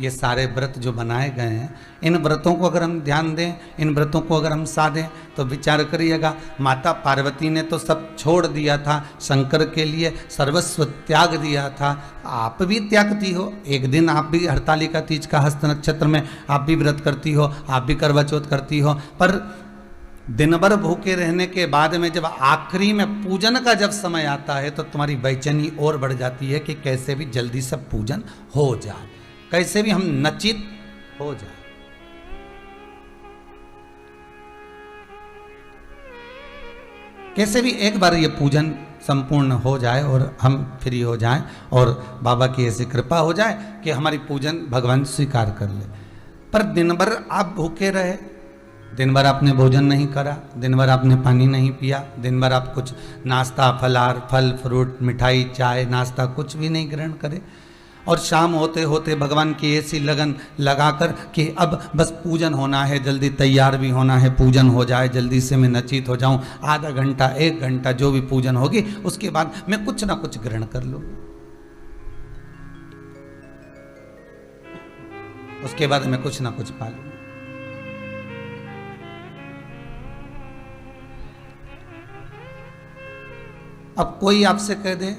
ये सारे व्रत जो बनाए गए हैं, इन व्रतों को अगर हम ध्यान दें, इन व्रतों को अगर हम साधें, तो विचार करिएगा, माता पार्वती ने तो सब छोड़ दिया था, शंकर के लिए सर्वस्व त्याग दिया था। आप भी त्यागती हो, एक दिन आप भी हरतालिका तीज का हस्त नक्षत्र में आप भी व्रत करती हो, आप भी करवा चौथ करती हो, पर दिन भर भूखे रहने के बाद में जब आखिरी में पूजन का जब समय आता है तो तुम्हारी बेचैनी और बढ़ जाती है कि कैसे भी जल्दी से पूजन हो जाए, कैसे भी हम नचित हो जाए। कैसे भी एक बार ये पूजन संपूर्ण हो जाए और हम फ्री हो जाएं और बाबा की ऐसी कृपा हो जाए कि हमारी पूजन भगवान स्वीकार कर ले। पर दिन भर आप भूखे रहे, दिन भर आपने भोजन नहीं करा, दिन भर आपने पानी नहीं पिया, दिन भर आप कुछ नाश्ता, फलाहार, फल फ्रूट, मिठाई, चाय, नाश्ता कुछ भी नहीं ग्रहण करे, और शाम होते होते भगवान की ऐसी लगन लगाकर कि अब बस पूजन होना है, जल्दी तैयार भी होना है, पूजन हो जाए, जल्दी से मैं नचित हो जाऊं, आधा घंटा 1 घंटा जो भी पूजन होगी उसके बाद मैं कुछ ना कुछ ग्रहण कर लूँ, उसके बाद मैं कुछ ना कुछ पा लूँ। अब कोई आपसे कह दे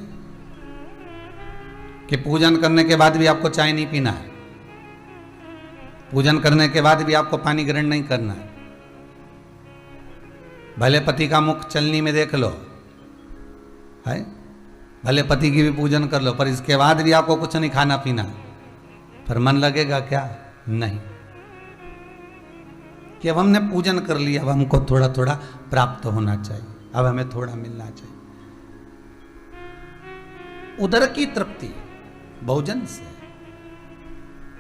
कि पूजन करने के बाद भी आपको चाय नहीं पीना है, पूजन करने के बाद भी आपको पानी ग्रहण नहीं करना है, भले पति का मुख चलनी में देख लो है, भले पति की भी पूजन कर लो, पर इसके बाद भी आपको कुछ नहीं खाना पीना है, पर मन लगेगा क्या? नहीं, कि अब हमने पूजन कर लिया, अब हमको थोड़ा थोड़ा प्राप्त होना चाहिए, अब हमें थोड़ा मिलना चाहिए। उदर की तृप्ति भोजन से,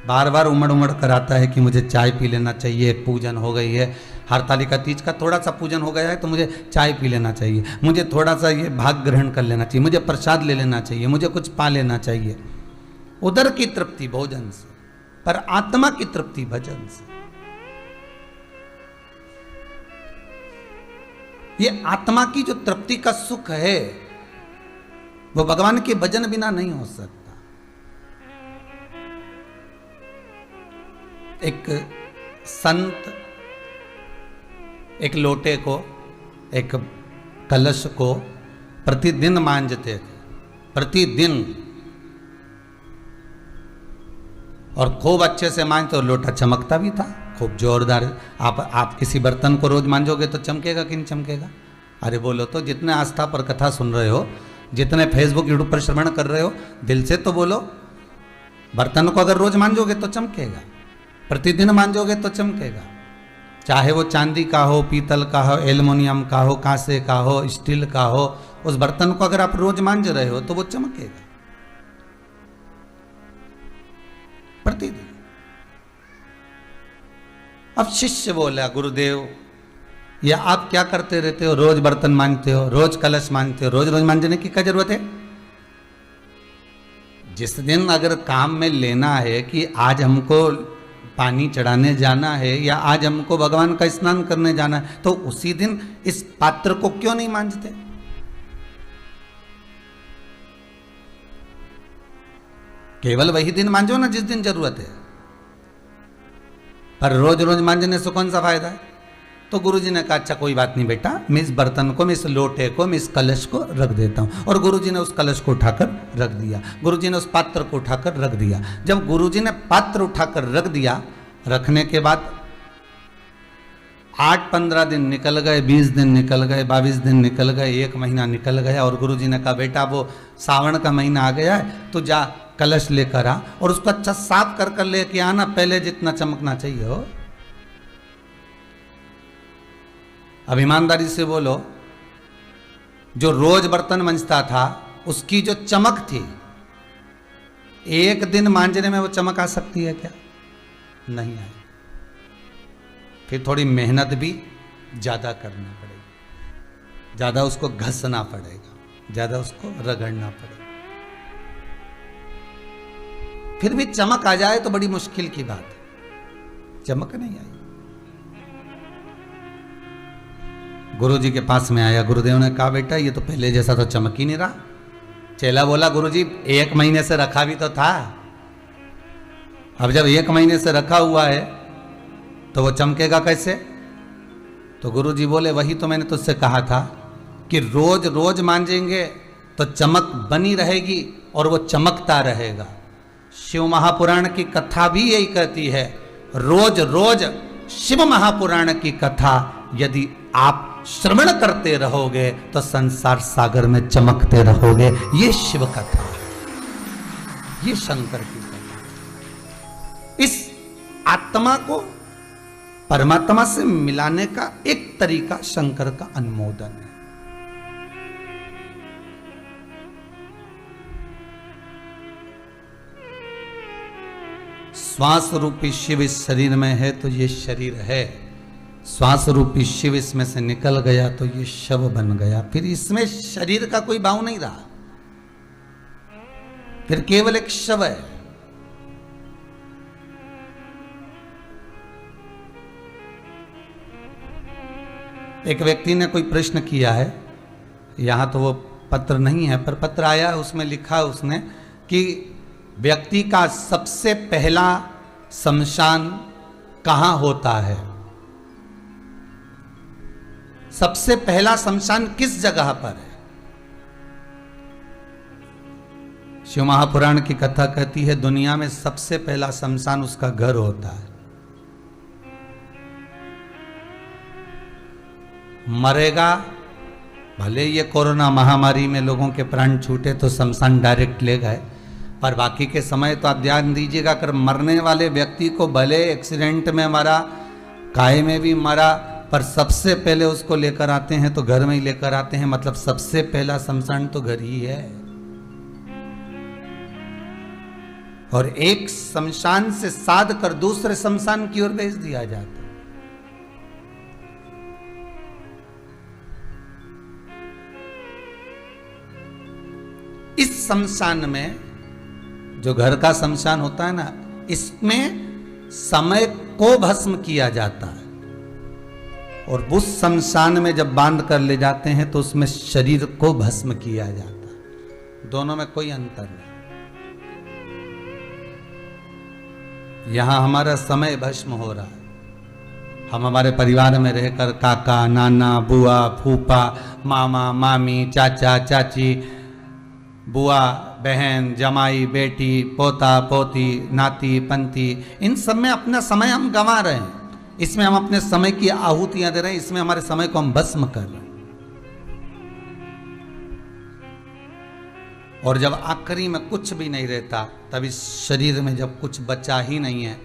बार बार उमड़ उमड़ कर आता है कि मुझे चाय पी लेना चाहिए, पूजन हो गई है, हरतालिका तीज का थोड़ा सा पूजन हो गया है तो मुझे चाय पी लेना चाहिए, मुझे थोड़ा सा ये भाग ग्रहण कर लेना चाहिए, मुझे प्रसाद ले लेना चाहिए, मुझे कुछ पा लेना चाहिए। उदर की तृप्ति भोजन से, पर आत्मा की तृप्ति भजन से। ये आत्मा की जो तृप्ति का सुख है वो भगवान के भजन बिना नहीं हो सकता। एक संत एक लोटे को, एक कलश को प्रतिदिन मांजते थे, प्रतिदिन, और खूब अच्छे से मांजते, तो लोटा चमकता भी था खूब जोरदार। आप किसी बर्तन को रोज मांजोगे तो चमकेगा कि नहीं चमकेगा? अरे बोलो तो, जितने आस्था पर कथा सुन रहे हो, जितने फेसबुक यूट्यूब पर श्रवण कर रहे हो, दिल से तो बोलो, बर्तन को अगर रोज मांजोगे तो चमकेगा, प्रतिदिन मांजोगे तो चमकेगा, चाहे वो चांदी का हो, पीतल का हो, एल्युमिनियम का हो, कांसे का हो, स्टील का हो, उस बर्तन को अगर आप रोज मांज रहे हो तो वो चमकेगा प्रतिदिन। अब शिष्य बोला, गुरुदेव या आप क्या करते रहते हो, रोज बर्तन मांजते हो, रोज कलश मांजते हो, रोज रोज मांजने की क्या जरूरत है? जिस दिन अगर काम में लेना है कि आज हमको पानी चढ़ाने जाना है या आज हमको भगवान का स्नान करने जाना है, तो उसी दिन इस पात्र को क्यों नहीं मांजते? केवल वही दिन मांजो ना जिस दिन जरूरत है, पर रोज रोज मांजने से कौन सा फायदा है? तो गुरुजी ने कहा, अच्छा कोई बात नहीं बेटा, मैं इस बर्तन को, मैं इस लोटे को, मैं इस कलश को रख देता हूँ। और गुरुजी ने उस कलश को उठाकर रख दिया, गुरुजी ने उस पात्र को उठाकर रख दिया। जब गुरुजी ने पात्र उठाकर रख दिया, रखने के बाद 8-15 दिन निकल गए, 20 दिन निकल गए, 22 दिन निकल गए, 1 महीना निकल गया, और गुरुजी ने कहा, बेटा वो सावन का महीना आ गया है, तो जा कलश लेकर आ और उसको अच्छा साफ कर कर लेके आना, पहले जितना चमकना चाहिए हो। अब ईमानदारी से बोलो, जो रोज बर्तन मांजता था उसकी जो चमक थी, एक दिन मांजने में वो चमक आ सकती है क्या? नहीं आई। फिर थोड़ी मेहनत भी ज्यादा करना पड़ेगी, ज्यादा उसको घसना पड़ेगा, ज्यादा उसको रगड़ना पड़ेगा, फिर भी चमक आ जाए तो बड़ी मुश्किल की बात है। चमक नहीं आई। गुरुजी के पास में आया, गुरुदेव ने कहा, बेटा ये तो पहले जैसा तो चमक ही नहीं रहा। चेला बोला, गुरुजी 1 महीने से रखा भी तो था, अब जब 1 महीने से रखा हुआ है तो वो चमकेगा कैसे? तो गुरुजी बोले वही तो मैंने तुझसे कहा था कि रोज रोज मांजेंगे तो चमक बनी रहेगी और वो चमकता रहेगा। शिव महापुराण की कथा भी यही कहती है, रोज रोज शिव महापुराण की कथा यदि आप श्रवण करते रहोगे तो संसार सागर में चमकते रहोगे। ये शिव कथा, ये शंकर की कथा। इस आत्मा को परमात्मा से मिलाने का एक तरीका शंकर का अनुमोदन है। श्वास रूपी शिव इस शरीर में है तो ये शरीर है, श्वास रूपी शिव इसमें से निकल गया तो ये शव बन गया। फिर इसमें शरीर का कोई भाव नहीं रहा, फिर केवल एक शव है। एक व्यक्ति ने कोई प्रश्न किया है, यहां तो वो पत्र नहीं है पर पत्र आया है, उसमें लिखा उसने कि व्यक्ति का सबसे पहला शमशान कहां होता है, सबसे पहला शमशान किस जगह पर है? शिव महापुराण की कथा कहती है दुनिया में सबसे पहला शमशान उसका घर होता है। मरेगा, भले ये कोरोना महामारी में लोगों के प्राण छूटे तो शमशान डायरेक्ट ले गए, पर बाकी के समय तो आप ध्यान दीजिएगा, अगर मरने वाले व्यक्ति को भले एक्सीडेंट में मरा, काय में भी मरा, पर सबसे पहले उसको लेकर आते हैं तो घर में ही लेकर आते हैं। मतलब सबसे पहला शमशान तो घर ही है। और एक शमशान से साध कर दूसरे शमशान की ओर भेज दिया जाता है। इस शमशान में, जो घर का शमशान होता है ना, इसमें समय को भस्म किया जाता है और उस शमशान में जब बांध कर ले जाते हैं तो उसमें शरीर को भस्म किया जाता है। दोनों में कोई अंतर नहीं। यहां हमारा समय भस्म हो रहा है, हम हमारे परिवार में रहकर काका, नाना, बुआ, फूफा, मामा, मामी, चाचा, चाची, बुआ, बहन, जमाई, बेटी, पोता, पोती, नाती, पंती, इन सब में अपना समय हम गंवा रहे हैं। इसमें हम अपने समय की आहुतियां दे रहे हैं, इसमें हमारे समय को हम भस्म कर रहे हैं। और जब आखिरी में कुछ भी नहीं रहता, तब इस शरीर में जब कुछ बचा ही नहीं है,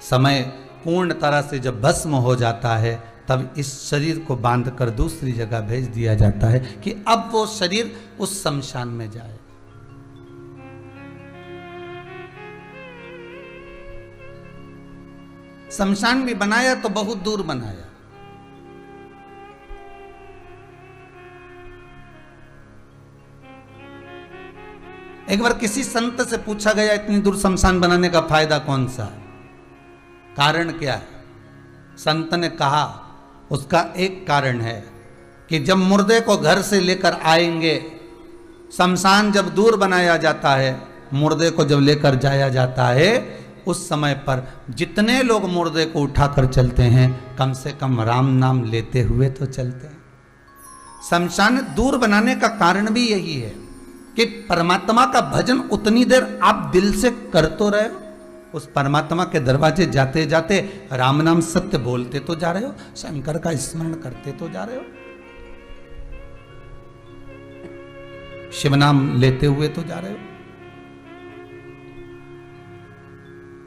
समय पूर्ण तरह से जब भस्म हो जाता है, तब इस शरीर को बांधकर दूसरी जगह भेज दिया जाता है कि अब वो शरीर उस शमशान में जाए। शमशान भी बनाया तो बहुत दूर बनाया। एक बार किसी संत से पूछा गया इतनी दूर शमशान बनाने का फायदा कौन सा है, कारण क्या है? संत ने कहा उसका एक कारण है कि जब मुर्दे को घर से लेकर आएंगे, शमशान जब दूर बनाया जाता है, मुर्दे को जब लेकर जाया जाता है, उस समय पर जितने लोग मुर्दे को उठाकर चलते हैं, कम से कम राम नाम लेते हुए तो चलते हैं। शमशान दूर बनाने का कारण भी यही है कि परमात्मा का भजन उतनी देर आप दिल से कर तो रहे हो, उस परमात्मा के दरवाजे जाते जाते राम नाम सत्य बोलते तो जा रहे हो, शंकर का स्मरण करते तो जा रहे हो, शिव नाम लेते हुए तो जा रहे हो।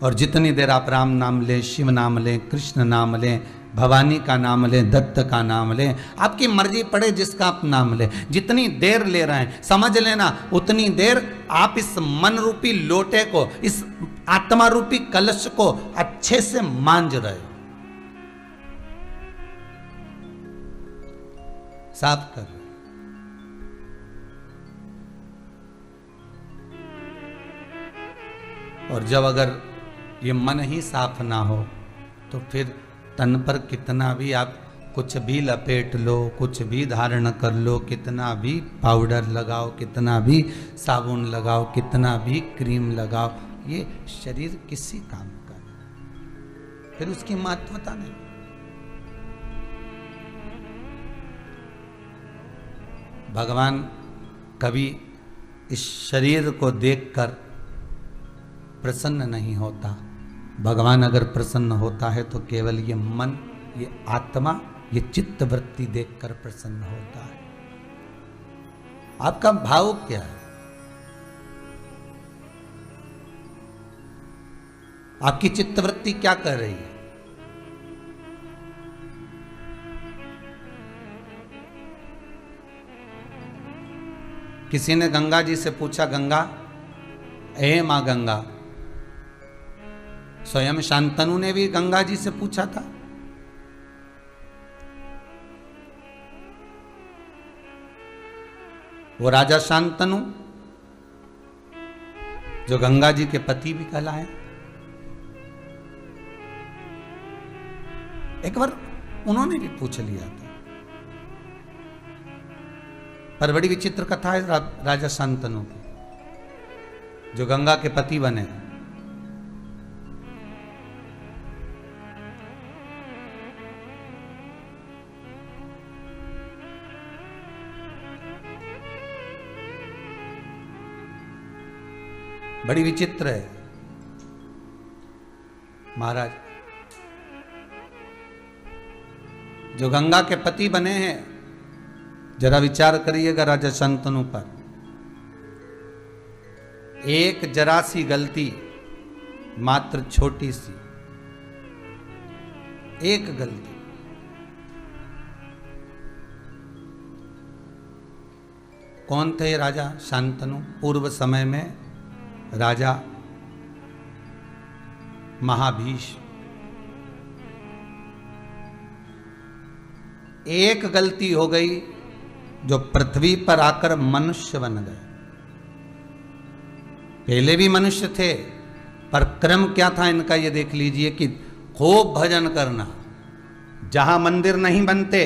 और जितनी देर आप राम नाम लें, शिव नाम लें, कृष्ण नाम लें, भवानी का नाम लें, दत्त का नाम लें, आपकी मर्जी पड़े जिसका आप नाम लें, जितनी देर ले रहे हैं समझ लेना उतनी देर आप इस मन रूपी लोटे को, इस आत्मा रूपी कलश को अच्छे से मांझ रहे हो, साफ कर रहे हो। और जब अगर ये मन ही साफ ना हो तो फिर तन पर कितना भी आप कुछ भी लपेट लो, कुछ भी धारण कर लो, कितना भी पाउडर लगाओ, कितना भी साबुन लगाओ, कितना भी क्रीम लगाओ, ये शरीर किसी काम का नहीं, फिर उसकी महत्वता नहीं। भगवान कभी इस शरीर को देखकर प्रसन्न नहीं होता। भगवान अगर प्रसन्न होता है तो केवल ये मन, ये आत्मा, ये चित्त वृत्ति देखकर प्रसन्न होता है। आपका भाव क्या है? आपकी चित्तवृत्ति क्या कर रही है? किसी ने गंगा जी से पूछा, गंगा, ए मां गंगा। स्वयं शांतनु ने भी गंगा जी से पूछा था। वो राजा शांतनु जो गंगा जी के पति भी कहलाए, एक बार उन्होंने भी पूछ लिया था। पर बड़ी विचित्र कथा है राजा शांतनु की, जो गंगा के पति बने। बड़ी विचित्र है महाराज, जो गंगा के पति बने हैं। जरा विचार करिएगा राजा शांतनु पर। एक जरा सी गलती, मात्र छोटी सी एक गलती, कौन थे राजा शांतनु? पूर्व समय में राजा महाभीष्म। एक गलती हो गई, जो पृथ्वी पर आकर मनुष्य बन गए। पहले भी मनुष्य थे, पर क्रम क्या था इनका ये देख लीजिए कि खूब भजन करना। जहां मंदिर नहीं बनते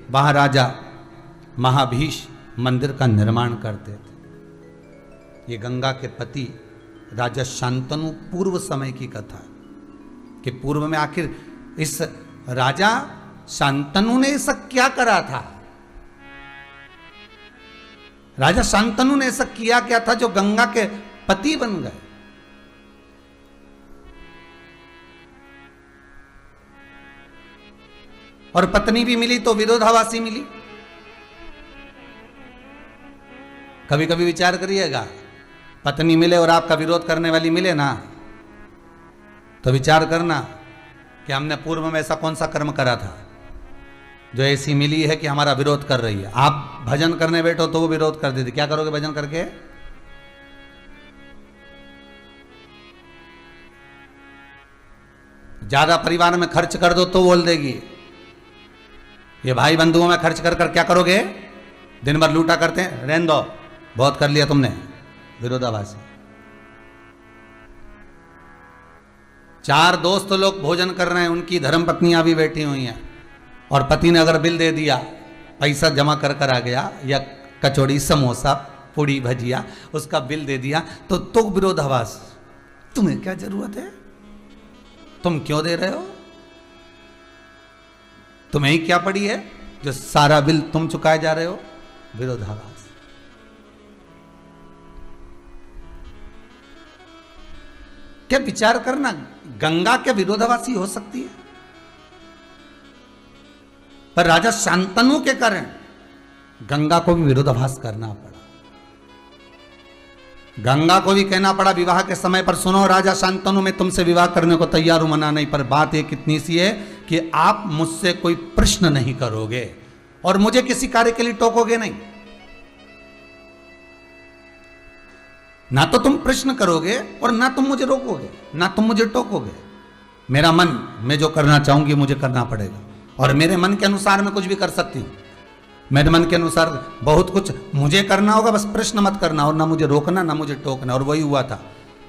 वहां राजा महाभीष्म मंदिर का निर्माण करते थे। ये गंगा के पति राजा शांतनु पूर्व समय की कथा है कि पूर्व में आखिर इस राजा शांतनु ने ऐसा क्या करा था? राजा शांतनु ने ऐसा किया क्या था जो गंगा के पति बन गए? और पत्नी भी मिली तो विरोधाभासी मिली। कभी कभी विचार करिएगा, पत्नी मिले और आपका विरोध करने वाली मिले ना, तो विचार करना कि हमने पूर्व में ऐसा कौन सा कर्म करा था जो ऐसी मिली है कि हमारा विरोध कर रही है। आप भजन करने बैठो तो वो विरोध कर देती। क्या करोगे भजन करके? ज्यादा परिवार में खर्च कर दो तो बोल देगी। ये भाई बंधुओं में खर्च कर कर क्या करोगे? दिन भर लूटा करते हैं, रहने दो, बहुत कर लिया तुमने। विरोधाभासी। चार दोस्त लोग भोजन कर रहे हैं, उनकी धर्म पत्नियां भी बैठी हुई हैं, और पति ने अगर बिल दे दिया, पैसा जमा कर कर आ गया, या कचौड़ी, समोसा, पूड़ी, भजिया, उसका बिल दे दिया, तो विरोधाभास। तुम्हें क्या जरूरत है? तुम क्यों दे रहे हो? तुम्हें ही क्या पड़ी है जो सारा बिल तुम चुकाए जा रहे हो? विरोधाभास। क्या विचार करना, गंगा क्या विरोधाभासी हो सकती है? पर राजा शांतनु के कारण गंगा को भी विरोधाभास करना पड़ा। गंगा को भी कहना पड़ा विवाह के समय पर, सुनो राजा शांतनु, मैं तुमसे विवाह करने को तैयार हूं, मना नहीं, पर बात एक इतनी सी है कि आप मुझसे कोई प्रश्न नहीं करोगे और मुझे किसी कार्य के लिए टोकोगे नहीं। ना तो तुम प्रश्न करोगे और ना तुम मुझे रोकोगे, ना तुम मुझे टोकोगे। मेरा मन, मैं जो करना चाहूंगी मुझे करना पड़ेगा, और मेरे मन के अनुसार मैं कुछ भी कर सकती हूं। मेरे मन के अनुसार बहुत कुछ मुझे करना होगा, बस प्रश्न मत करना, और ना मुझे रोकना ना मुझे टोकना। और वही हुआ था।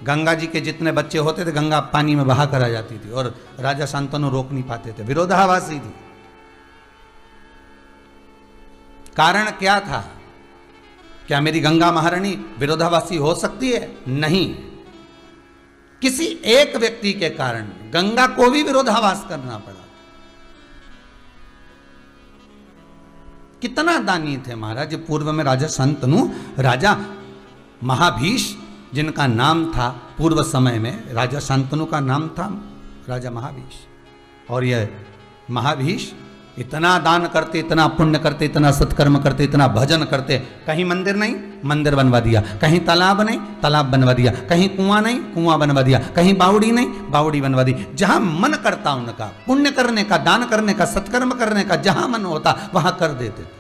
गंगा जी के जितने बच्चे होते थे, गंगा पानी में बहा कर आ जाती थी, और राजा शांतनु रोक नहीं पाते थे। विरोधाभासी थी। कारण क्या था? क्या मेरी गंगा महारानी विरोधाभासी हो सकती है? नहीं। किसी एक व्यक्ति के कारण गंगा को भी विरोधाभास करना पड़ा। कितना दानी थे महाराज। पूर्व में राजा शांतनु, राजा महाभीष जिनका नाम था, पूर्व समय में राजा शांतनु का नाम था राजा महाभीष, और यह महाभीष इतना दान करते, इतना पुण्य करते, इतना सत्कर्म करते, इतना भजन करते। कहीं मंदिर नहीं, मंदिर बनवा दिया। कहीं तालाब नहीं, तालाब बनवा दिया। कहीं कुआं नहीं, कुआं बनवा दिया। कहीं बावड़ी नहीं, बावड़ी बनवा दी। जहां मन करता उनका पुण्य करने का, दान करने का, सत्कर्म करने का, जहां मन होता वहां कर देते थे।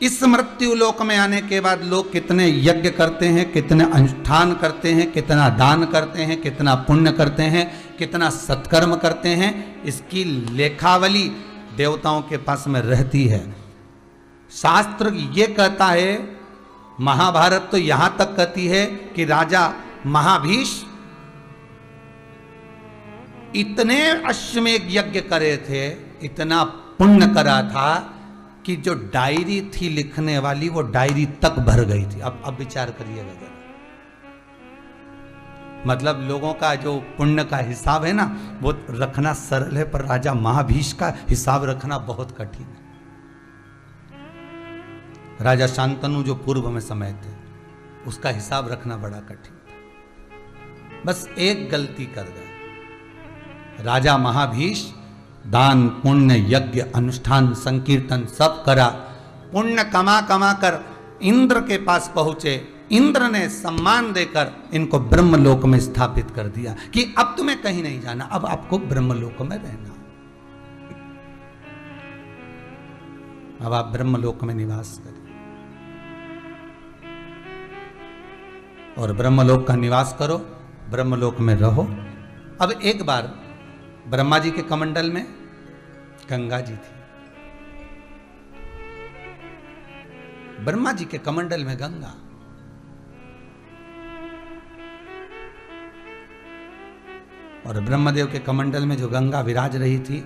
इस मृत्यु लोक में आने के बाद लोग कितने यज्ञ करते हैं, कितने अनुष्ठान करते हैं, कितना दान करते हैं, कितना पुण्य करते हैं, कितना सत्कर्म करते हैं, इसकी लेखावली देवताओं के पास में रहती है। शास्त्र ये कहता है, महाभारत तो यहां तक कहती है कि राजा महाभीष इतने अश्वमेध यज्ञ करे थे, इतना पुण्य करा था कि जो डायरी थी लिखने वाली, वो डायरी तक भर गई थी। अब विचार करिएगा जरा। मतलब लोगों का जो पुण्य का हिसाब है ना, वो रखना सरल है, पर राजा महाभीष का हिसाब रखना बहुत कठिन है। राजा शांतनु जो पूर्व में समय थे, उसका हिसाब रखना बड़ा कठिन था। बस एक गलती कर गए राजा महाभीष। दान पुण्य यज्ञ अनुष्ठान संकीर्तन सब करा, पुण्य कमा कमा कर इंद्र के पास पहुंचे। इंद्र ने सम्मान देकर इनको ब्रह्मलोक में स्थापित कर दिया कि अब तुम्हें कहीं नहीं जाना, अब आपको ब्रह्मलोक में रहना। अब आप ब्रह्मलोक में निवास करिए और ब्रह्मलोक का निवास करो, ब्रह्मलोक में रहो। अब एक बार ब्रह्मा जी के कमंडल में गंगा जी थी। ब्रह्मा जी के कमंडल में गंगा, और ब्रह्मदेव के कमंडल में जो गंगा विराज रही थी,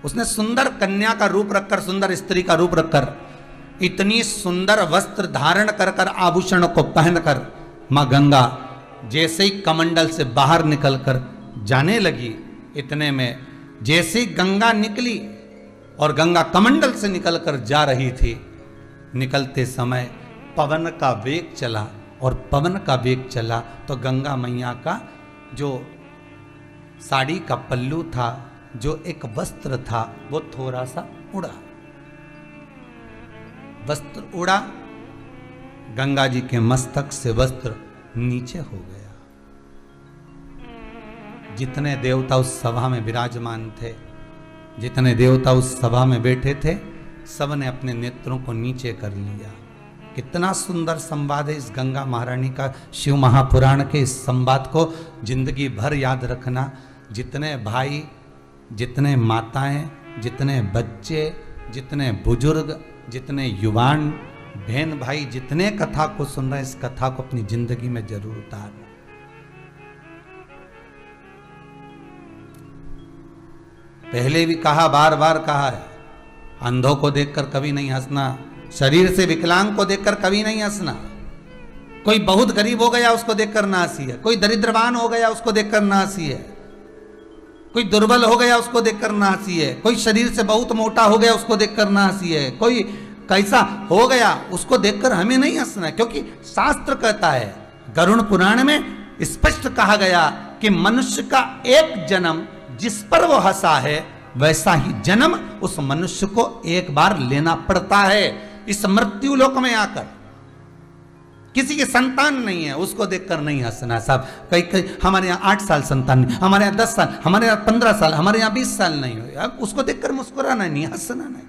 उसने सुंदर कन्या का रूप रखकर, सुंदर स्त्री का रूप रखकर, इतनी सुंदर वस्त्र धारण कर कर, आभूषण को पहनकर मां गंगा जैसे ही कमंडल से बाहर निकलकर जाने लगी, इतने में जैसे गंगा निकली और गंगा कमंडल से निकलकर जा रही थी, निकलते समय पवन का वेग चला, और पवन का वेग चला तो गंगा मैया का जो साड़ी का पल्लू था, जो एक वस्त्र था, वो थोड़ा सा उड़ा। वस्त्र उड़ा, गंगा जी के मस्तक से वस्त्र नीचे हो गया। जितने देवता उस सभा में विराजमान थे, जितने देवता उस सभा में बैठे थे, सब ने अपने नेत्रों को नीचे कर लिया। कितना सुंदर संवाद है इस गंगा महारानी का। शिव महापुराण के इस संवाद को जिंदगी भर याद रखना। जितने भाई, जितने माताएं, जितने बच्चे, जितने बुजुर्ग, जितने युवान, बहन भाई, जितने कथा को सुन रहे, इस कथा को अपनी जिंदगी में जरूर उतारना। पहले भी कहा, बार बार कहा है, अंधों को देखकर कभी नहीं हंसना, शरीर से विकलांग को देखकर कभी नहीं हंसना। कोई बहुत गरीब हो गया उसको देखकर ना हंसी है, कोई दरिद्रवान हो गया उसको देखकर ना हंसी है, कोई दुर्बल हो गया उसको देखकर ना हंसी है, कोई शरीर से बहुत मोटा हो गया उसको देखकर ना हंसी है, कोई कैसा हो गया उसको देखकर हमें नहीं हंसना। क्योंकि शास्त्र कहता है, गरुड़ पुराण में स्पष्ट कहा गया कि मनुष्य का एक जन्म जिस पर वो हंसा है, वैसा ही जन्म उस मनुष्य को एक बार लेना पड़ता है इस मृत्यु लोक में आकर। किसी की संतान नहीं है, उसको देखकर नहीं हंसना साहब। कई हमारे यहाँ 8 साल संतान नहीं, हमारे यहाँ 10 साल, हमारे यहाँ 15 साल, हमारे यहाँ 20 साल नहीं हुए, अब उसको देखकर मुस्कुराना नहीं, हंसना नहीं।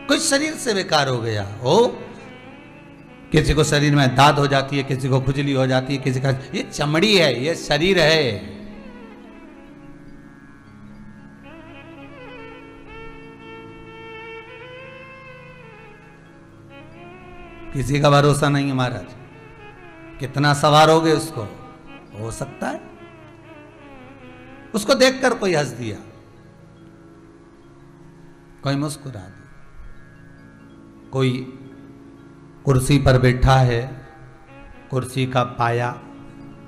कोई शरीर से बेकार हो गया हो, किसी को शरीर में दाद हो जाती है, किसी को खुजली हो जाती है, किसी का, ये चमड़ी है, ये शरीर है। किसी का भरोसा नहीं है महाराज, कितना सवारोगे उसको। हो सकता है। उसको देखकर कोई हंस दिया, कोई मुस्कुरा दिया, कोई कुर्सी पर बैठा है, कुर्सी का पाया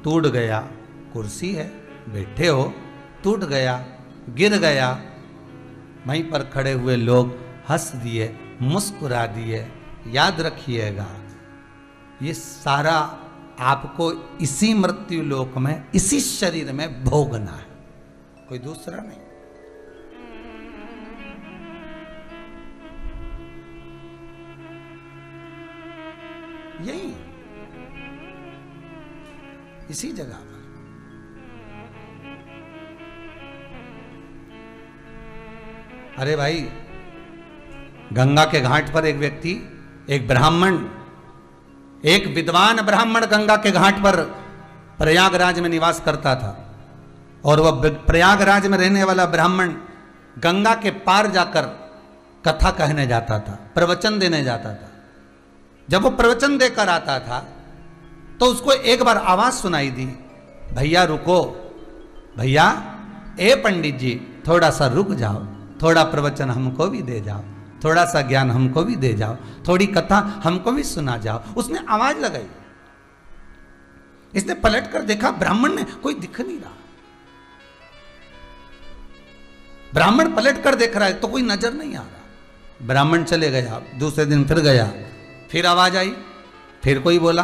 टूट गया, कुर्सी है, बैठे हो, टूट गया, गिर गया, वहीं पर खड़े हुए लोग हंस दिए, मुस्कुरा दिए। याद रखिएगा, ये सारा आपको इसी मृत्यु लोक में, इसी शरीर में भोगना है, कोई दूसरा नहीं। यही इसी जगह पर। अरे भाई, गंगा के घाट पर एक व्यक्ति, एक ब्राह्मण, एक विद्वान ब्राह्मण गंगा के घाट पर प्रयागराज में निवास करता था। और वह प्रयागराज में रहने वाला ब्राह्मण गंगा के पार जाकर कथा कहने जाता था, प्रवचन देने जाता था। जब वो प्रवचन देकर आता था तो उसको एक बार आवाज सुनाई दी, भैया रुको, भैया, ए पंडित जी, थोड़ा सा रुक जाओ, थोड़ा प्रवचन हमको भी दे जाओ, थोड़ा सा ज्ञान हमको भी दे जाओ, थोड़ी कथा हमको भी सुना जाओ। उसने आवाज लगाई। इसने पलट कर देखा, ब्राह्मण ने कोई दिख नहीं रहा। ब्राह्मण पलट कर देख रहा है तो कोई नजर नहीं आ रहा। ब्राह्मण चले गया, दूसरे दिन फिर गया, फिर आवाज आई, फिर कोई बोला,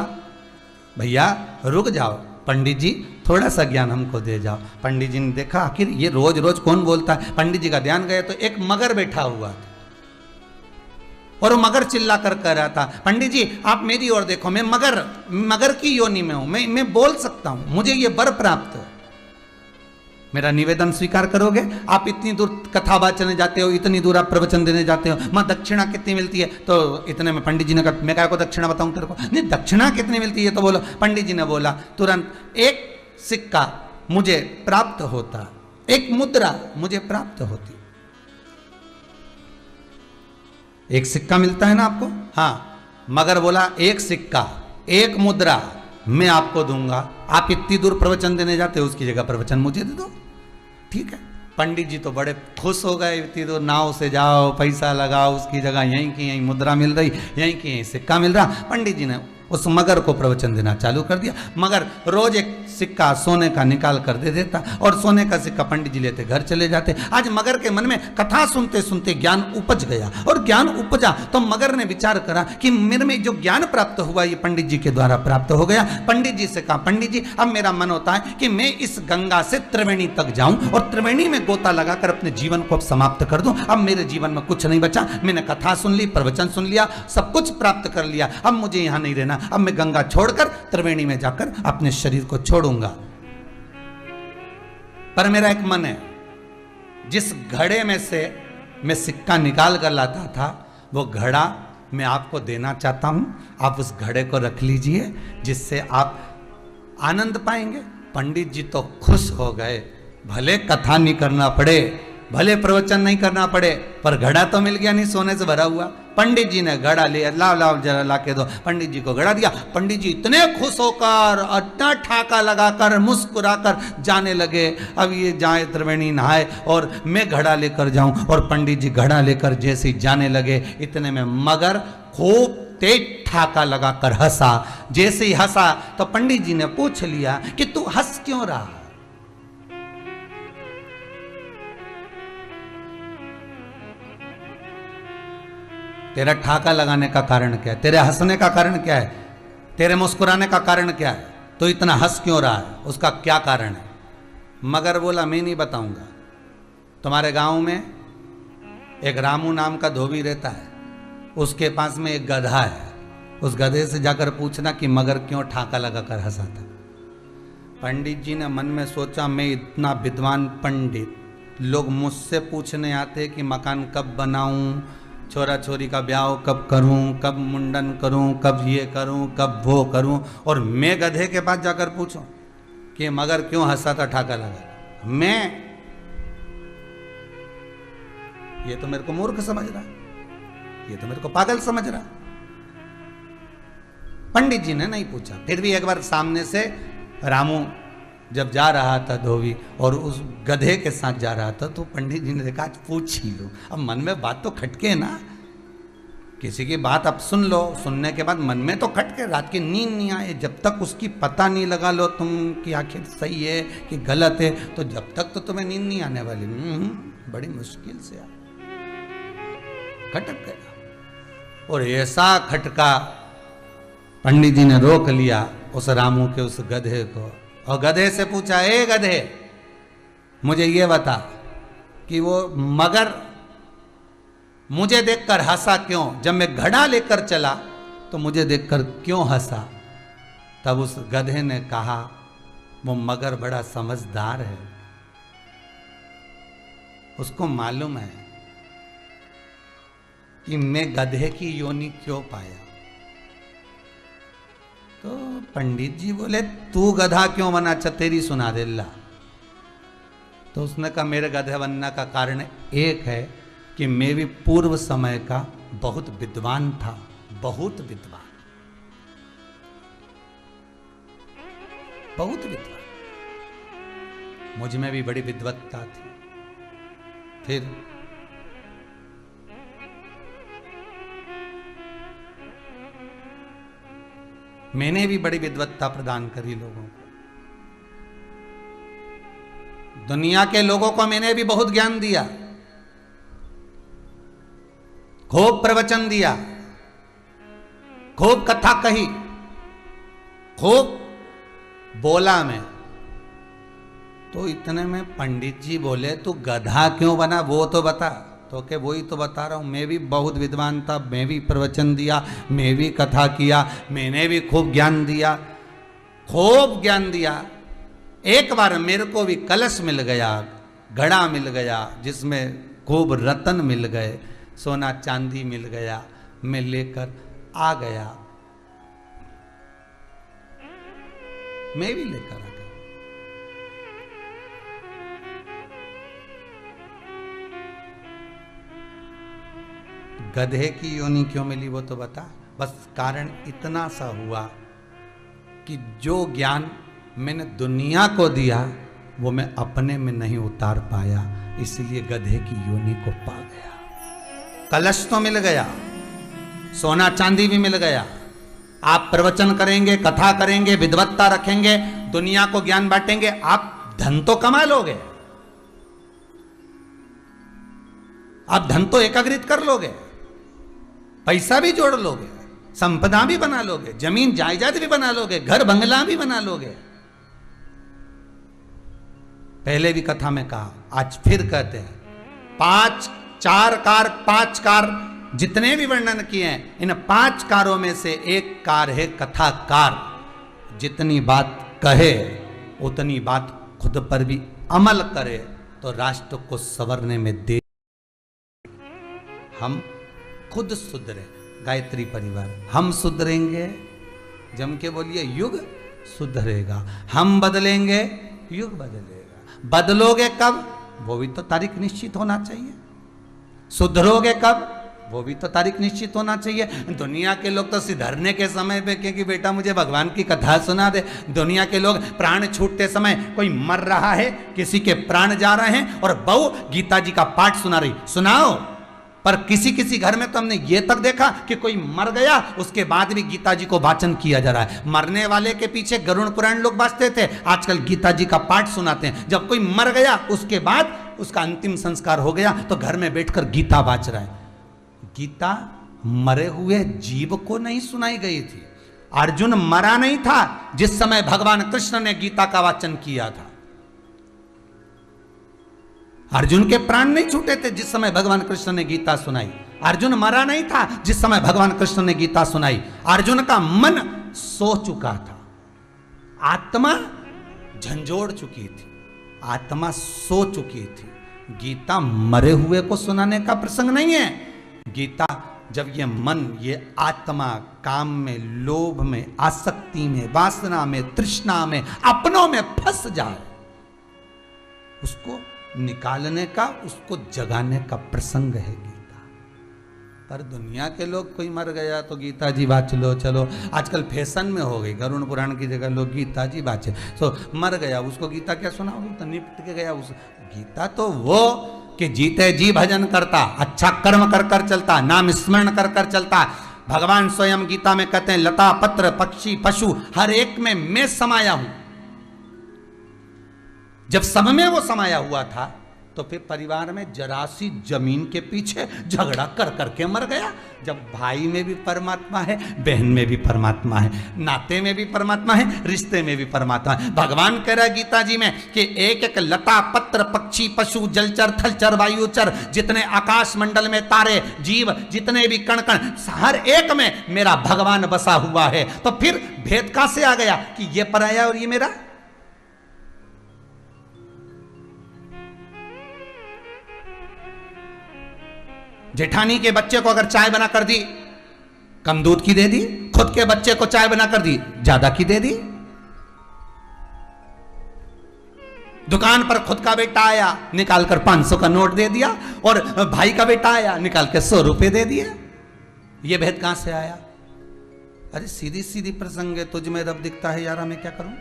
भैया रुक जाओ, पंडित जी थोड़ा सा ज्ञान हमको दे जाओ। पंडित जी ने देखा आखिर ये रोज रोज कौन बोलता है। पंडित जी का ध्यान गया तो एक मगर बैठा हुआ था और वो मगर चिल्ला कर कह रहा था, पंडित जी आप मेरी ओर देखो, मैं मगर की योनि में हूं, मैं बोल सकता हूं, मुझे ये वर प्राप्त है, मेरा निवेदन स्वीकार करोगे? आप इतनी दूर कथा वाचने जाते हो, इतनी दूर आप प्रवचन देने जाते हो, मां दक्षिणा कितनी मिलती है? तो इतने में पंडित जी ने कहा, मैं क्या को दक्षिणा बताऊं तेरे को? नहीं, दक्षिणा कितनी मिलती है? तो बोलो। पंडित जी ने बोला तुरंत, एक सिक्का मुझे प्राप्त होता, एक मुद्रा मुझे प्राप्त होती। एक सिक्का मिलता है ना आपको? हाँ। मगर बोला एक सिक्का, एक मुद्रा मैं आपको दूंगा, आप इतनी दूर प्रवचन देने जाते हो, उसकी जगह प्रवचन मुझे दे दो। ठीक है। पंडित जी तो बड़े खुश हो गए, इतनी दूर नाव से जाओ, पैसा लगाओ, उसकी जगह यहीं की यहीं मुद्रा मिल रही, यहीं की यहीं सिक्का मिल रहा। पंडित जी ने उस मगर को प्रवचन देना चालू कर दिया। मगर रोज एक सिक्का सोने का निकाल कर दे देता और सोने का सिक्का पंडित जी लेते घर चले जाते। आज मगर के मन में कथा सुनते सुनते ज्ञान उपज गया और ज्ञान उपजा तो मगर ने विचार करा कि मेरे में जो ज्ञान प्राप्त हुआ ये पंडित जी के द्वारा प्राप्त हो गया। पंडित जी से कहा, पंडित जी अब मेरा मन होता है कि मैं इस गंगा से त्रिवेणी तक जाऊं और त्रिवेणी में गोता लगाकर अपने जीवन को अब समाप्त कर दूं। अब मेरे जीवन में कुछ नहीं बचा, मैंने कथा सुन ली, प्रवचन सुन लिया, सब कुछ प्राप्त कर लिया, अब मुझे यहां नहीं रहना, अब मैं गंगा छोड़कर त्रिवेणी में जाकर अपने शरीर को छोड़ूंगा। पर मेरा एक मन है, जिस घड़े में से मैं सिक्का निकाल कर लाता था वो घड़ा मैं आपको देना चाहता हूं, आप उस घड़े को रख लीजिए, जिससे आप आनंद पाएंगे। पंडित जी तो खुश हो गए, भले कथा नहीं करना पड़े, भले प्रवचन नहीं करना पड़े, पर घड़ा तो मिल गया, नहीं सोने से भरा हुआ। पंडित जी ने घड़ा लिया, लाओ जरा ला के दो। पंडित जी को घड़ा दिया। पंडित जी इतने खुश होकर, इतना ठाका लगाकर, मुस्कुराकर जाने लगे, अब ये जाए त्रिवेणी नहाए और मैं घड़ा लेकर जाऊं। और पंडित जी घड़ा लेकर जैसे ही जाने लगे, इतने में मगर खूब तेज ठाका लगाकर हंसा। जैसे ही हंसा तो पंडित जी ने पूछ लिया कि तू हंस क्यों रहा? तेरा ठाका लगाने का कारण क्या है? तेरे हंसने का कारण क्या है? तेरे मुस्कुराने का कारण क्या है? तो इतना हंस क्यों रहा है? उसका क्या कारण है? मगर बोला, मैं नहीं बताऊंगा। तुम्हारे गांव में एक रामू नाम का धोबी रहता है, उसके पास में एक गधा है, उस गधे से जाकर पूछना कि मगर क्यों ठाका लगाकर हंसा था। पंडित जी ने मन में सोचा, मैं इतना विद्वान पंडित, लोग मुझसे पूछने आते कि मकान कब बनाऊं, छोरा छोरी का ब्याह कब करूं, कब मुंडन करूं, कब ये करूं, कब वो करूं, और मैं गधे के पास जाकर पूछूं कि मगर क्यों हंसा था ठाका लगा। मैं ये तो मेरे को मूर्ख समझ रहा, ये तो मेरे को पागल समझ रहा। पंडित जी ने नहीं पूछा। फिर भी एक बार सामने से रामू जब जा रहा था धोबी और उस गधे के साथ जा रहा था, तो पंडित जी ने देखा आज पूछ ही लो। अब मन में बात तो खटके ना, किसी की बात अब सुन लो, सुनने के बाद मन में तो खटके, रात की नींद नहीं आए, जब तक उसकी पता नहीं लगा लो तुम कि आखिर सही है कि गलत है, तो जब तक तो तुम्हें नींद नहीं आने वाली। बड़ी मुश्किल से खटक गया। और ऐसा खटका, पंडित जी ने रोक लिया उस रामू के उस गधे को, और गधे से पूछा, ए गधे मुझे ये बता कि वो मगर मुझे देखकर हंसा क्यों? जब मैं घड़ा लेकर चला तो मुझे देखकर क्यों हंसा? तब उस गधे ने कहा, वो मगर बड़ा समझदार है, उसको मालूम है कि मैं गधे की योनि क्यों पाया। तो पंडित जी बोले, तू गधा क्यों बना, तेरी सुना दे ला। तो उसने कहा, मेरे गधे बनने का कारण एक है कि मैं भी पूर्व समय का बहुत विद्वान था, बहुत विद्वान, बहुत विद्वान, मुझ में भी बड़ी विद्वत्ता थी। फिर मैंने भी बड़ी विद्वत्ता प्रदान करी लोगों को, दुनिया के लोगों को मैंने भी बहुत ज्ञान दिया, खूब प्रवचन दिया, खूब कथा कही, खूब बोला मैं। तो इतने में पंडित जी बोले, तू गधा क्यों बना वो तो बता। तो के वही तो बता रहा हूं, मैं भी बहुत विद्वान था, मैं भी प्रवचन दिया, मैं भी कथा किया, मैंने भी खूब ज्ञान दिया, खूब ज्ञान दिया। एक बार मेरे को भी कलश मिल गया, घड़ा मिल गया, जिसमें खूब रतन मिल गए, सोना चांदी मिल गया, मैं लेकर आ गया, मैं भी लेकर आ गया। गधे की योनि क्यों मिली वो तो बता। बस कारण इतना सा हुआ कि जो ज्ञान मैंने दुनिया को दिया वो मैं अपने में नहीं उतार पाया, इसलिए गधे की योनि को पा गया। कलश तो मिल गया, सोना चांदी भी मिल गया, आप प्रवचन करेंगे, कथा करेंगे, विद्वत्ता रखेंगे, दुनिया को ज्ञान बांटेंगे, आप धन तो कमा लोगे, आप धन तो एकाग्रित कर लोगे, पैसा भी जोड़ लोगे, संपदा भी बना लोगे, जमीन जायदाद भी बना लोगे, घर बंगला भी बना लोगे। पहले भी कथा में कहा, आज फिर कहते हैं, 5 कार जितने भी वर्णन किए हैं, इन 5 कारों में से एक कार है कथाकार। जितनी बात कहे उतनी बात खुद पर भी अमल करे तो राष्ट्र को संवरने में दे। हम खुद सुधरे, गायत्री परिवार, हम सुधरेंगे, जम के बोलिए, युग सुधरेगा। हम बदलेंगे, युग बदलेगा। बदलोगे कब, वो भी तो तारीख निश्चित होना चाहिए। सुधरोगे कब, वो भी तो तारीख निश्चित होना चाहिए। दुनिया के लोग तो सिधरने के समय पे कि बेटा मुझे भगवान की कथा सुना दे। दुनिया के लोग प्राण छूटते समय, कोई मर रहा है, किसी के प्राण जा रहे हैं और बहू गीता जी का पाठ सुना रही, सुनाओ। पर किसी किसी घर में तो हमने ये तक देखा कि कोई मर गया, उसके बाद भी गीता जी को वाचन किया जा रहा है। मरने वाले के पीछे गरुड़ पुराण लोग बाजते थे, आजकल गीता जी का पाठ सुनाते हैं। जब कोई मर गया उसके बाद उसका अंतिम संस्कार हो गया तो घर में बैठकर गीता बाज रहा है। गीता मरे हुए जीव को नहीं सुनाई गई थी। अर्जुन मरा नहीं था जिस समय भगवान कृष्ण ने गीता का वाचन किया था। अर्जुन के प्राण नहीं छूटे थे जिस समय भगवान कृष्ण ने गीता सुनाई। अर्जुन मरा नहीं था जिस समय भगवान कृष्ण ने गीता सुनाई। अर्जुन का मन सो चुका था, आत्मा झंझोड़ चुकी थी, आत्मा सो चुकी थी। गीता मरे हुए को सुनाने का प्रसंग नहीं है। गीता जब ये मन, ये आत्मा काम में, लोभ में, आसक्ति में, वासना में, तृष्णा में, अपनों में फंस जाए, उसको निकालने का, उसको जगाने का प्रसंग है गीता। पर दुनिया के लोग कोई मर गया तो गीता जी बाँच लो, चलो आजकल फैशन में हो गई, गरुण पुराण की जगह लोग गीता जी बाँचे। तो मर गया उसको गीता क्या सुनाओगे, तो निपट के गया उस। गीता तो वो कि जीते जी भजन करता, अच्छा कर्म कर कर चलता, नाम स्मरण कर कर चलता। भगवान स्वयं गीता में कहते हैं लता पत्र पक्षी पशु हर एक में मैं समाया हूं। जब सब में वो समाया हुआ था तो फिर परिवार में जरा सी जमीन के पीछे झगड़ा कर करके मर गया। जब भाई में भी परमात्मा है, बहन में भी परमात्मा है, नाते में भी परमात्मा है, रिश्ते में भी परमात्मा है। भगवान कह रहा है गीता जी में कि एक एक लता पत्र पक्षी पशु जलचर थलचर वायुचर, जितने आकाश मंडल में तारे जीव, जितने भी कण कण, हर एक में मेरा भगवान बसा हुआ है। तो फिर भेद कहां से आ गया कि ये पराया और ये मेरा। जेठानी के बच्चे को अगर चाय बना कर दी, कम दूध की दे दी, खुद के बच्चे को चाय बना कर दी, ज्यादा की दे दी। दुकान पर खुद का बेटा आया, निकाल कर 500 का नोट दे दिया, और भाई का बेटा आया, निकाल के 100 रुपए दे दिए। ये भेद कहां से आया? अरे सीधी सीधी प्रसंग है, तुझ में रब दिखता है यारा, मैं क्या करूं।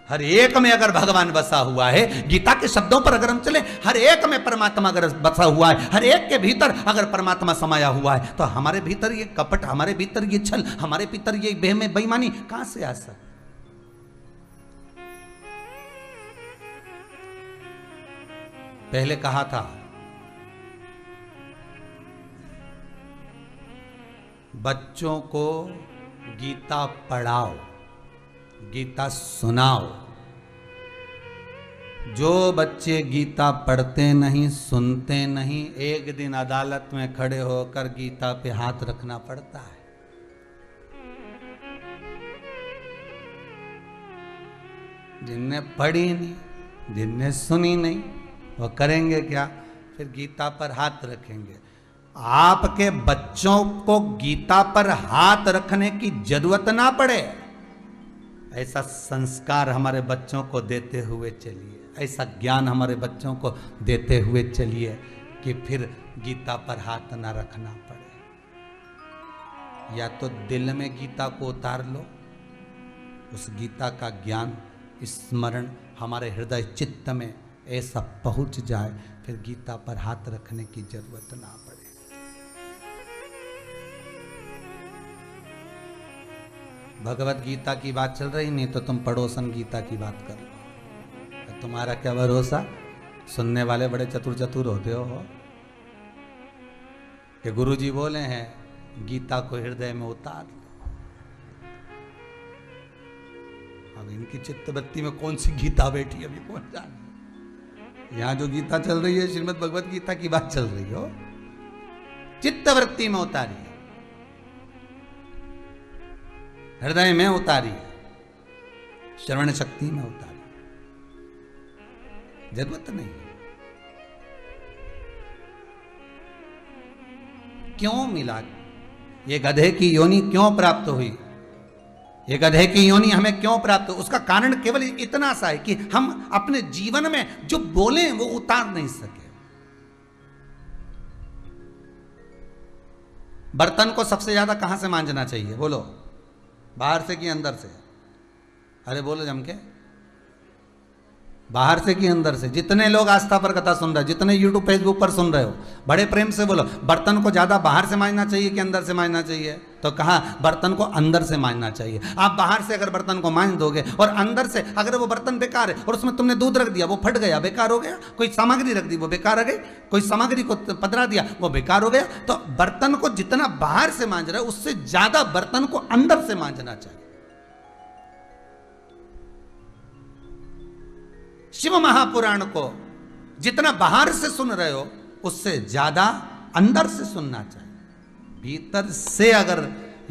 हर एक में अगर भगवान बसा हुआ है, गीता के शब्दों पर अगर हम चले, हर एक में परमात्मा अगर बसा हुआ है, हर एक के भीतर अगर परमात्मा समाया हुआ है, तो हमारे भीतर ये कपट, हमारे भीतर ये छल, हमारे भीतर ये बेईमानी कहां से आ सकती। पहले कहा था बच्चों को गीता पढ़ाओ, गीता सुनाओ। जो बच्चे गीता पढ़ते नहीं, सुनते नहीं, एक दिन अदालत में खड़े होकर गीता पे हाथ रखना पड़ता है। जिनने पढ़ी नहीं, जिनने सुनी नहीं, वो करेंगे क्या? फिर गीता पर हाथ रखेंगे। आपके बच्चों को गीता पर हाथ रखने की जरूरत ना पड़े, ऐसा संस्कार हमारे बच्चों को देते हुए चलिए, ऐसा ज्ञान हमारे बच्चों को देते हुए चलिए कि फिर गीता पर हाथ ना रखना पड़े। या तो दिल में गीता को उतार लो, उस गीता का ज्ञान स्मरण हमारे हृदय चित्त में ऐसा पहुंच जाए, फिर गीता पर हाथ रखने की जरूरत ना पड़े। भगवत गीता की बात चल रही, नहीं तो तुम पड़ोसन गीता की बात कर लो। तुम्हारा क्या भरोसा, सुनने वाले बड़े चतुर चतुर होते हो कि गुरुजी बोले हैं गीता को हृदय में उतार लो। अब इनकी चित्तवृत्ति में कौन सी गीता बैठी अभी कौन जाने। यहां जो गीता चल रही है श्रीमद् भगवत गीता की बात चल रही हो, चित्तवृत्ति में उतारिए, हृदय में उतारिए, श्रवण शक्ति में उतारिए। जरूरत नहीं। क्यों मिला? ये गधे की योनि क्यों प्राप्त हुई? ये गधे की योनि हमें क्यों प्राप्त हुई? उसका कारण केवल इतना सा है कि हम अपने जीवन में जो बोले वो उतार नहीं सके। बर्तन को सबसे ज्यादा कहां से मांजना चाहिए बोलो? बाहर से कि अंदर से? अरे बोलो जम के, बाहर से कि अंदर से? जितने लोग आस्था पर कथा सुन रहे हो, जितने यूट्यूब फेसबुक पर सुन रहे हो, बड़े प्रेम से बोलो, बर्तन को ज्यादा बाहर से मांजना चाहिए कि अंदर से मांजना चाहिए? तो कहा बर्तन को अंदर से मांजना चाहिए। आप बाहर से अगर बर्तन को मांज दोगे और अंदर से अगर वो बर्तन बेकार है और उसमें तुमने दूध रख दिया, वो फट गया, बेकार हो गया। कोई सामग्री रख दी, वो बेकार आ गई। कोई सामग्री को पधरा दिया, वो बेकार हो गया। तो बर्तन को जितना बाहर से मांज रहे हो, उससे ज्यादा बर्तन को अंदर से मांजना चाहिए। शिव महापुराण को जितना बाहर से सुन रहे हो, उससे ज्यादा अंदर से सुनना चाहिए। भीतर से अगर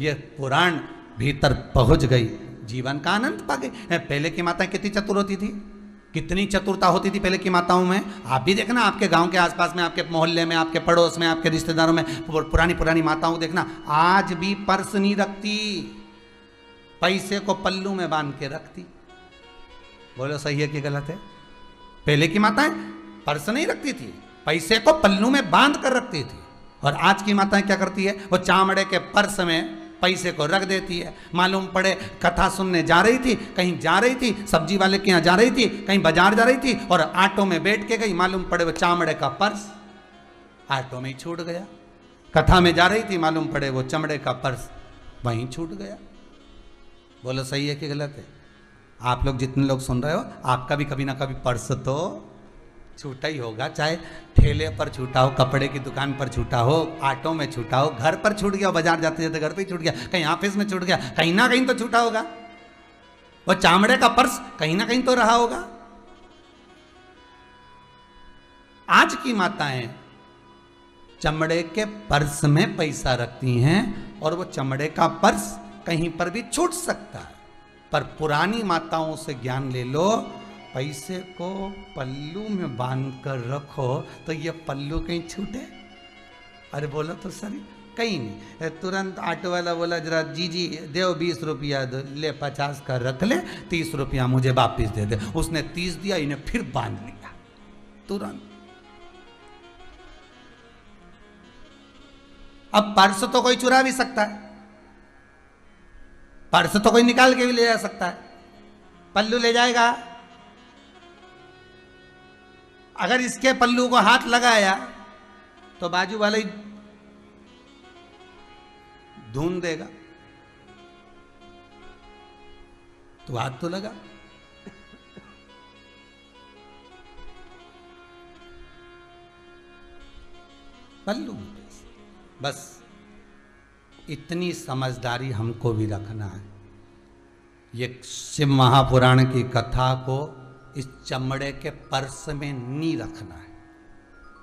ये पुराण भीतर पहुंच गई, जीवन का आनंद पा गई। पहले की माताएं कितनी चतुर होती थी, कितनी चतुरता होती थी पहले की माताओं में। आप भी देखना, आपके गांव के आसपास में, आपके मोहल्ले में, आपके पड़ोस में, आपके रिश्तेदारों में पुरानी पुरानी माताओं देखना, आज भी पर्स नहीं रखती, पैसे को पल्लू में बांध के रखती। बोलो सही है कि गलत है? पहले की माताएं पर्स नहीं रखती थी, पैसे को पल्लू में बांध कर रखती थी। और आज की माताएं क्या करती है, वो चामड़े के पर्स में पैसे को रख देती है। मालूम पड़े कथा सुनने जा रही थी, कहीं जा रही थी, सब्जी वाले के यहाँ जा रही थी, कहीं बाजार जा रही थी और ऑटो में बैठ के गई, मालूम पड़े वो चामड़े का पर्स ऑटो में ही छूट गया। कथा में जा रही थी, मालूम पड़े वो चमड़े का पर्स वहीं छूट गया। बोलो सही है कि गलत है? आप लोग जितने लोग सुन रहे हो, आपका भी कभी ना कभी पर्स तो छूटा ही होगा, चाहे ठेले पर छूटा हो, कपड़े की दुकान पर छूटा हो, ऑटो में छूटा हो, घर पर छूट गया, बाजार जाते जाते घर पे ही छूट गया, कहीं ऑफिस में छूट गया, कहीं ना कहीं तो छूटा होगा। वो चामड़े का पर्स कहीं ना कहीं तो रहा होगा। आज की माताएं चमड़े के पर्स में पैसा रखती हैं और वो चमड़े का पर्स कहीं पर भी छूट सकता है। पर पुरानी माताओं से ज्ञान ले लो, पैसे को पल्लू में बांध कर रखो तो ये पल्लू कहीं छूटे? अरे बोलो तो सर, कहीं नहीं। तुरंत ऑटो वाला बोला जरा जी देव 20 रुपया दो, ले 50 का रख ले, 30 रुपया मुझे वापिस दे दे। उसने 30 दिया, इन्हें फिर बांध लिया तुरंत। अब पर्स तो कोई चुरा भी सकता है, पर्स तो कोई निकाल के भी ले जा सकता है, पल्लू ले जाएगा? अगर इसके पल्लू को हाथ लगाया तो बाजू वाला ही ढूंढ देगा, तो हाथ तो लगा। पल्लू बस इतनी समझदारी हमको भी रखना है। ये शिव महापुराण की कथा को इस चमड़े के पर्स में नहीं रखना है।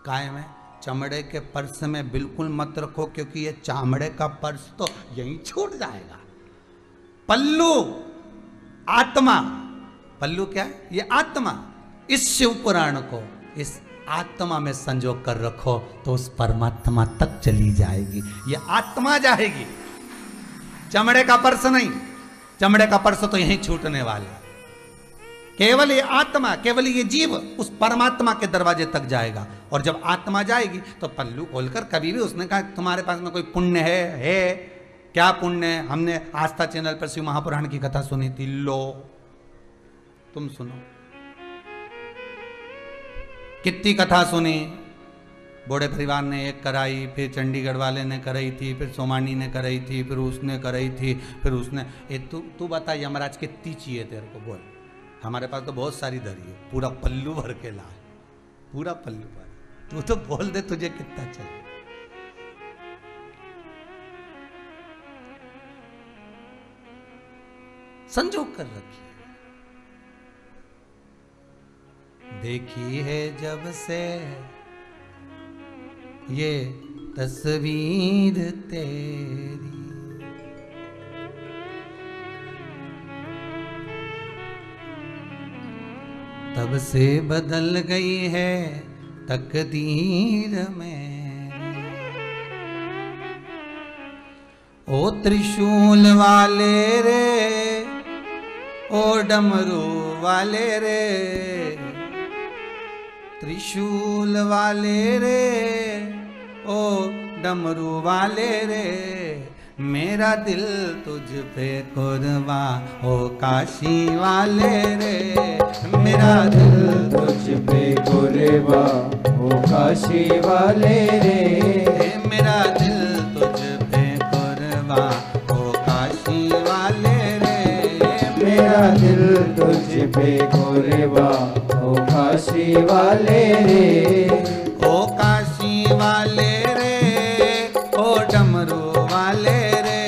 कायम है, चमड़े के पर्स में बिल्कुल मत रखो, क्योंकि ये चामड़े का पर्स तो यहीं छूट जाएगा। पल्लू आत्मा, पल्लू क्या है? ये आत्मा। इस शिव पुराण को इस आत्मा में संजो कर रखो तो उस परमात्मा तक चली जाएगी। ये आत्मा जाएगी, चमड़े का पर्स नहीं। चमड़े का पर्स तो यहीं छूटने वाला। केवल ये आत्मा, केवल ये जीव उस परमात्मा के दरवाजे तक जाएगा। और जब आत्मा जाएगी तो पल्लू खोलकर कभी भी उसने कहा तुम्हारे पास में कोई पुण्य है? क्या पुण्य है? हमने आस्था चैनल पर शिव महापुराण की कथा सुनी थी, लो तुम सुनो। कितनी कथा सुनी, बूढ़े परिवार ने एक कराई, फिर चंडीगढ़ वाले ने कराई थी, फिर सोमानी ने कराई थी, फिर उसने कराई थी, फिर उसने तू बता यमराज कितनी चाहिए तेरे को? बोल, हमारे पास तो बहुत सारी धरी है, पूरा पल्लू भर के ला, पूरा पल्लू भर। तू तो बोल दे तुझे कितना चाहिए। संजोग कर रखी। देखी है जब से ये तस्वीर तेरी, तब से बदल गई है तकदीर में। ओ त्रिशूल वाले रे, ओ डमरू वाले रे, त्रिशूल वाले रे, ओ डमरू वाले रे, मेरा दिल तुझ पे कुर्बा, ओ काशी वाले रे, मेरा दिल तुझ पे कुर्बा, ओ काशी वाले रे, मेरा दिल तुझ पे कुर्बा, ओ काशी वाले रे, मेरा दिल तुझ पे कुर्बा, ओ काशी वाले रे, ओ काशी वाले रे, ओ डमरू वाले रे,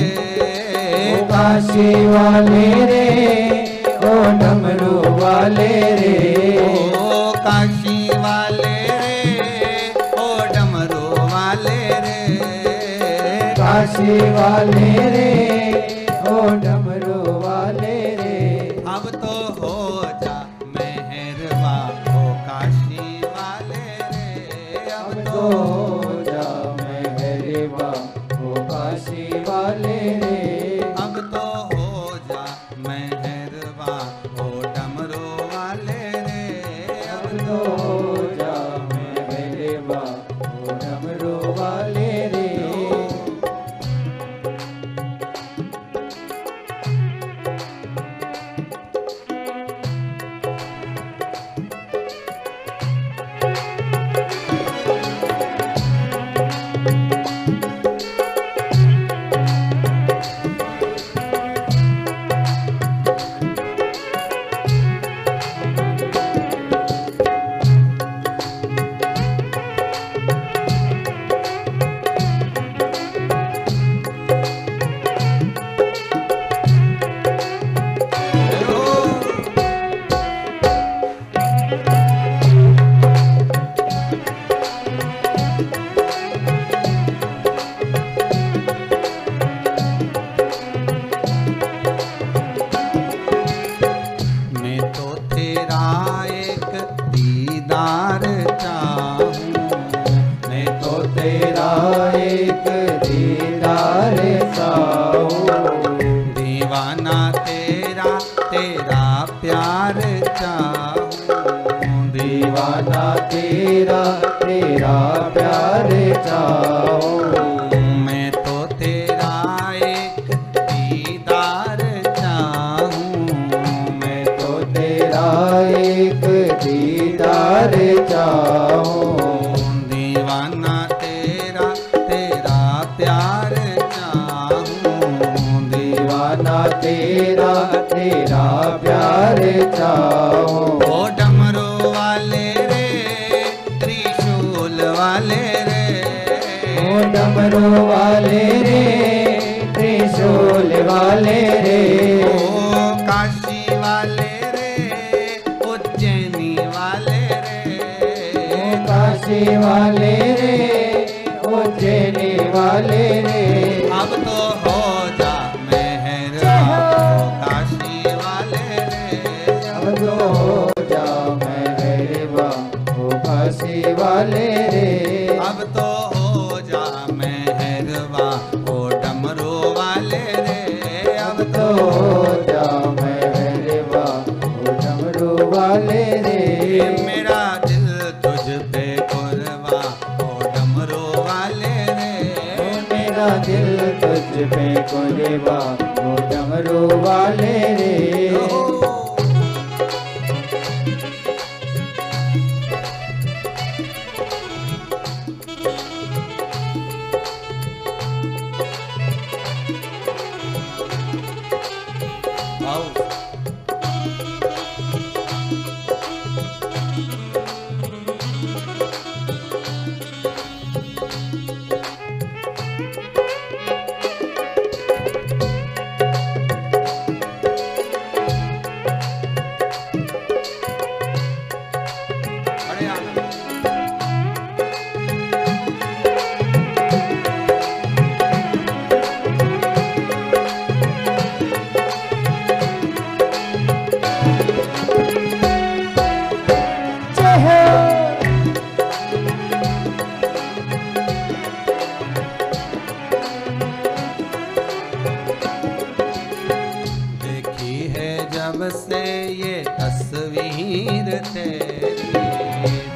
ओ काशी वाले रे, ओ डमरू वाले रे, ओ काशी वाले रे, ओ डमरू वाले रे, काशी वाले रे, ओ डमरू वाले रे। अब तो हो जा मेहरबा, ओ काशी वाले रे, अब तो हो जा मेहरबा, ओ काशी वाले रे, अब तो हो जा मेहरबा, ओ डमरू वाले रे, अब तो हो जा मेहरबा, ओ डमरू वाले दीदार चाहूं, मैं तो तेरा एक दीदार चाहूं, दीवाना तेरा तेरा प्यार चाहूं, दीवाना तेरा तेरा प्यार चाहूं, मैं तो तेरा एक दीदार चाहूं, मैं तो तेरा एक दीदार चाहूं, दीवाना तेरा तेरा प्यार चाहूं, दीवाना तेरा तेरा प्यार चाहूं, ओ डमरू वाले रे त्रिशूल वाले रे, ओ डमरू वाले रे त्रिशूल वाले रे, ओ काशी वाले रे उज्जैनी वाले रे, ओ काशी वाले रे उज्जैनी वाले रे, अब तो हो जा मेहरबान ओ काशी वाले रे, अब तो हो जा मेहरबान ओ काशी वाले रे, अब तो हो जा मेहरबान ओ डमरू वाले रे, अब तो तो हो जा मेहरबान ओ डमरू वाले रे, मेरा दिल तुझ पे कुर्बा ओ डमरू वाले रे, मेरा दिल तुझ पे कुर्बान ओ डमरू वाले रे, आओ अरे आना जय हो देखी है जब से ये तस्वीर तेरी,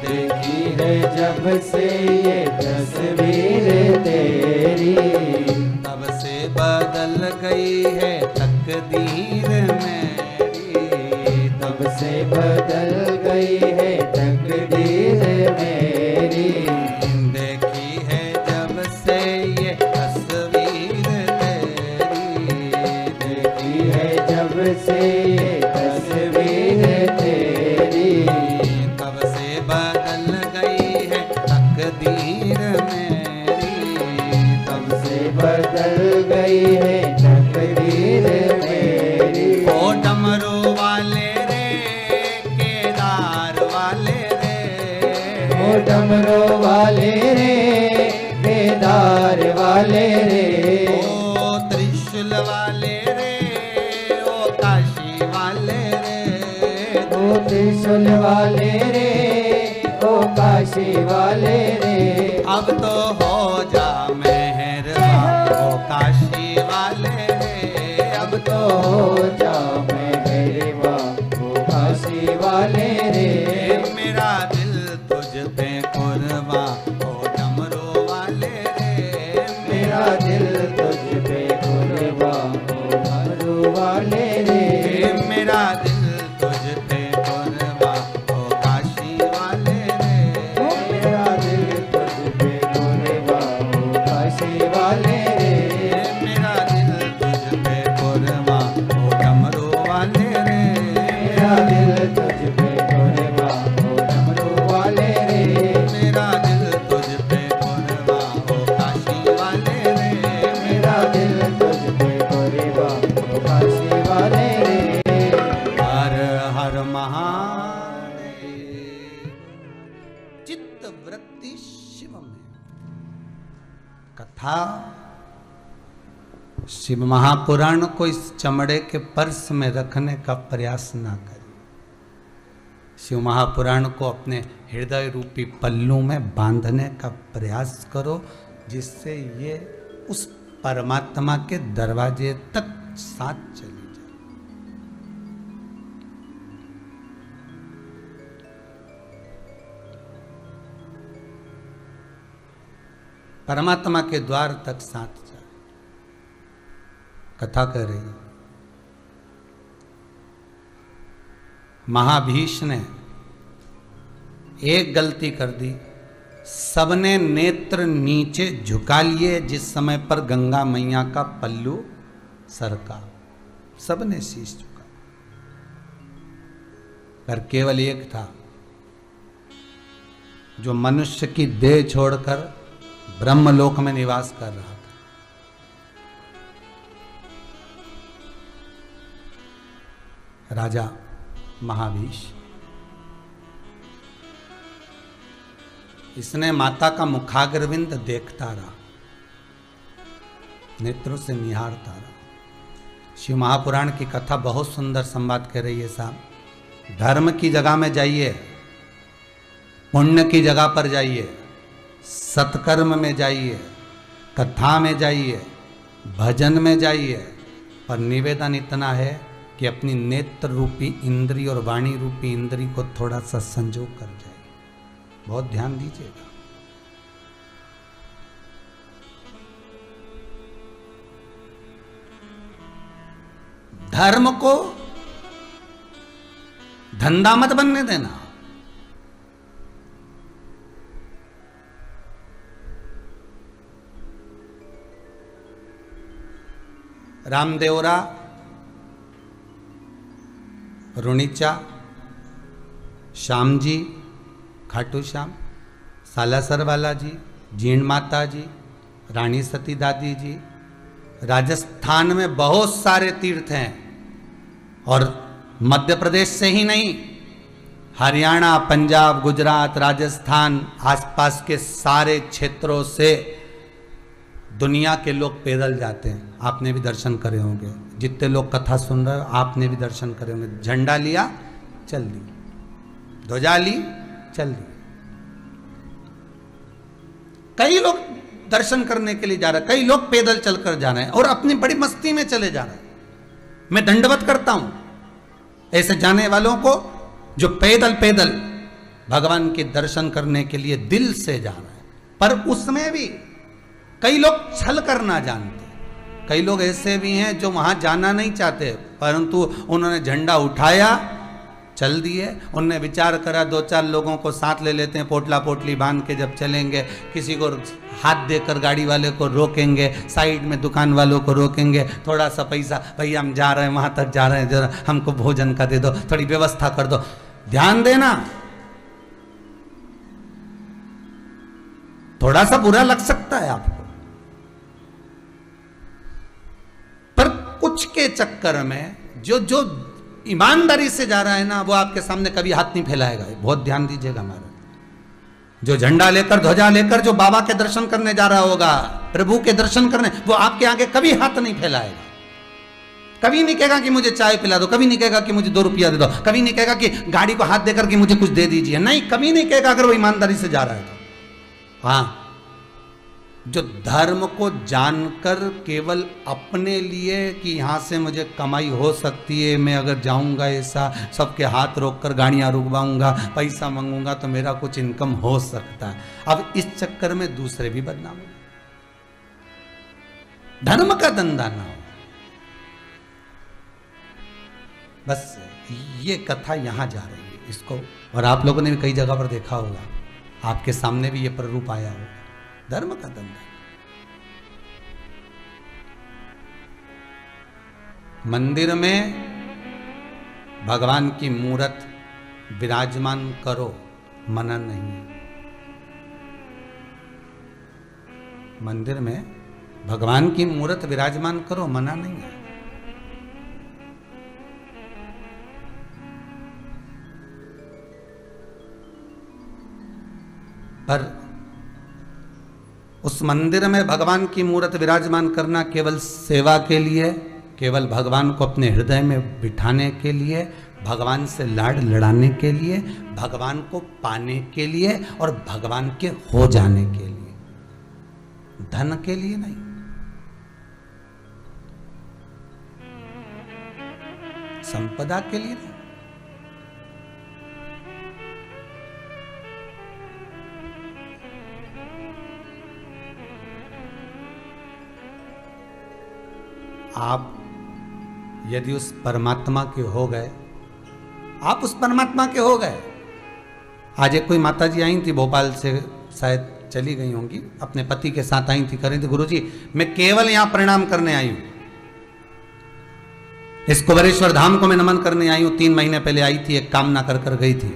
देखी है जब से ये तस्वीर तेरी, तब से बदल गई है तकदीर मेरी, तब से बदल गई है तकदीर मेरी, देखी है जब से ये तस्वीर तेरी, देखी है जब से ये तस्वीर तेरी, तब से बदल गई है तकदीर मेरी, तब से बदल गई है तकदीर मेरी, ओ डमरू वाले रे केदार वाले रे, ओ डमरू वाले रे केदार वाले रे, ओ त्रिशूल वाले रे ओ काशी वाले रे, ओ त्रिशूल वाले रे ओ काशी वाले रे, अब तो हो जा मेहरबान ओ काशी वाले रे, अब तो हो जा मेहरबान ओ काशी वाले रे, मेरा दिल तुझ पे कुर्बा ओ डमरू वाले रे, मेरा दिल तुझ पे कुर्बान ओ डमरू वाले रे, मेरा दिल तुझ पे कुर्बा ओ काशी वाले रे, मेरा दिल तुझ पे कुर्बान ओ काशी वाले रे, मेरा दिल तुझ पे कुर्बा ओ डमरू वाले रे, मेरा दिल तुझ पे कुर्बान ओ डमरू वाले रे, मेरा दिल तुझ पे कुर्बा ओ काशी वाले रे, मेरा दिल तुझ पे कुर्बान ओ काशी वाले रे, हर हर महादेव। चित्त वृत्ति शिव में कथा शिव महापुराण को इस चमड़े के पर्स में रखने का प्रयास ना करें। शिव महापुराण को अपने हृदय रूपी पल्लू में बांधने का प्रयास करो, जिससे ये उस परमात्मा के दरवाजे तक साथ चली जाए। परमात्मा के द्वार तक साथ जाए। कथा कह रही है, महाभीष ने एक गलती कर दी, सबने नेत्र नीचे झुका लिए जिस समय पर गंगा मैया का पल्लू सरका, सबने शीश झुका, पर केवल एक था जो मनुष्य की देह छोड़कर ब्रह्मलोक में निवास कर रहा था। राजा महाभीष। इसने माता का मुखाग्रविंद देखता रहा, नेत्रों से निहारता रहा। शिव महापुराण की कथा बहुत सुंदर संवाद कह रही है साहब। धर्म की जगह में जाइए, पुण्य की जगह पर जाइए, सत्कर्म में जाइए, कथा में जाइए, भजन में जाइए, पर निवेदन इतना है कि अपनी नेत्र रूपी इंद्री और वाणी रूपी इंद्री को थोड़ा सा संजोग कर जाए। बहुत ध्यान दीजिएगा। धर्म को धंधा मत बनने देना। रामदेवरा, रुणीचा, श्याम जी, खाटू श्याम, सालासर वाला जी, जीण माता जी, रानी सती दादी जी, राजस्थान में बहुत सारे तीर्थ हैं, और मध्य प्रदेश से ही नहीं, हरियाणा, पंजाब, गुजरात, राजस्थान, आसपास के सारे क्षेत्रों से दुनिया के लोग पैदल जाते हैं। आपने भी दर्शन करे होंगे, जितने लोग कथा सुन रहे हो आपने भी दर्शन करे होंगे। झंडा लिया, चल दी, ध्वजा ली, चल दी। कई लोग दर्शन करने के लिए जा रहे हैं, कई लोग पैदल चलकर जा रहे हैं और अपनी बड़ी मस्ती में चले जा रहे हैं। मैं दंडवत करता हूं ऐसे जाने वालों को जो पैदल पैदल भगवान के दर्शन करने के लिए दिल से जा रहे हैं। पर उसमें भी कई लोग छल करना जानते हैं, कई लोग ऐसे भी हैं जो वहां जाना नहीं चाहते, परंतु उन्होंने झंडा उठाया, चल दिए। उनने विचार करा 2-4 लोगों को साथ ले लेते हैं, पोटला पोटली बांध के जब चलेंगे, किसी को हाथ देकर गाड़ी वाले को रोकेंगे, साइड में दुकान वालों को रोकेंगे, थोड़ा सा पैसा, भैया हम जा रहे हैं, वहां तक जा रहे हैं, जरा हमको भोजन का दे दो, थोड़ी व्यवस्था कर दो। ध्यान देना, थोड़ा सा बुरा लग सकता है आपको, पर कुछ के चक्कर में जो ईमानदारी से जा रहा है ना, वो आपके सामने कभी हाथ नहीं फैलाएगा। बहुत ध्यान दीजिएगा। हमारा जो झंडा लेकर, ध्वजा लेकर जो बाबा के दर्शन करने जा रहा होगा, प्रभु के दर्शन करने, वो आपके आगे कभी हाथ नहीं फैलाएगा। कभी नहीं कहेगा कि मुझे चाय पिला दो, कभी नहीं कहेगा कि मुझे 2 रुपया दे दो, कभी नहीं कहेगा कि गाड़ी को हाथ देकर कि मुझे कुछ दे दीजिए। नहीं, कभी नहीं कहेगा अगर वो ईमानदारी से जा रहा है तो। हाँ, जो धर्म को जानकर केवल अपने लिए कि यहाँ से मुझे कमाई हो सकती है, मैं अगर जाऊँगा ऐसा सबके हाथ रोककर गाड़ियाँ रुकवाऊँगा, पैसा मांगूंगा तो मेरा कुछ इनकम हो सकता है, अब इस चक्कर में दूसरे भी बदनाम हो। धर्म का धंधा ना हो। बस ये कथा यहाँ जा रही है इसको, और आप लोगों ने भी कई जगह पर देखा होगा, आपके सामने भी ये प्ररूप आया होगा। धर्म का धंधा। मंदिर में भगवान की मूर्त विराजमान करो, मना नहीं है। मंदिर में भगवान की मूर्त विराजमान करो, मना नहीं है। पर उस मंदिर में भगवान की मूर्त विराजमान करना केवल सेवा के लिए केवल भगवान को अपने हृदय में बिठाने के लिए, भगवान से लाड लड़ाने के लिए, भगवान को पाने के लिए और भगवान के हो जाने के लिए, धन के लिए नहीं। संपदा के लिए नहीं। आप यदि उस परमात्मा के हो गए, आप उस परमात्मा के हो गए। आज एक कोई माता जी आई थी भोपाल से, शायद चली गई होंगी, अपने पति के साथ आई थी, कह रही थी गुरुजी मैं केवल यहां प्रणाम करने आई हूं, इस कुबेरेश्वर धाम को मैं नमन करने आई हूं। 3 महीने पहले आई थी, एक कामना कर कर गई थी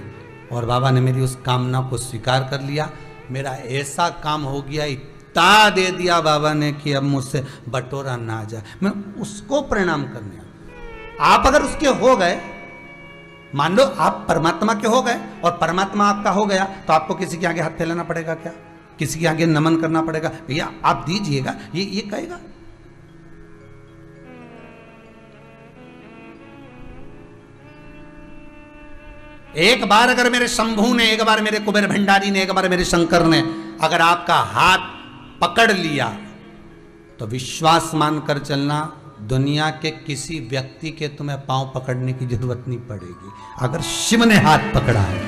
और बाबा ने मेरी उस कामना को स्वीकार कर लिया। मेरा ऐसा काम हो गया, इतना दे दिया बाबा ने कि अब मुझसे बटोरा ना आ जाए। मैं उसको प्रणाम करने आया। आप अगर उसके हो गए, मान लो आप परमात्मा के हो गए और परमात्मा आपका हो गया, तो आपको किसी के आगे हाथ फैलाना पड़ेगा क्या? किसी के आगे नमन करना पड़ेगा? भैया आप दीजिएगा, ये कहेगा? एक बार अगर मेरे शंभू ने, एक बार मेरे कुबेर भंडारी ने, एक बार मेरे शंकर ने अगर आपका हाथ पकड़ लिया तो विश्वास मानकर चलना, दुनिया के किसी व्यक्ति के तुम्हें पांव पकड़ने की जरूरत नहीं पड़ेगी। अगर शिव ने हाथ पकड़ा है,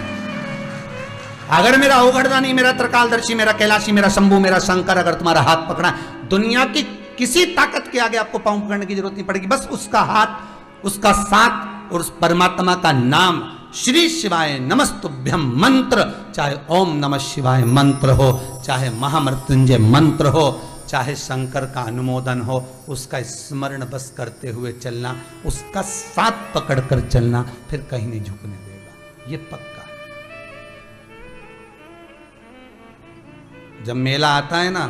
अगर मेरा औगड़दानी, मेरा त्रिकालदर्शी, मेरा कैलाशी, मेरा शंभू, मेरा शंकर अगर तुम्हारा हाथ पकड़ा, दुनिया की किसी ताकत के आगे आपको पांव पकड़ने की जरूरत नहीं पड़ेगी। बस उसका हाथ, उसका साथ और उस परमात्मा का नाम श्री शिवाय नमस्तुभ्यम मंत्र, चाहे ओम नमः शिवाय मंत्र हो, चाहे महामृत्युंजय मंत्र हो, चाहे शंकर का अनुमोदन हो, उसका स्मरण बस करते हुए चलना, उसका साथ पकड़कर चलना, फिर कहीं नहीं झुकने देगा, ये पक्का। जब मेला आता है ना,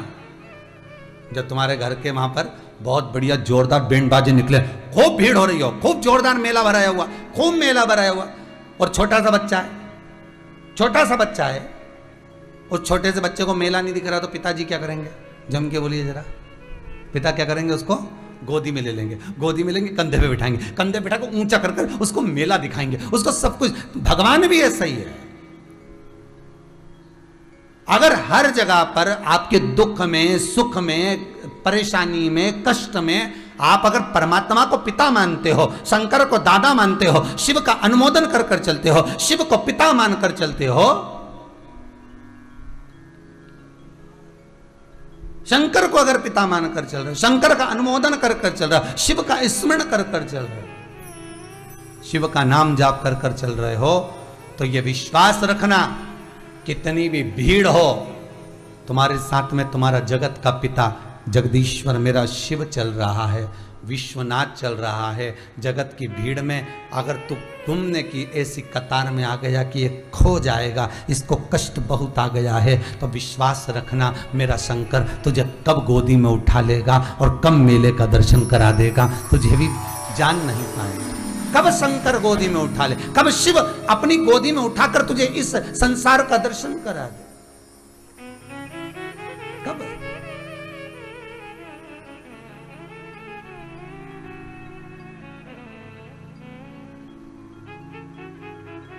जब तुम्हारे घर के वहां पर बहुत बढ़िया जोरदार बैंड बाजे निकले, खूब भीड़ हो रही हो, खूब जोरदार मेला भराया हुआ, खूब मेला भराया हुआ, और छोटा सा बच्चा है, छोटा सा बच्चा है, उस छोटे से बच्चे को मेला नहीं दिख रहा, तो पिताजी क्या करेंगे? जम के बोलिए जरा, पिता क्या करेंगे? उसको गोदी में ले लेंगे, गोदी में लेंगे, कंधे पे बिठाएंगे, कंधे पे बिठा कर ऊंचा कर कर उसको मेला दिखाएंगे, उसको सब कुछ। भगवान भी ऐसा ही है। अगर हर जगह पर आपके दुख में, सुख में, परेशानी में, कष्ट में आप अगर परमात्मा को पिता मानते हो, शंकर को दादा मानते हो, शिव का अनुमोदन कर कर चलते हो, शिव को पिता मानकर चलते हो, शंकर को अगर पिता मानकर चल रहे हो, शंकर का अनुमोदन कर कर चल रहे हो, शिव का स्मरण कर कर चल रहे हो, शिव का नाम जाप कर कर चल रहे हो, तो यह विश्वास रखना, कितनी भी भीड़ हो, तुम्हारे साथ में तुम्हारा जगत का पिता जगदीश्वर मेरा शिव चल रहा है, विश्वनाथ चल रहा है। जगत की भीड़ में अगर तू घूमने की ऐसी कतार में आ गया कि ये खो जाएगा, इसको कष्ट बहुत आ गया है, तो विश्वास रखना मेरा शंकर तुझे कब गोदी में उठा लेगा और कब मेले का दर्शन करा देगा, तुझे भी जान नहीं पाएगा। कब शंकर गोदी में उठा ले, कब शिव अपनी गोदी में उठाकर तुझे इस संसार का दर्शन करा दे, कब?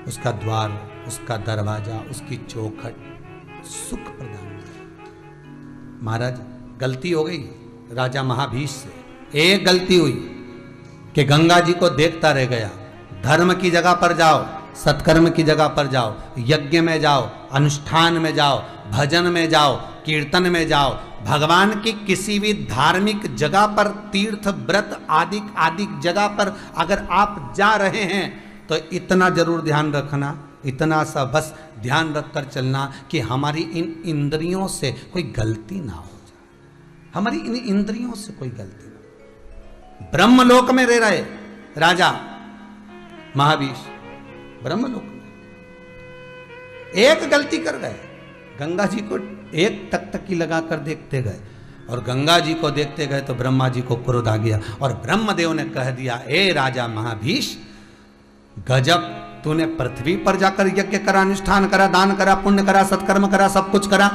उसका द्वार, उसका दरवाजा, उसकी चौखट सुख प्रदान करे। महाराज गलती हो गई राजा महाभीष से, एक गलती हुई कि गंगा जी को देखता रह गया। धर्म की जगह पर जाओ, सत्कर्म की जगह पर जाओ, यज्ञ में जाओ, अनुष्ठान में जाओ, भजन में जाओ, कीर्तन में जाओ, भगवान की किसी भी धार्मिक जगह पर, तीर्थ व्रत आदि आदि जगह पर अगर आप जा रहे हैं तो इतना जरूर ध्यान रखना, इतना सा बस ध्यान रखकर चलना कि हमारी इन इंद्रियों से कोई गलती ना हो जाए, हमारी इन इंद्रियों से कोई गलती ना। ब्रह्मलोक में रह रहे राजा महाभीष, ब्रह्मलोक में एक गलती कर गए, गंगा जी को एक टकटकी लगाकर देखते गए, और गंगा जी को देखते गए तो ब्रह्मा जी को क्रोध आ गया, और ब्रह्मदेव ने कह दिया, ए राजा महाभीष, गजब, तूने पृथ्वी पर जाकर यज्ञ करा, अनुष्ठान करा, दान करा, पुण्य करा, सत्कर्म करा, सब कुछ करा,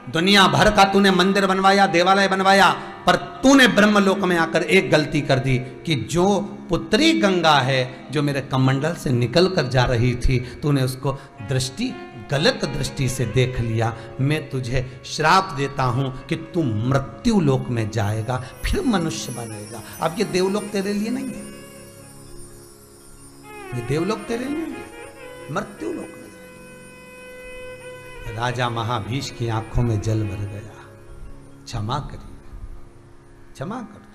दुनिया भर का तूने मंदिर बनवाया, देवालय बनवाया, पर तूने ब्रह्मलोक में आकर एक गलती कर दी कि जो पुत्री गंगा है जो मेरे कमंडल से निकल कर जा रही थी, तूने उसको गलत दृष्टि से देख लिया। मैं तुझे श्राप देता हूं कि तू मृत्यु लोक में जाएगा, फिर मनुष्य बनेगा। अब ये देवलोक तेरे लिए नहीं है, ये देवलोक तेरे लिए नहीं है, मृत्यु लोक में जाएगा। राजा महाभीष की आंखों में जल भर गया। क्षमा करिए, क्षमा कर दो।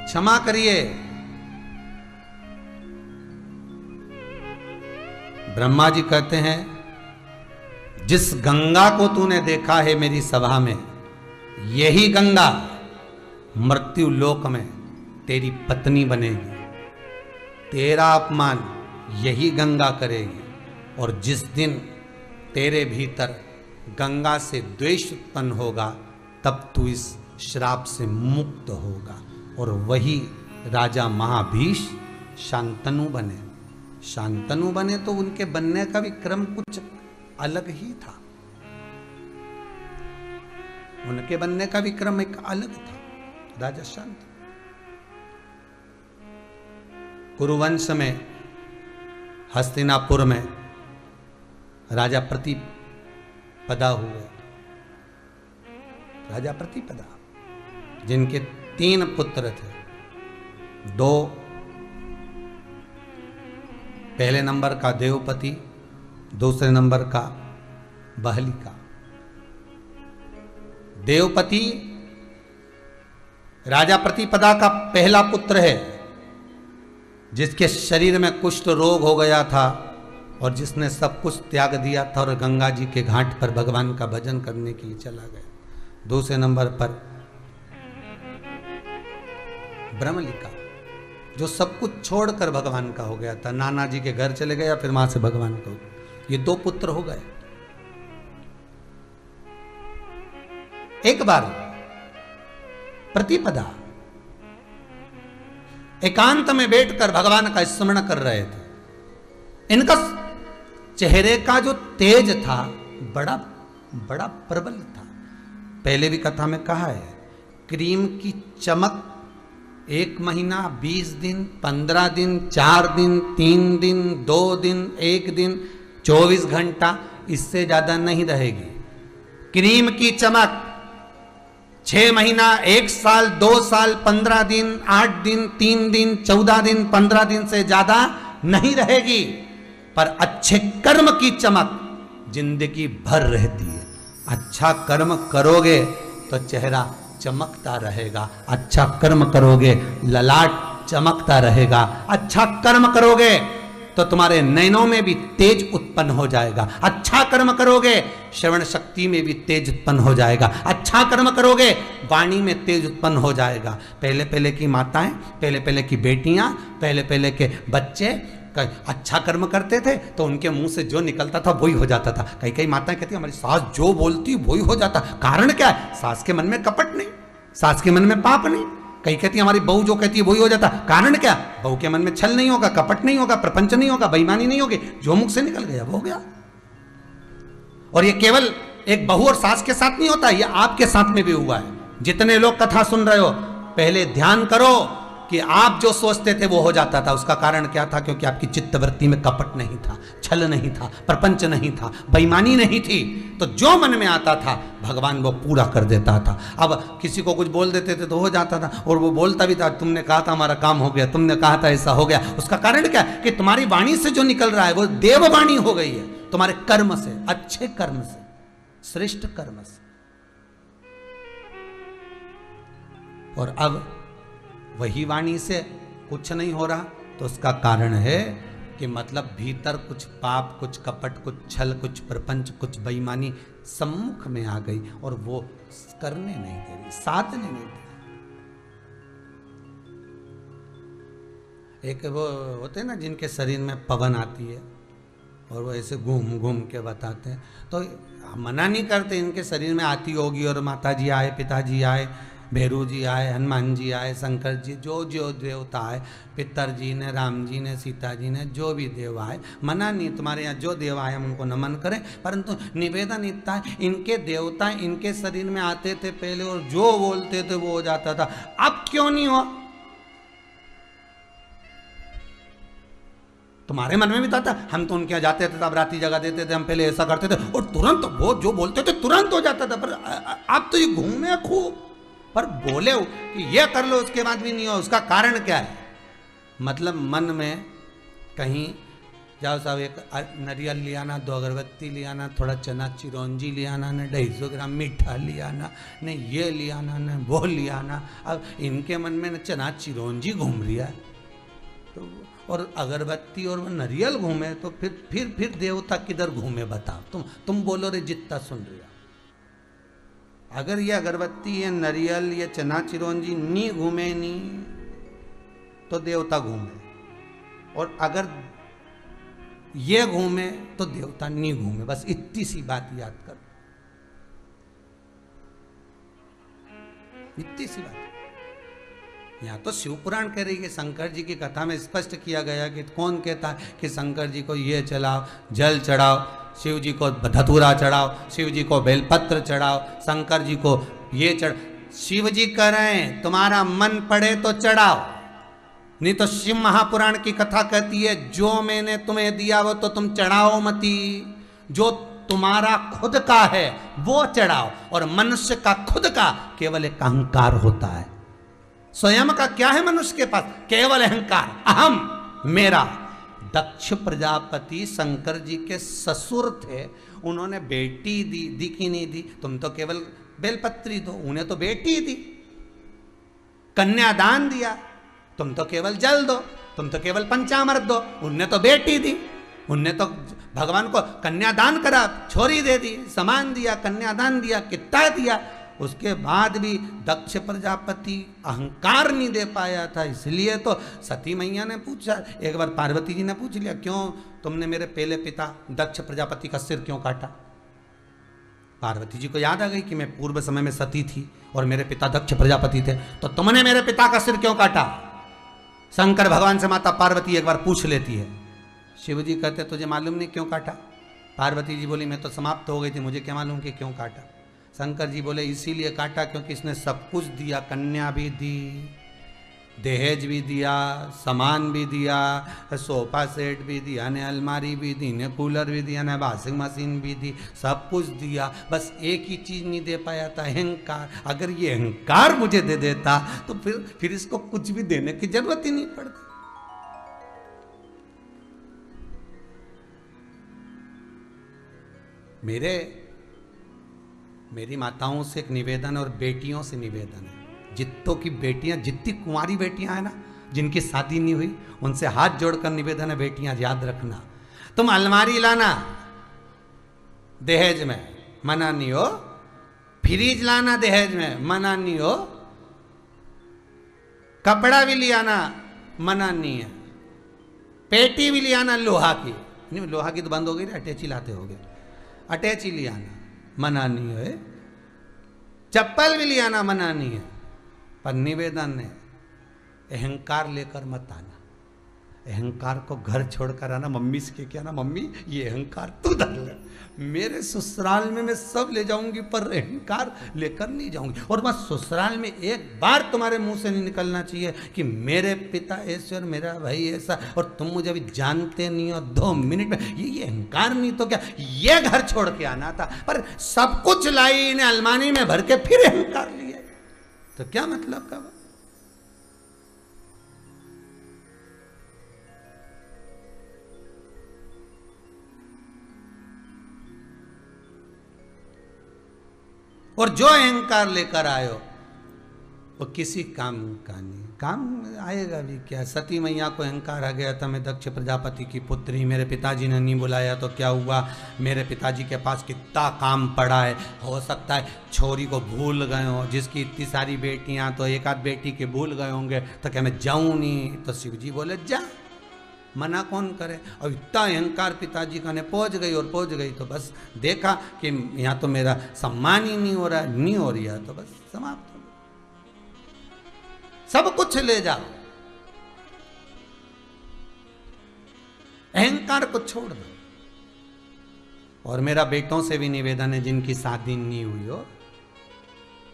क्षमा करिए। ब्रह्मा जी कहते हैं, जिस गंगा को तूने देखा है मेरी सभा में, यही गंगा मृत्यु लोक में तेरी पत्नी बनेगी। तेरा अपमान यही गंगा करेगी, और जिस दिन तेरे भीतर गंगा से द्वेष उत्पन्न होगा, तब तू इस श्राप से मुक्त होगा। और वही राजा महाभीष शांतनु बने। शांतनु बने तो उनके बनने का भी क्रम कुछ अलग ही था, उनके बनने का भी क्रम एक अलग था। राजा शांतनु कुरुवंश में, हस्तिनापुर में राजा प्रतिपदा हुए। राजा प्रतिपदा जिनके 3 पुत्र थे, 2 पहले नंबर का देवपति, दूसरे नंबर का बहलिका। देवपति राजा प्रतिपदा का पहला पुत्र है, जिसके शरीर में कुष्ठ रोग हो गया था और जिसने सब कुछ त्याग दिया था और गंगा जी के घाट पर भगवान का भजन करने के लिए चला गया। दूसरे नंबर पर ब्रह्मलिका, जो सब कुछ छोड़कर भगवान का हो गया था। नाना जी के घर चले गया, फिर वहां से भगवान का हो गया। ये 2 पुत्र हो गए। एक बार प्रतिपदा एकांत में बैठकर भगवान का स्मरण कर रहे थे। इनका चेहरे का जो तेज था बड़ा बड़ा प्रबल था। पहले भी कथा में कहा है, क्रीम की चमक 1 महीना, 20 दिन, 15 दिन, 4 दिन, 3 दिन, 2 दिन, 1 दिन, 24 घंटा, इससे ज्यादा नहीं रहेगी। क्रीम की चमक 6 महीना, 1 साल, 2 साल, 15 दिन, 8 दिन, 3 दिन, 14 दिन, 15 दिन से ज्यादा नहीं रहेगी। पर अच्छे कर्म की चमक जिंदगी भर रहती है। अच्छा कर्म करोगे तो चेहरा चमकता रहेगा, अच्छा कर्म करोगे ललाट चमकता रहेगा, अच्छा कर्म करोगे तो तुम्हारे नयनों में भी तेज उत्पन्न हो जाएगा, अच्छा कर्म करोगे श्रवण शक्ति में भी तेज उत्पन्न हो जाएगा, अच्छा कर्म करोगे वाणी में तेज उत्पन्न हो जाएगा। पहले पहले की माताएं, पहले पहले की बेटियां, पहले पहले के बच्चे अच्छा कर्म करते थे तो उनके मुंह से जो निकलता था वही हो जाता था। कई कई माताएं कहती हमारी सास जो बोलती वही हो जाता। कारण क्या है? सास के मन में कपट नहीं, सास के मन में पाप नहीं। कई कहती हमारी बहू जो कहती है वही हो जाता। कारण क्या? बहू के मन में छल नहीं होगा, कपट नहीं होगा, प्रपंच नहीं होगा, बेईमानी नहीं होगी, जो मुख से निकल गया वो हो गया। और ये केवल एक बहू और सास के साथ नहीं होता, ये आपके साथ में भी हुआ है। जितने लोग कथा सुन रहे हो, पहले ध्यान करो कि आप जो सोचते थे वो हो जाता था। उसका कारण क्या था? क्योंकि आपकी चित्तवृत्ति में कपट नहीं था, छल नहीं था, प्रपंच नहीं था, बेईमानी नहीं थी। तो जो मन में आता था भगवान वो पूरा कर देता था। अब किसी को कुछ बोल देते थे तो हो जाता था, और वो बोलता भी था तुमने कहा था हमारा काम हो गया, तुमने कहा था ऐसा हो गया। उसका कारण क्या है? कि तुम्हारी वाणी से जो निकल रहा है वो देववाणी हो गई है, तुम्हारे कर्म से, अच्छे कर्म से, श्रेष्ठ कर्म से। और अब वही वाणी से कुछ नहीं हो रहा, तो उसका कारण है कि मतलब भीतर कुछ पाप, कुछ कपट, कुछ छल, कुछ प्रपंच, कुछ बेईमानी सम्मुख में आ गई और वो करने नहीं दे रही, साधने नहीं दे रही। एक वो होते हैं ना जिनके शरीर में पवन आती है और वो ऐसे घूम घूम के बताते हैं, तो मना नहीं करते इनके शरीर में आती होगी और माता जी आए, पिताजी आए, भैरू जी आए, हनुमान जी आए, शंकर जी, जो जो देवता आए, पितरजी ने, राम जी ने, सीता जी ने, जो भी देव आए, मना नहीं, तुम्हारे यहाँ जो देव आए हम उनको नमन करें, परंतु निवेदन इतना है, इनके देवता इनके शरीर में आते थे पहले और जो बोलते थे वो हो जाता था, अब क्यों नहीं हुआ? तुम्हारे मन में भी था, हम तो उनके यहाँ जाते थे, तब राती जगह देते थे, हम पहले ऐसा करते थे और तुरंत वो जो बोलते थे तुरंत हो जाता था, पर आप तो ये घूमे खूब, पर बोले हो कि ये कर लो उसके बाद भी नहीं हो, उसका कारण क्या है? मतलब मन में कहीं जाओ साहब, एक नारियल ले आना, 2 अगरबत्ती ले आना, थोड़ा चना चिरौंजी ले आना, न 250 ग्राम मीठा ले आना, न ये ले आना, न वो ले आना। अब इनके मन में न चना चिरौंजी घूम रही है तो, और अगरबत्ती और नारियल घूमे, तो फिर देवता किधर घूमे बताओ? तुम बोलो रे जितना सुन रहे हो, अगर ये अगरबत्ती, ये नारियल, ये चना चिरौंजी नहीं घूमे नहीं तो देवता घूमे, और अगर ये घूमे तो देवता नहीं घूमे। बस इतनी सी बात याद कर, इतनी सी बात। यहाँ तो शिव पुराण कह रही है, शंकर जी की कथा में स्पष्ट किया गया कि कौन कहता है कि शंकर जी को ये चढ़ाओ, जल चढ़ाओ, शिव जी को धतूरा चढ़ाओ, शिव जी को बेलपत्र चढ़ाओ, शंकर जी को ये चढ़। शिव जी कह रहे हैं तुम्हारा मन पड़े तो चढ़ाओ, नहीं तो शिव महापुराण की कथा कहती है जो मैंने तुम्हें दिया वो तो तुम चढ़ाओ मती, जो तुम्हारा खुद का है वो चढ़ाओ। और मनुष्य का खुद का केवल एक अहंकार होता है, स्वयं का क्या है मनुष्य के पास? केवल अहंकार, अहम, मेरा। दक्ष प्रजापति शंकर जी के ससुर थे, उन्होंने बेटी दी कि नहीं दी? तुम तो केवल बेलपत्री दो, उन्हें तो बेटी दी। कन्यादान दिया, तुम तो केवल जल दो, तुम तो केवल पंचामृत दो, उनने तो बेटी दी, उनने तो भगवान को कन्यादान करा, छोरी दे दी, समान दिया, कन्यादान दिया, कितना दिया। उसके बाद भी दक्ष प्रजापति अहंकार नहीं दे पाया था, इसलिए तो सती मैया ने पूछा, एक बार पार्वती जी ने पूछ लिया, क्यों तुमने मेरे पहले पिता दक्ष प्रजापति का सिर क्यों काटा? पार्वती जी को याद आ गई कि मैं पूर्व समय में सती थी और मेरे पिता दक्ष प्रजापति थे, तो तुमने मेरे पिता का सिर क्यों काटा? शंकर भगवान से माता पार्वती एक बार पूछ लेती है। शिव जी कहते तुझे मालूम नहीं क्यों काटा? पार्वती जी बोली मैं तो समाप्त हो गई थी, मुझे क्या मालूम कि क्यों काटा। शंकर जी बोले इसीलिए काटा क्योंकि इसने सब कुछ दिया, कन्या भी दी, दहेज भी दिया, सामान भी दिया, सोफा सेट भी दिया, ने अलमारी भी दी, ने कूलर भी दिया, ने वॉशिंग मशीन भी दी, सब कुछ दिया, बस एक ही चीज नहीं दे पाया था, अहंकार। अगर ये अहंकार मुझे दे देता तो फिर इसको कुछ भी देने की जरूरत ही नहीं पड़ती। मेरी माताओं से एक निवेदन और बेटियों से निवेदन है, जितों की बेटियां, जितनी कुंवारी बेटियां हैं ना, जिनकी शादी नहीं हुई, उनसे हाथ जोड़कर निवेदन है, बेटियां याद रखना, तुम अलमारी लाना दहेज में, मना नहीं हो। फ्रिज लाना दहेज में, मना नहीं हो। कपड़ा भी ले आना, मना नहीं है। पेटी भी ले आना लोहा की, नहीं लोहा की तो बंद हो गई, अटैची लाते हो गए, अटैची ले आना, मना नहीं है। चप्पल भी ले आना, मना नहीं है। पर निवेदन है अहंकार लेकर मत आना, अहंकार को घर छोड़कर आना। मम्मी से क्या ना, मम्मी ये अहंकार तू धर ले, मेरे ससुराल में मैं सब ले जाऊंगी पर अहंकार लेकर नहीं जाऊंगी। और बस ससुराल में एक बार तुम्हारे मुंह से नहीं निकलना चाहिए कि मेरे पिता ऐसे और मेरा भाई ऐसा और तुम मुझे अभी जानते नहीं हो, 2 मिनट में ये अहंकार नहीं तो क्या, ये घर छोड़ के आना था। पर सब कुछ लाई ने अलमारी में भर के फिर अहंकार लिया, तो क्या मतलब का? और जो अहंकार लेकर आयो वो किसी काम का नहीं, काम आएगा भी क्या। सती मैया को अहंकार आ गया था, मैं दक्ष प्रजापति की पुत्री, मेरे पिताजी ने नहीं बुलाया तो क्या हुआ, मेरे पिताजी के पास कितना काम पड़ा है, हो सकता है छोरी को भूल गए हो, जिसकी इतनी सारी बेटियां, तो एक आध बेटी के भूल गए होंगे, तो क्या मैं जाऊं नहीं? तो शिव जी बोले जा, मना कौन करे। और इतना अहंकार पिताजी का ने पहुंच गई, और पहुंच गई तो बस देखा कि यहाँ तो मेरा सम्मान ही नहीं हो रहा, नहीं हो रही है, तो बस समाप्त हो गया। सब कुछ ले जाओ, अहंकार को छोड़ दो। और मेरा बेटों से भी निवेदन है, जिनकी शादी नहीं हुई हो,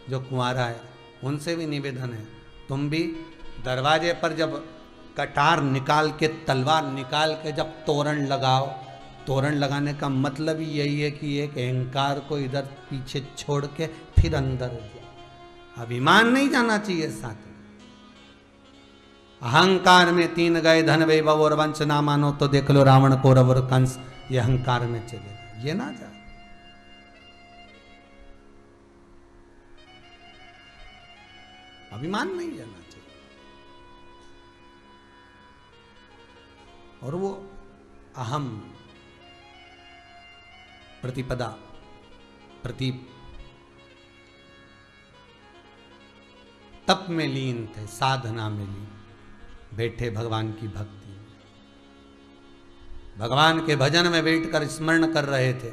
जो कुंवारा है, उनसे भी निवेदन है, तुम भी दरवाजे पर जब कटार निकाल के, तलवार निकाल के जब तोरण लगाओ, तोरण लगाने का मतलब ही यही है कि एक अहंकार को इधर पीछे छोड़ के फिर अंदर जाओ। अभिमान नहीं जाना चाहिए साथ में। अहंकार में 3 गए धन वैभव और वंश, ना मानो तो देख लो रावण कौरव और कंस, ये अहंकार में चले, ये ना जाए। अभिमान नहीं जाना चाहिए। और वो अहम प्रतिपदा, तप में लीन थे, साधना में लीन बैठे, भगवान की भक्ति, भगवान के भजन में बैठकर स्मरण कर रहे थे।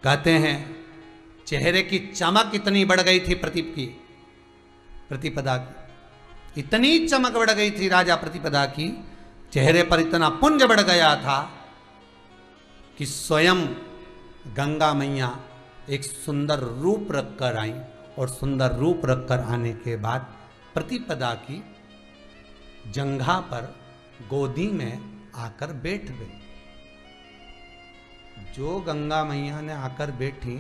कहते हैं चेहरे की चमक इतनी बढ़ गई थी प्रतिपदा की, इतनी चमक बढ़ गई थी राजा प्रतिपदा की, चेहरे पर इतना पुंज बढ़ गया था कि स्वयं गंगा मैया एक सुंदर रूप रखकर आई, और सुंदर रूप रखकर आने के बाद प्रतिपदा की जंघा पर गोदी में आकर बैठ गई। जो गंगा मैया ने आकर बैठी,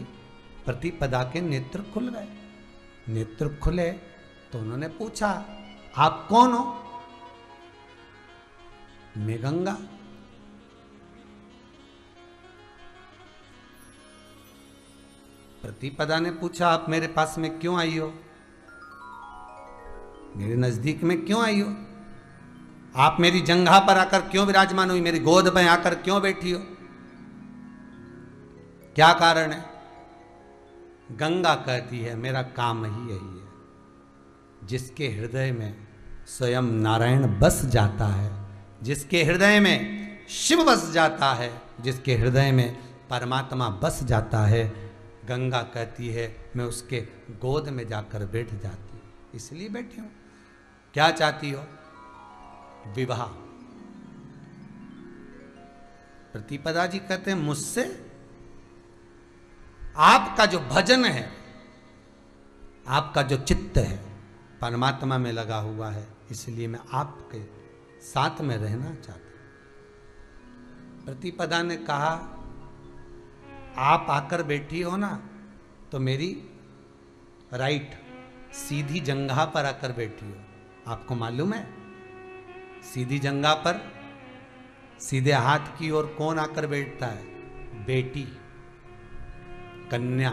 प्रतिपदा के नेत्र खुल गए। नेत्र खुले तो उन्होंने पूछा, आप कौन हो? मैं गंगा। प्रतिपदा ने पूछा, आप मेरे पास में क्यों आई हो? मेरे नजदीक में क्यों आई हो? आप मेरी जंघा पर आकर क्यों विराजमान हुई? मेरी गोद में आकर क्यों बैठी हो? क्या कारण है? गंगा कहती है, मेरा काम ही यही है। जिसके हृदय में स्वयं नारायण बस जाता है, जिसके हृदय में शिव बस जाता है, जिसके हृदय में परमात्मा बस जाता है, गंगा कहती है मैं उसके गोद में जाकर बैठ जाती हूँ। इसलिए बैठी हूँ। क्या चाहती हो? विवाह। प्रतिपदा जी कहते हैं, मुझसे आपका जो भजन है, आपका जो चित्त है परमात्मा में लगा हुआ है, इसलिए मैं आपके साथ में रहना चाहती हूं। प्रतिपदा ने कहा, आप आकर बैठी हो ना, तो मेरी राइट सीधी जंघा पर आकर बैठी हो। आपको मालूम है सीधी जंघा पर सीधे हाथ की ओर कौन आकर बैठता है? बेटी, कन्या।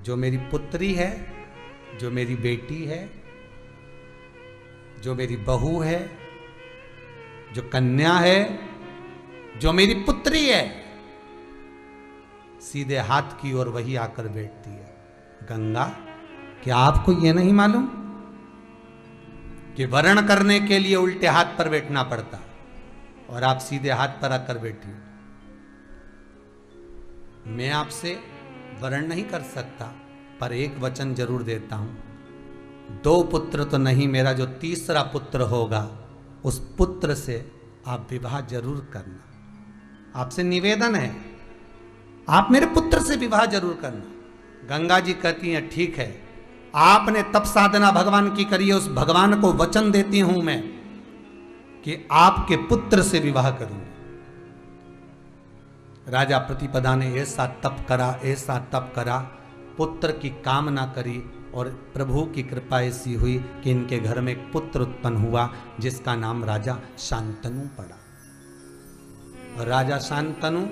जो मेरी पुत्री है, जो मेरी बेटी है, जो मेरी बहू है, जो कन्या है, जो मेरी पुत्री है, सीधे हाथ की ओर वही आकर बैठती है। गंगा, क्या आपको यह नहीं मालूम कि वरण करने के लिए उल्टे हाथ पर बैठना पड़ता, और आप सीधे हाथ पर आकर बैठी? मैं आपसे वरण नहीं कर सकता, पर एक वचन जरूर देता हूं, 2 पुत्र तो नहीं, मेरा जो तीसरा पुत्र होगा, उस पुत्र से आप विवाह जरूर करना। आपसे निवेदन है, आप मेरे पुत्र से विवाह जरूर करना। गंगा जी कहती हैं, ठीक है, आपने तप साधना भगवान की करी है, उस भगवान को वचन देती हूं मैं कि आपके पुत्र से विवाह करूंगी। राजा प्रतिपदा ने ऐसा तप करा, ऐसा तप करा, पुत्र की कामना करी, और प्रभु की कृपा ऐसी हुई कि इनके घर में एक पुत्र उत्पन्न हुआ, जिसका नाम राजा शांतनु पड़ा। और राजा शांतनु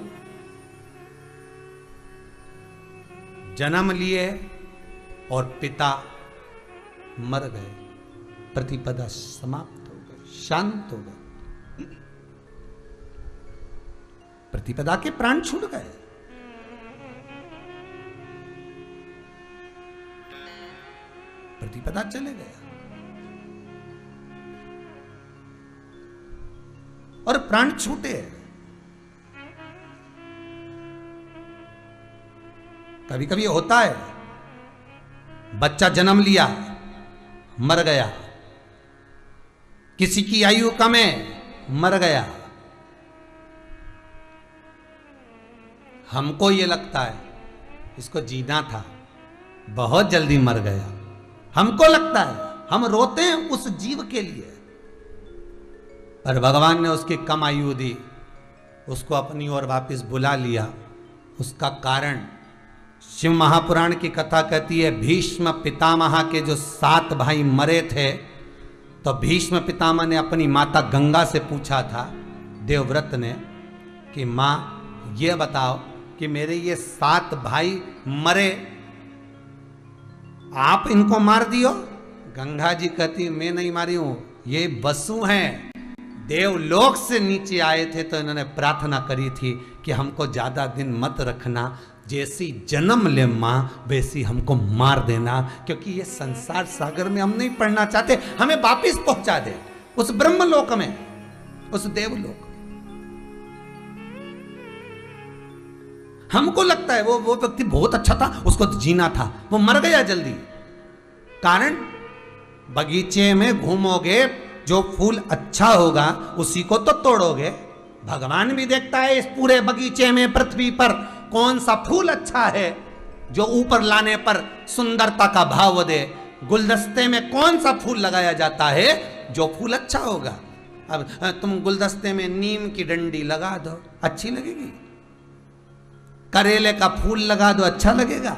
जन्म लिए और पिता मर गए, प्रतिपदा समाप्त हो गई, शांत हो गए, प्रतिपदा के प्राण छूट गए। प्रतिपदा चले गया, और प्राण छूटे। कभी कभी होता है, बच्चा जन्म लिया, मर गया, किसी की आयु कम है, मर गया। हमको ये लगता है इसको जीना था, बहुत जल्दी मर गया। हमको लगता है, हम रोते हैं उस जीव के लिए, पर भगवान ने उसकी कम आयु दी, उसको अपनी ओर वापस बुला लिया। उसका कारण शिव महापुराण की कथा कहती है, भीष्म पितामह के जो 7 भाई मरे थे, तो भीष्म पितामह ने अपनी माता गंगा से पूछा था, देवव्रत ने, कि माँ ये बताओ कि मेरे ये 7 भाई मरे, आप इनको मार दियो। गंगा जी कहती, मैं नहीं मारी हूं, ये वसु हैं, देवलोक से नीचे आए थे, तो इन्होंने प्रार्थना करी थी कि हमको ज्यादा दिन मत रखना, जैसी जन्म ले मां वैसी हमको मार देना, क्योंकि ये संसार सागर में हम नहीं पढ़ना चाहते, हमें वापिस पहुंचा दे उस ब्रह्मलोक में, उस देवलोक। हमको लगता है वो व्यक्ति बहुत अच्छा था, उसको तो जीना था, वो मर गया जल्दी। कारण बगीचे में घूमोगे, जो फूल अच्छा होगा उसी को तो तोड़ोगे। भगवान भी देखता है इस पूरे बगीचे में, पृथ्वी पर कौन सा फूल अच्छा है जो ऊपर लाने पर सुंदरता का भाव दे। गुलदस्ते में कौन सा फूल लगाया जाता है जो फूल अच्छा होगा। अब तुम गुलदस्ते में नीम की डंडी लगा दो, अच्छी लगेगी। करेले का फूल लगा दो, अच्छा लगेगा।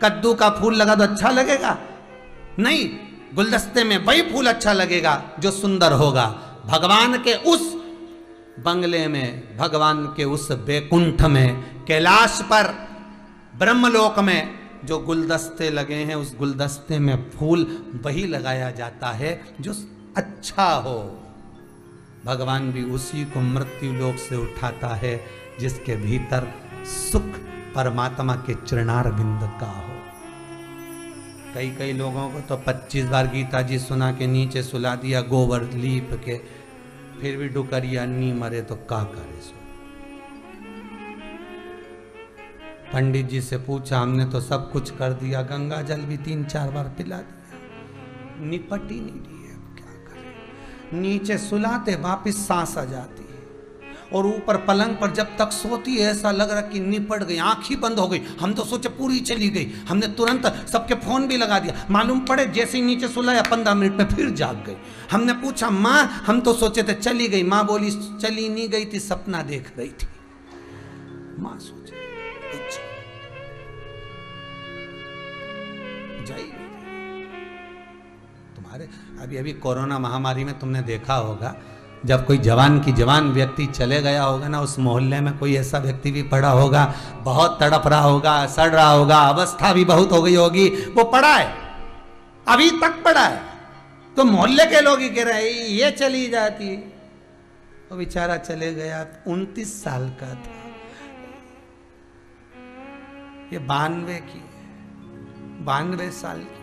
कद्दू का फूल लगा दो, अच्छा लगेगा। नहीं, गुलदस्ते में वही फूल अच्छा लगेगा जो सुंदर होगा। भगवान के उस बंगले में, भगवान के उस बैकुंठ में, कैलाश पर, ब्रह्मलोक में जो गुलदस्ते लगे हैं, उस गुलदस्ते में फूल वही लगाया जाता है जो अच्छा हो। भगवान भी उसी को मृत्यु लोक से उठाता है जिसके भीतर सुख परमात्मा के चरणार बिंद का हो। कई लोगों को तो 25 बार गीता जी सुना के नीचे सुला दिया गोबर लीप के, फिर भी डुकरिया नहीं मरे तो का करे सो। पंडित जी से पूछा, हमने तो सब कुछ कर दिया, गंगा जल भी 3-4 बार पिला दिया, निपट ही नहीं रही है, क्या करें। नीचे सुलाते वापिस सांस आ जाती है, और ऊपर पलंग पर जब तक सोती है ऐसा लग रहा कि निपट गई, आंख ही बंद हो गई। हम तो सोचे पूरी चली गई, हमने तुरंत सबके फोन भी लगा दिया, मालूम पड़े जैसे ही नीचे सुलाया 15 मिनट में फिर जाग गई। हमने पूछा, माँ हम तो सोचे थे चली गई, माँ बोली चली नहीं गई थी, सपना देख रही थी। माँ सोचे तुम्हारे अभी कोरोना महामारी में तुमने देखा होगा, जब कोई जवान की जवान व्यक्ति चले गया होगा ना, उस मोहल्ले में कोई ऐसा व्यक्ति भी पड़ा होगा, बहुत तड़प रहा होगा, सड़ रहा होगा, अवस्था भी बहुत हो गई होगी, वो पड़ा है, अभी तक पड़ा है, तो मोहल्ले के लोग ही कह रहे हैं ये चली जाती, वो बेचारा चले गया, 29 साल का था, ये 92 साल की,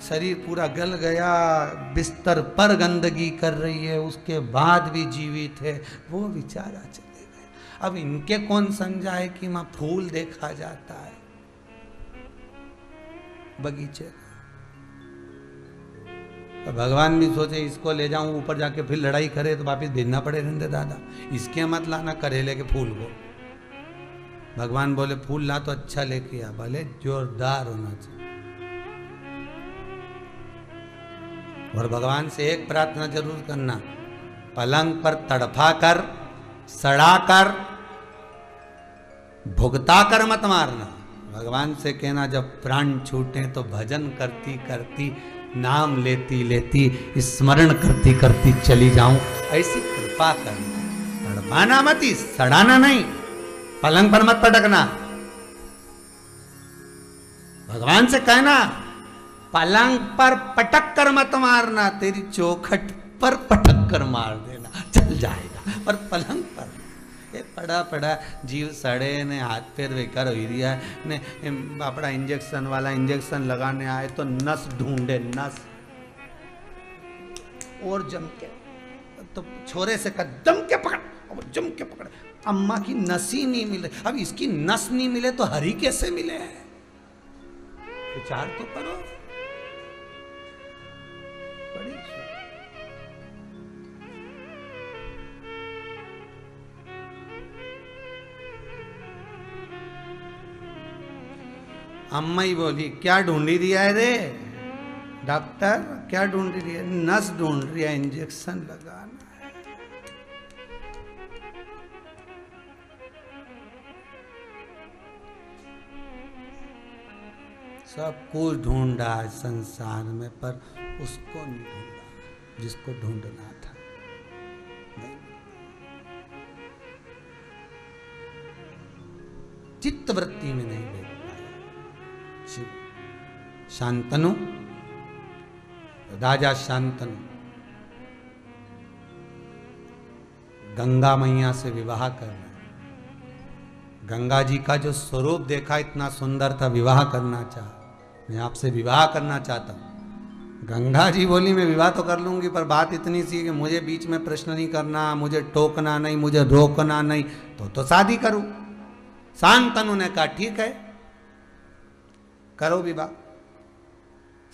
शरीर पूरा गल गया, बिस्तर पर गंदगी कर रही है, उसके बाद भी जीवित है, वो बेचारा चले गए। अब इनके कौन समझाए कि मां फूल देखा जाता है बगीचे का। तो भगवान भी सोचे इसको ले जाऊं ऊपर, जाके फिर लड़ाई करे तो वापिस भेजना पड़े रंदे दादा, इसके मत लाना करेले के फूल को। भगवान बोले फूल ला तो अच्छा लेके आ, भले जोरदार होना चाहिए। और भगवान से एक प्रार्थना जरूर करना, पलंग पर तड़फा कर, सड़ा कर, भुगता कर मत मारना। भगवान से कहना जब प्राण छूटे तो भजन करती करती, नाम लेती लेती, स्मरण करती करती चली जाऊं, ऐसी कृपा करना। तड़पाना मत, सड़ाना नहीं, पलंग पर मत पटकना। भगवान से कहना पलंग पर पटक कर मत मारना, तेरी चौखट पर पटक कर मार देना, चल जाएगा, पर पलंग पर ये पड़ा पड़ा जीव सड़े ने, हाथ पैर बेकार हो रिया ने, अपना इंजेक्शन वाला इंजेक्शन लगाने आए तो नस ढूंढे, नस और जम के, तो छोरे से कहा जम के पकड़, जम के पकड़, अम्मा की नस ही नहीं मिले। अब इसकी नस नहीं मिले तो हरी कैसे मिले? विचार तो करो। अम्मा ही बोली, क्या ढूंढी दिया है रे डॉक्टर, क्या ढूंढ रही है? नस ढूंढ रही है, इंजेक्शन लगाना है। सब कुछ ढूंढा है संसार में, पर उसको नहीं ढूंढा जिसको ढूंढना था। चित्त वृत्ति में नहीं देख पाया। शिव शांतनु, राजा शांतनु गंगा मैया से विवाह कर रहे। गंगा जी का जो स्वरूप देखा इतना सुंदर था, विवाह करना चाहा। मैं आपसे विवाह करना चाहता हूं। गंगा जी बोली मैं विवाह तो कर लूंगी, पर बात इतनी सी कि मुझे बीच में प्रश्न नहीं करना, मुझे टोकना नहीं, मुझे रोकना नहीं, तो शादी करूं। शांतनु ने कहा ठीक है, करो विवाह।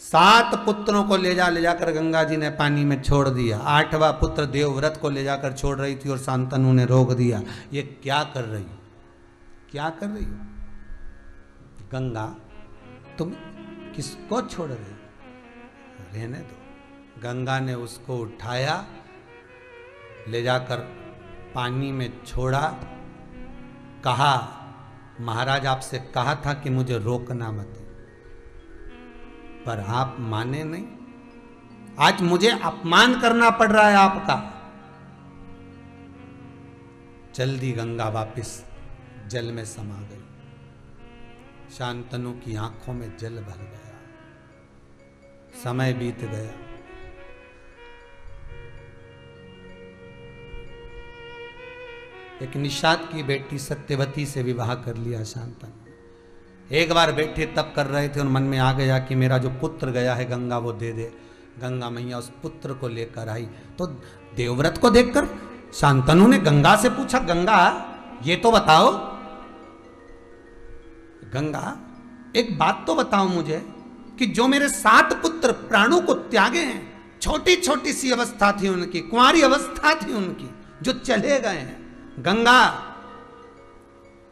7 पुत्रों को ले जाकर गंगा जी ने पानी में छोड़ दिया। 8वां पुत्र देवव्रत को ले जाकर छोड़ रही थी और शांतनु ने रोक दिया। ये क्या कर रही हो, क्या कर रही हो गंगा, तुम किसको छोड़ रही हो? रहने दो। गंगा ने उसको उठाया, ले जाकर पानी में छोड़ा, कहा महाराज आपसे कहा था कि मुझे रोकना मत, पर आप माने नहीं। आज मुझे अपमान करना पड़ रहा है आपका। जल्दी गंगा वापस जल में समा गई। शांतनु की आंखों में जल भर गया। समय बीत गया। एक निषाद की बेटी सत्यवती से विवाह कर लिया शांतनु। एक बार बैठे तब कर रहे थे और मन में आ गया कि मेरा जो पुत्र गया है गंगा वो दे दे। गंगा मैया उस पुत्र को लेकर आई तो देवव्रत को देखकर शांतनु ने गंगा से पूछा, गंगा ये तो बताओ, गंगा एक बात तो बताओ मुझे कि जो मेरे 7 पुत्र प्राणों को त्यागे हैं, छोटी छोटी सी अवस्था थी उनकी, कुंवारी अवस्था थी उनकी, जो चले गए हैं, गंगा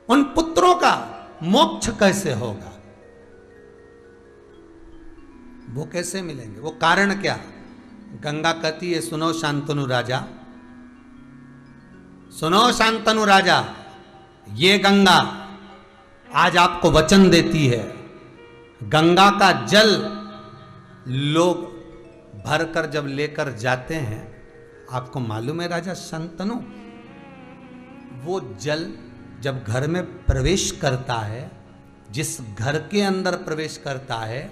उन पुत्रों का मोक्ष कैसे होगा? वो कैसे मिलेंगे? वो कारण क्या? गंगा कहती है सुनो शांतनु राजा, सुनो शांतनु राजा, ये गंगा आज आपको वचन देती है। गंगा का जल लोग भरकर जब लेकर जाते हैं, आपको मालूम है राजा शांतनु, वो जल जब घर में प्रवेश करता है, जिस घर के अंदर प्रवेश करता है,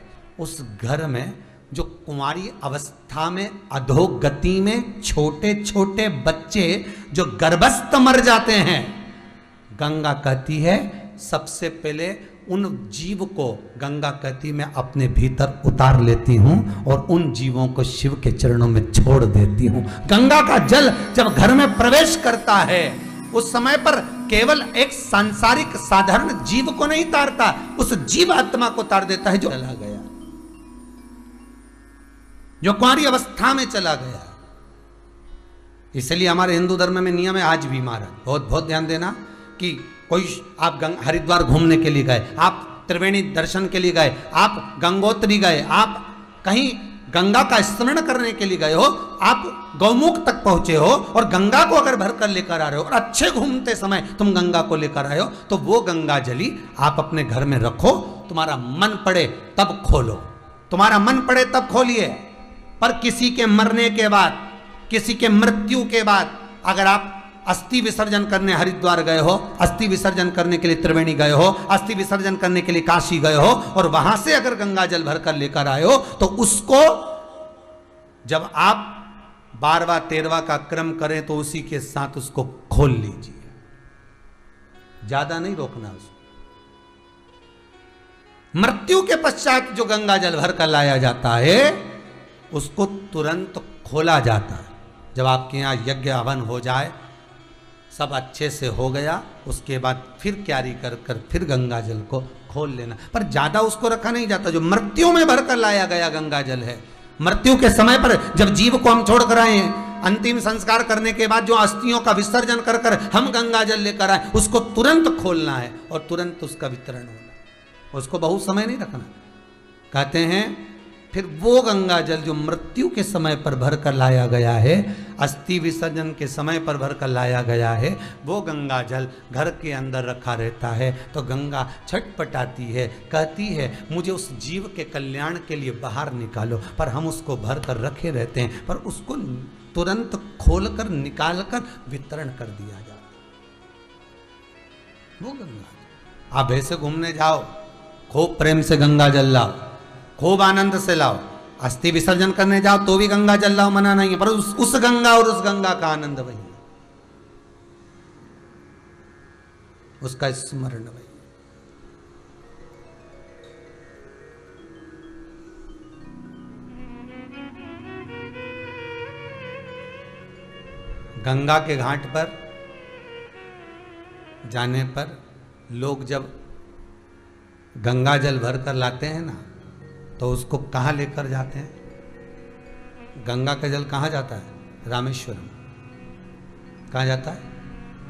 उस घर में जो कुंवारी अवस्था में अधोगति में छोटे छोटे बच्चे जो गर्भस्थ मर जाते हैं, गंगा कहती है सबसे पहले उन जीव को, गंगा कहती मैं अपने भीतर उतार लेती हूं और उन जीवों को शिव के चरणों में छोड़ देती हूं। गंगा का जल जब घर में प्रवेश करता है, उस समय पर केवल एक सांसारिक साधारण जीव को नहीं तारता, उस जीव आत्मा को तार देता है जो चला गया, जो कुंवारी अवस्था में चला गया। इसलिए हमारे हिंदू धर्म में नियम है, आज भी महाराज बहुत बहुत ध्यान देना कि कोई आप हरिद्वार घूमने के लिए गए, आप त्रिवेणी दर्शन के लिए गए, आप गंगोत्री गए, आप कहीं गंगा का स्मरण करने के लिए गए हो, आप गौमुख तक पहुंचे हो और गंगा को अगर भरकर लेकर आ रहे हो और अच्छे घूमते समय तुम गंगा को लेकर आए हो, तो वो गंगा जली आप अपने घर में रखो। तुम्हारा मन पड़े तब खोलो, तुम्हारा मन पड़े तब खोलिए, पर किसी के मरने के बाद, किसी के मृत्यु के बाद अगर आप अस्थि विसर्जन करने हरिद्वार गए हो, अस्थि विसर्जन करने के लिए त्रिवेणी गए हो, अस्थि विसर्जन करने के लिए काशी गए हो और वहां से अगर गंगा जल भरकर लेकर आए हो, तो उसको जब आप 12वां 13वां का क्रम करें तो उसी के साथ उसको खोल लीजिए, ज्यादा नहीं रोकना उसको। मृत्यु के पश्चात जो गंगा जल भरकर लाया जाता है उसको तुरंत खोला जाता है। जब आपके यहां यज्ञ हवन हो जाए, सब अच्छे से हो गया, उसके बाद फिर क्यारी कर कर फिर गंगा जल को खोल लेना, पर ज्यादा उसको रखा नहीं जाता। जो मृत्यु में भरकर लाया गया गंगा जल है, मृत्यु के समय पर जब जीव को हम छोड़ कर आए, अंतिम संस्कार करने के बाद जो अस्थियों का विसर्जन कर कर हम गंगा जल लेकर आए, उसको तुरंत खोलना है और तुरंत उसका वितरण होना। उसको बहुत समय नहीं रखना। कहते हैं फिर वो गंगा जल जो मृत्यु के समय पर भर कर लाया गया है, अस्थि विसर्जन के समय पर भर कर लाया गया है, वो गंगा जल घर के अंदर रखा रहता है। तो गंगा छटपटाती है, कहती है मुझे उस जीव के कल्याण के लिए बाहर निकालो, पर हम उसको भर कर रखे रहते हैं, पर उसको तुरंत खोलकर निकालकर वितरण कर दिया जाता वो गंगा। आप ऐसे घूमने जाओ, खूब प्रेम से गंगा जल लाओ, खूब आनंद से लाओ। अस्थि विसर्जन करने जाओ तो भी गंगा जल लाओ, मना नहीं है, पर उस गंगा और उस गंगा का आनंद वही है, उसका स्मरण वही। गंगा के घाट पर जाने पर लोग जब गंगा जल भर कर लाते हैं ना, तो उसको कहाँ लेकर जाते हैं? गंगा का जल कहाँ जाता है? रामेश्वरम। कहाँ जाता है?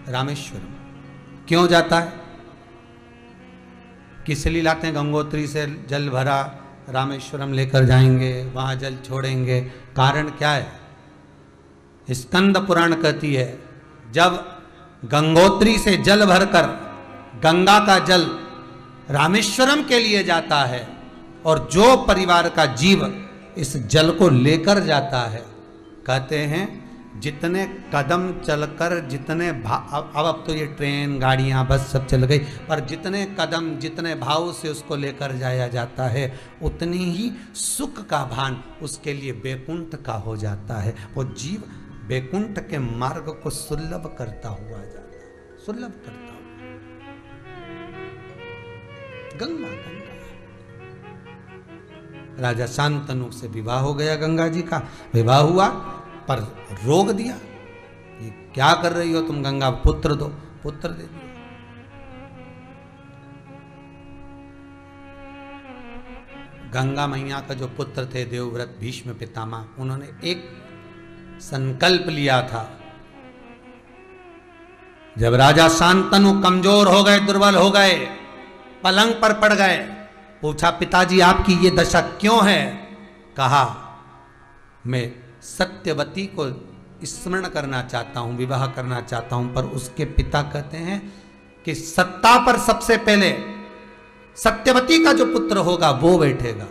रामेश्वरम। क्यों जाता है? किस लिए लाते हैं? गंगोत्री से जल भरा, रामेश्वरम लेकर जाएंगे, वहाँ जल छोड़ेंगे। कारण क्या है? स्कंद पुराण कहती है जब गंगोत्री से जल भरकर गंगा का जल रामेश्वरम के लिए जाता है, और जो परिवार का जीव इस जल को लेकर जाता है, कहते हैं जितने कदम चलकर, जितने अब तो ये ट्रेन, गाड़ियां, बस सब चल गई, पर जितने कदम, जितने भाव से उसको लेकर जाया जाता है, उतनी ही सुख का भान उसके लिए बैकुंठ का हो जाता है। वो जीव बैकुंठ के मार्ग को सुलभ करता हुआ जाता है, सुलभ करता हुआ। गंगा गंगा राजा शांतनु से विवाह हो गया, गंगा जी का विवाह हुआ, पर रोक दिया। ये क्या कर रही हो तुम गंगा, पुत्र दो, पुत्र दे दिया। गंगा मैया का जो पुत्र थे देवव्रत भीष्म पितामह, उन्होंने एक संकल्प लिया था। जब राजा शांतनु कमजोर हो गए, दुर्बल हो गए, पलंग पर पड़ गए, पूछा पिताजी आपकी ये दशा क्यों है? कहा मैं सत्यवती को स्मरण करना चाहता हूं, विवाह करना चाहता हूं। पर उसके पिता कहते हैं कि सत्ता पर सबसे पहले सत्यवती का जो पुत्र होगा वो बैठेगा,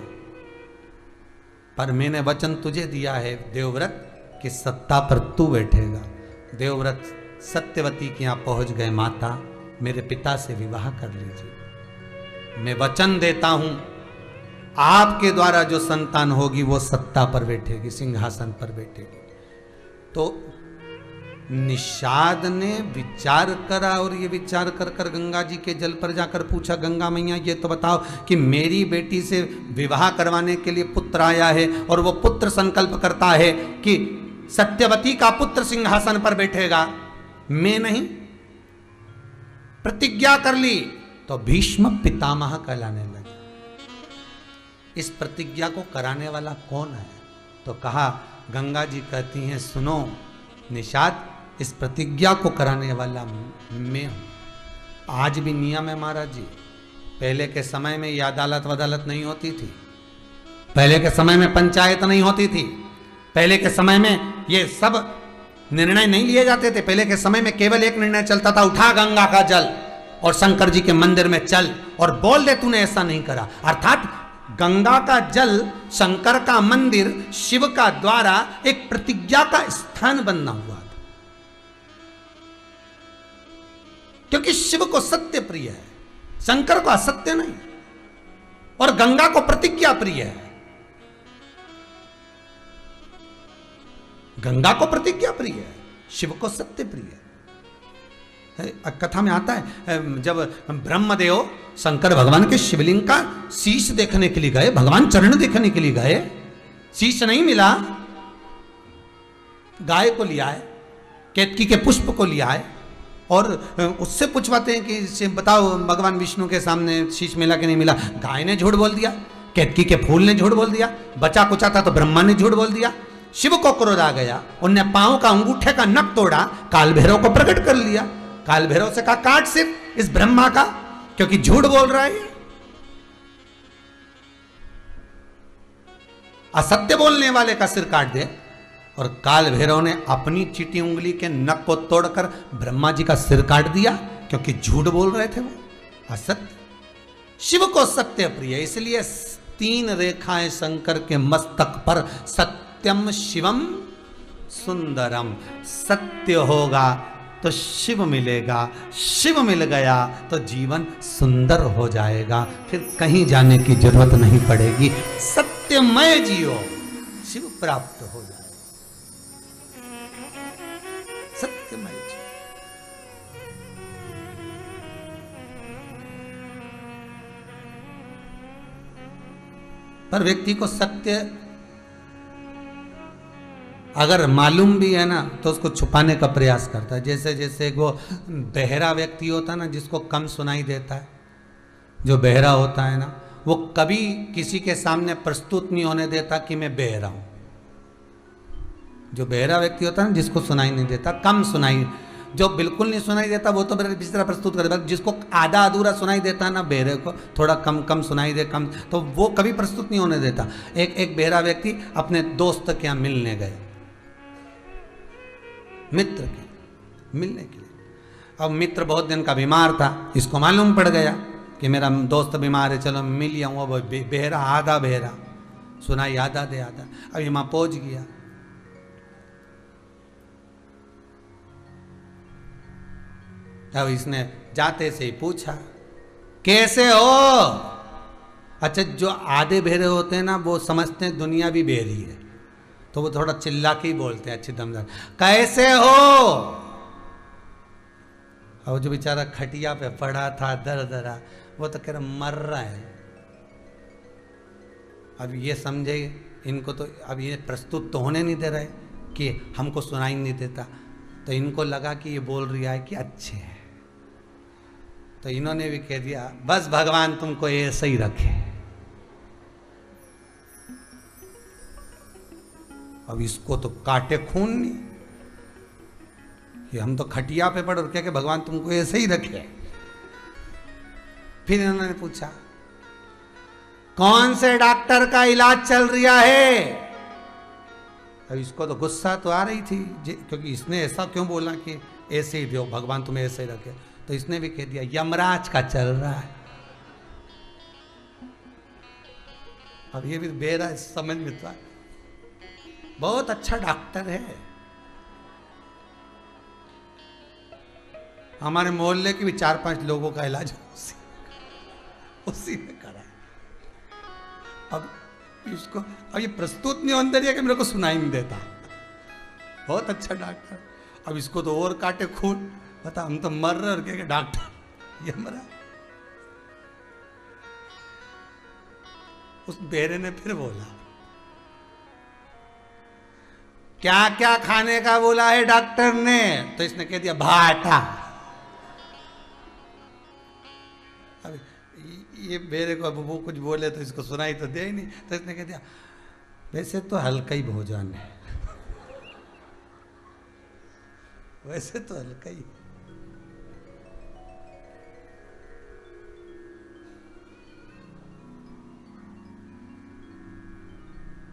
पर मैंने वचन तुझे दिया है देवव्रत कि सत्ता पर तू बैठेगा। देवव्रत सत्यवती के यहां पहुंच गए, माता मेरे पिता से विवाह कर लीजिए, मैं वचन देता हूं आपके द्वारा जो संतान होगी वो सत्ता पर बैठेगी, सिंहासन पर बैठेगी। तो निषाद ने विचार करा, और ये विचार कर कर गंगा जी के जल पर जाकर पूछा, गंगा मैया ये तो बताओ कि मेरी बेटी से विवाह करवाने के लिए पुत्र आया है, और वो पुत्र संकल्प करता है कि सत्यवती का पुत्र सिंहासन पर बैठेगा, मैं नहीं, प्रतिज्ञा कर ली। तो भीष्म पितामह कहलाने लगे। इस प्रतिज्ञा को कराने वाला कौन है? तो कहा, गंगा जी कहती हैं सुनो निषाद, इस प्रतिज्ञा को कराने वाला मैं हूं। आज भी नियम है महाराज जी, पहले के समय में ये अदालत वदालत नहीं होती थी, पहले के समय में पंचायत नहीं होती थी, पहले के समय में ये सब निर्णय नहीं लिए जाते थे। पहले के समय में केवल एक निर्णय चलता था, उठा गंगा का जल और शंकर जी के मंदिर में चल और बोल दे तूने ऐसा नहीं करा। अर्थात गंगा का जल, शंकर का मंदिर, शिव का द्वारा एक प्रतिज्ञा का स्थान बनना हुआ था, क्योंकि शिव को सत्य प्रिय है, शंकर को असत्य नहीं, और गंगा को प्रतिज्ञा प्रिय है। गंगा को प्रतिज्ञा प्रिय है, शिव को सत्य प्रिय है। कथा में आता है जब ब्रह्मदेव शंकर भगवान के शिवलिंग का शीश देखने के लिए गए, भगवान चरण देखने के लिए गए, शीश नहीं मिला, गाय को लिया है, केतकी के पुष्प को लिया है, और उससे पूछवाते हैं कि बताओ भगवान विष्णु के सामने शीश मिला कि नहीं मिला। गाय ने झूठ बोल दिया, केतकी के फूल ने झूठ बोल दिया, बचा कुचा था तो ब्रह्मा ने झूठ बोल दिया। शिव को क्रोध आ गया, उनने पांव का अंगूठे का नख तोड़ा, काल भैरव को प्रकट कर लिया। काल भैरव से कहा काट सिर इस ब्रह्मा का, क्योंकि झूठ बोल रहा है। असत्य बोलने वाले का सिर काट दे। और काल भैरव ने अपनी चीटी उंगली के नख को तोड़कर ब्रह्मा जी का सिर काट दिया, क्योंकि झूठ बोल रहे थे वो, असत्य। शिव को सत्य प्रिय, इसलिए 3 रेखाएं शंकर के मस्तक पर, सत्यम शिवम सुंदरम। सत्य होगा तो शिव मिलेगा, शिव मिल गया तो जीवन सुंदर हो जाएगा, फिर कहीं जाने की जरूरत नहीं पड़ेगी। सत्यमय जियो, शिव प्राप्त हो जाएगा। सत्यमय जियो। पर व्यक्ति को सत्य अगर मालूम भी है ना, तो उसको छुपाने का प्रयास करता है। जैसे जैसे वो बहरा व्यक्ति होता है ना, जिसको कम सुनाई देता है, जो बहरा होता है ना, वो कभी किसी के सामने प्रस्तुत नहीं होने देता कि मैं बहरा हूं। जो बहरा व्यक्ति होता है ना, जिसको सुनाई नहीं देता, कम सुनाई, जो बिल्कुल नहीं सुनाई देता वो तो इस तरह प्रस्तुत कर देता। जिसको आधा अधूरा सुनाई देता है ना, बहरे को थोड़ा कम कम सुनाई दे, कम, तो वो कभी प्रस्तुत नहीं होने देता। एक बहरा व्यक्ति अपने दोस्त के यहाँ मिलने गए, मित्र के मिलने के लिए। अब मित्र बहुत दिन का बीमार था, इसको मालूम पड़ गया कि मेरा दोस्त बीमार है, चलो मिल आऊँ। वो बहरा, आधा बहरा, सुनाई आधा दे आधा। अब ये वहाँ पहुँच गया। अब इसने जाते से ही पूछा, कैसे हो? अच्छा, जो आधे बहरे होते हैं ना, वो समझते हैं दुनिया भी बहरी है, तो वो थोड़ा चिल्ला के ही बोलते हैं, अच्छी दमदार, कैसे हो? और जो बेचारा खटिया पे पड़ा था दर दरा, वो तो कह रहा मर रहा है। अब ये समझे, इनको तो अब ये प्रस्तुत तो होने नहीं दे रहे कि हमको सुनाई नहीं देता, तो इनको लगा कि ये बोल रहा है कि अच्छे है, तो इन्होंने भी कह दिया बस भगवान तुमको ऐसे ही रखे। अब इसको तो काटे खून नहीं कि हम तो खटिया पे पड़, और क्या कि भगवान तुमको ऐसे ही रखे। फिर इन्होंने पूछा कौन से डॉक्टर का इलाज चल रहा है? अब इसको तो गुस्सा तो आ रही थी, क्योंकि इसने ऐसा क्यों बोला कि ऐसे ही दो, भगवान तुम्हें ऐसे ही रखे। तो इसने भी कह दिया यमराज का चल रहा है। अब ये भी बेरा समझ में था, बहुत अच्छा डॉक्टर है, हमारे मोहल्ले के भी 4-5 लोगों का इलाज उसी ने करा। अब इसको अब ये प्रस्तुत नहीं होने दिया कि मेरे को सुनाई नहीं देता, बहुत अच्छा डॉक्टर। अब इसको तो और काटे खून, बता हम तो मर रहे और क्या डॉक्टर ये मरा। उस बेरे ने फिर बोला क्या क्या खाने का बोला है डॉक्टर ने? तो इसने कह दिया भाटा। अब ये बेरे को अब वो कुछ बोले तो इसको सुनाई तो दे ही नहीं, तो इसने कह दिया वैसे तो हल्का ही भोजन है, वैसे तो हल्का ही।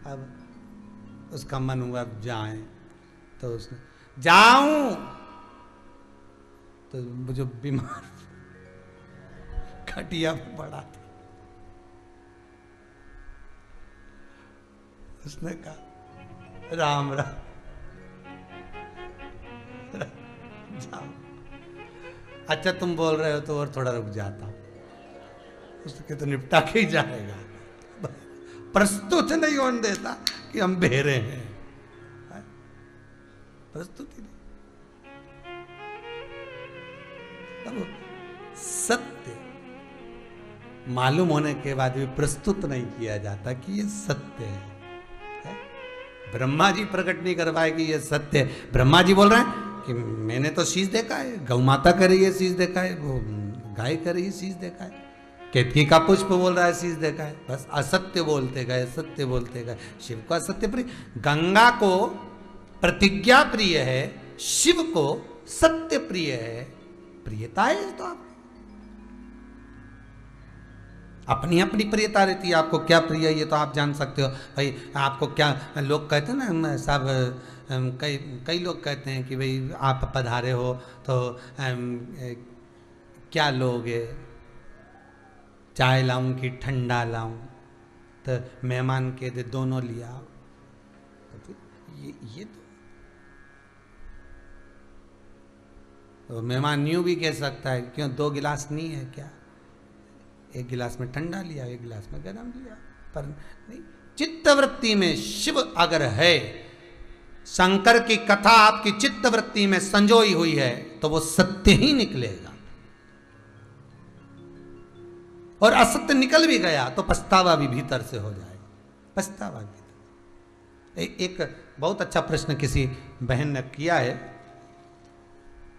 अब उसका मन हुआ अब जाए, तो उसने जाऊं, तो जो बीमार खटिया पे पड़ा था उसने कहा राम राम, जाओ। अच्छा तुम बोल रहे हो तो और थोड़ा रुक जाता हूं। उसके तो निपटा के ही जाएगा, प्रस्तुत नहीं होने देता कि हम बेरे हैं, प्रस्तुति नहीं। अब सत्य मालूम होने के बाद भी प्रस्तुत नहीं किया जाता कि ये सत्य है। ब्रह्मा जी प्रकट नहीं कर पाए कि ये सत्य है। ब्रह्मा जी बोल रहे हैं कि मैंने तो शीश देखा है, गौ माता कर रही है शीश देखा है, वो गाय कर रही है शीश देखा है, केतकी का पुष्प बोल रहा है शीश देखा है। बस असत्य बोलते गए, सत्य बोलते गए। शिव को असत्य प्रिय, गंगा को प्रतिज्ञा प्रिय है, शिव को सत्य प्रिय है। प्रियता है तो आप अपनी अपनी प्रियता रहती है, आपको क्या प्रिय है ये तो आप जान सकते हो भाई। आपको क्या लोग कहते हैं ना सब, कई कई लोग कहते हैं कि भाई आप पधारे हो तो क्या लोगे, चाय लाऊं कि ठंडा लाऊं, तो मेहमान के दे दोनों लिया। तो फिर ये तो मेहमान यूं भी कह सकता है क्यों 2 गिलास नहीं है क्या, एक गिलास में ठंडा लिया, एक गिलास में गर्म लिया। पर नहीं, चित्तवृत्ति में शिव अगर है, शंकर की कथा आपकी चित्तवृत्ति में संजोई हुई है तो वो सत्य ही निकलेगा। और असत्य निकल भी गया तो पछतावा भी भीतर से हो जाएगा, पछतावा भी। एक बहुत अच्छा प्रश्न किसी बहन ने किया है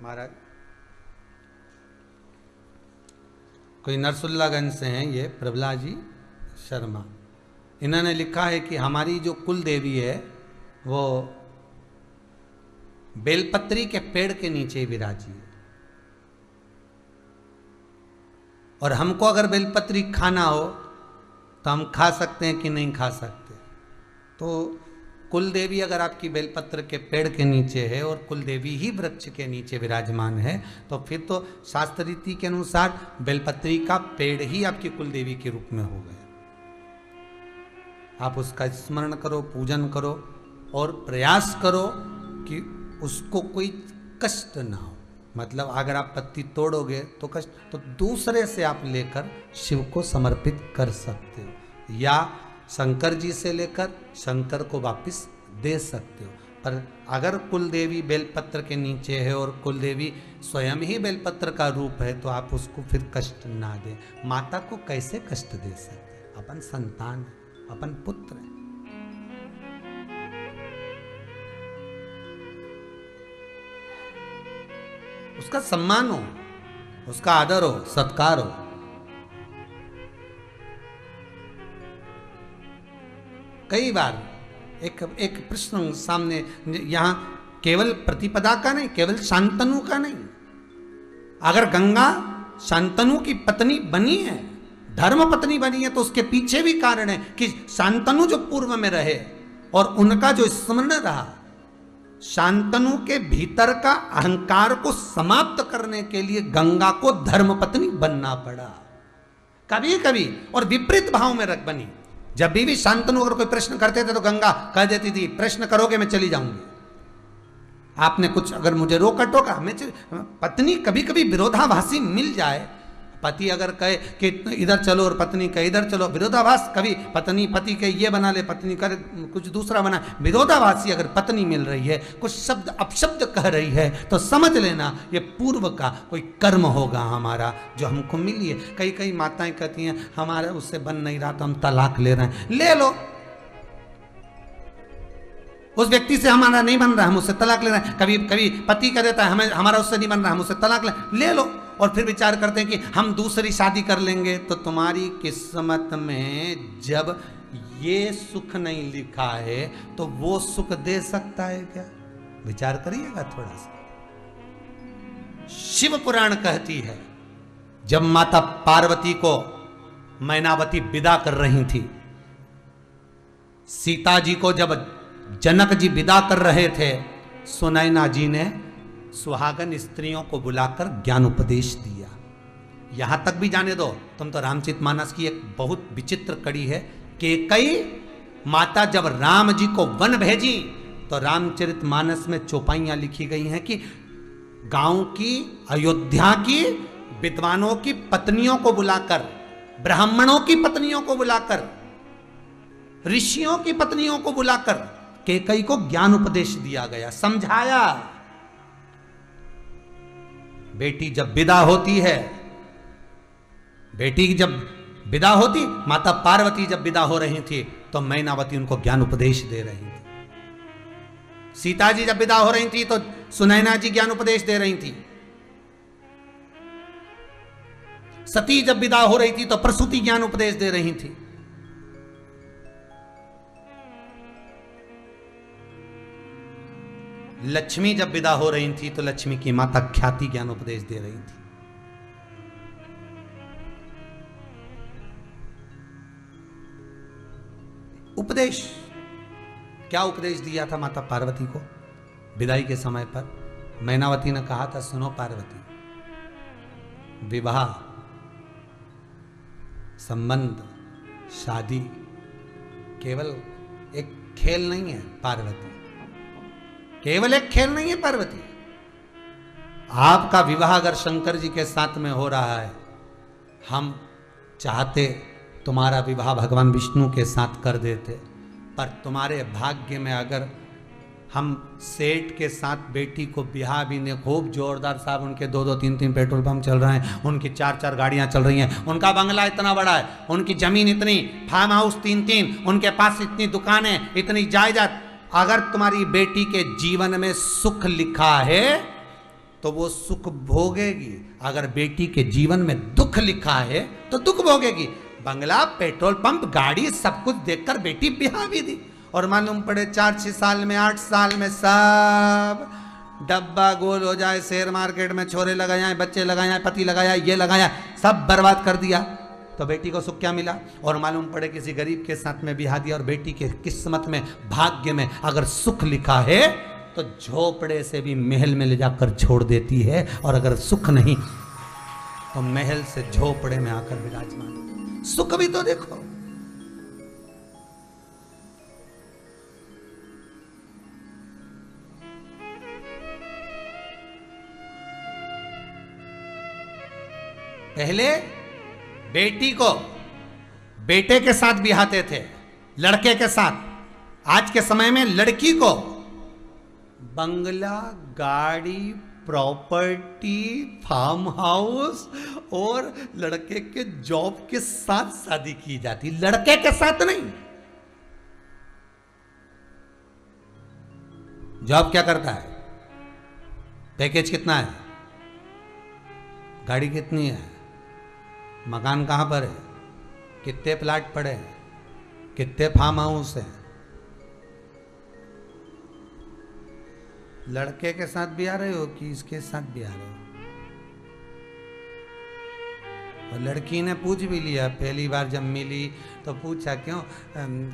महाराज, कोई नरसुल्लागंज से हैं ये प्रभला जी शर्मा, इन्होंने लिखा है कि हमारी जो कुल देवी है वो बेलपत्री के पेड़ के नीचे विराजी है, और हमको अगर बेलपत्री खाना हो तो हम खा सकते हैं कि नहीं खा सकते। तो कुल देवी अगर आपकी बेलपत्र के पेड़ के नीचे है और कुल देवी ही वृक्ष के नीचे विराजमान है तो फिर तो शास्त्र रीति के अनुसार बेलपत्री का पेड़ ही आपकी कुल देवी के रूप में हो गया। आप उसका स्मरण करो, पूजन करो और प्रयास करो कि उसको कोई कष्ट ना हो। मतलब अगर आप पत्ती तोड़ोगे तो कष्ट, तो दूसरे से आप लेकर शिव को समर्पित कर सकते हो, या शंकर जी से लेकर शंकर को वापस दे सकते हो। पर अगर कुल देवी बेलपत्र के नीचे है और कुल देवी स्वयं ही बेलपत्र का रूप है तो आप उसको फिर कष्ट ना दें। माता को कैसे कष्ट दे सकते, अपन संतान है, अपन पुत्र है। उसका सम्मान हो, उसका आदर हो, सत्कार हो। कई बार एक प्रश्न सामने, यहां केवल प्रतिपदा का नहीं, केवल शांतनु का नहीं, अगर गंगा शांतनु की पत्नी बनी है, धर्म पत्नी बनी है, तो उसके पीछे भी कारण है कि शांतनु जो पूर्व में रहे और उनका जो स्मरण रहा, शांतनु के भीतर का अहंकार को समाप्त करने के लिए गंगा को धर्मपत्नी बनना पड़ा कभी कभी, और विपरीत भाव में रख बनी। जब भी शांतनु अगर कोई प्रश्न करते थे तो गंगा कह देती थी प्रश्न करोगे मैं चली जाऊंगी, आपने कुछ अगर मुझे रोका टोका मैं पत्नी कभी कभी विरोधाभासी मिल जाए, पति अगर कहे कि इधर चलो और पत्नी कहे इधर चलो, विरोधाभास, कभी पत्नी पति के ये बना ले, पत्नी कर कुछ दूसरा बना, विरोधाभासी अगर पत्नी मिल रही है, कुछ शब्द अपशब्द कह रही है, तो समझ लेना ये पूर्व का कोई कर्म होगा हमारा जो हमको मिली है। कई कई माताएं कहती हैं हमारा उससे बन नहीं रहा तो हम तलाक ले रहे हैं, ले लो। उस व्यक्ति से हमारा नहीं बन रहा, हम उससे तलाक ले रहे हैं। कभी कभी पति कह देता है हमें हमारा उससे नहीं बन रहा, हम उससे तलाक ले लो, और फिर विचार करते हैं कि हम दूसरी शादी कर लेंगे। तो तुम्हारी किस्मत में जब ये सुख नहीं लिखा है तो वो सुख दे सकता है क्या? विचार करिएगा थोड़ा सा। शिव पुराण कहती है जब माता पार्वती को मैनावती विदा कर रही थी, सीता जी को जब जनक जी विदा कर रहे थे, सुनैना जी ने सुहागन स्त्रियों को बुलाकर ज्ञान उपदेश दिया। यहां तक भी जाने दो, तुम तो रामचरितमानस की एक बहुत विचित्र कड़ी है कि कई माता जब राम जी को वन भेजी तो रामचरितमानस में चौपाइयां लिखी गई हैं कि गांव की, अयोध्या की विद्वानों की पत्नियों को बुलाकर, ब्राह्मणों की पत्नियों को बुलाकर, ऋषियों की पत्नियों को बुलाकर कैकेयी को ज्ञान उपदेश दिया गया, समझाया। बेटी जब विदा होती है, बेटी जब विदा होती, माता पार्वती जब विदा हो रही थी तो मैनावती उनको ज्ञान उपदेश दे रही थी। सीता जी जब विदा हो रही थी तो सुनैना जी ज्ञान उपदेश दे रही थी। सती जब विदा हो रही थी तो प्रसूति ज्ञान उपदेश दे रही थी। लक्ष्मी जब विदा हो रही थी तो लक्ष्मी की माता ख्याति ज्ञान उपदेश दे रही थी। उपदेश, क्या उपदेश दिया था माता पार्वती को विदाई के समय पर? मैनावती ने कहा था, सुनो पार्वती, विवाह, संबंध, शादी केवल एक खेल नहीं है पार्वती, केवल एक खेल नहीं है पार्वती। आपका विवाह अगर शंकर जी के साथ में हो रहा है, हम चाहते तुम्हारा विवाह भगवान विष्णु के साथ कर देते, पर तुम्हारे भाग्य में अगर हम सेठ के साथ बेटी को ब्याह भी ने, खूब जोरदार साहब, उनके 2-2, 3-3 पेट्रोल पंप चल रहे हैं, उनकी 4-4 गाड़ियां चल रही हैं, उनका बंगला इतना बड़ा है, उनकी जमीन इतनी, फार्म हाउस 3-3, उनके पास इतनी दुकानें, इतनी जायदाद, अगर तुम्हारी बेटी के जीवन में सुख लिखा है तो वो सुख भोगेगी, अगर बेटी के जीवन में दुख लिखा है तो दुख भोगेगी। बंगला, पेट्रोल पंप, गाड़ी, सब कुछ देखकर बेटी ब्याह भी दी, और मालूम पड़े 4-6 साल में, 8 साल में सब डब्बा गोल हो जाए, शेयर मार्केट में छोरे लगाए, बच्चे लगाए, पति लगाया, ये लगाया, सब बर्बाद कर दिया, तो बेटी को सुख क्या मिला? और मालूम पड़े किसी गरीब के साथ में ब्याह दिया और बेटी के किस्मत में, भाग्य में अगर सुख लिखा है तो झोपड़े से भी महल में ले जाकर छोड़ देती है, और अगर सुख नहीं तो महल से झोपड़े में आकर विराजमान। सुख भी तो देखो, पहले बेटी को बेटे के साथ बिहाते थे, लड़के के साथ। आज के समय में लड़की को बंगला, गाड़ी, प्रॉपर्टी, फार्म हाउस और लड़के के जॉब के साथ शादी की जाती, लड़के के साथ नहीं। जॉब क्या करता है, पैकेज कितना है, गाड़ी कितनी है, मकान कहां पर है, कितने प्लाट पड़े हैं, कितने फार्म हाउस हैं। लड़के के साथ भी आ रहे हो कि इसके साथ भी आ रहे हो? और लड़की ने पूछ भी लिया, पहली बार जब मिली तो पूछा, क्यों,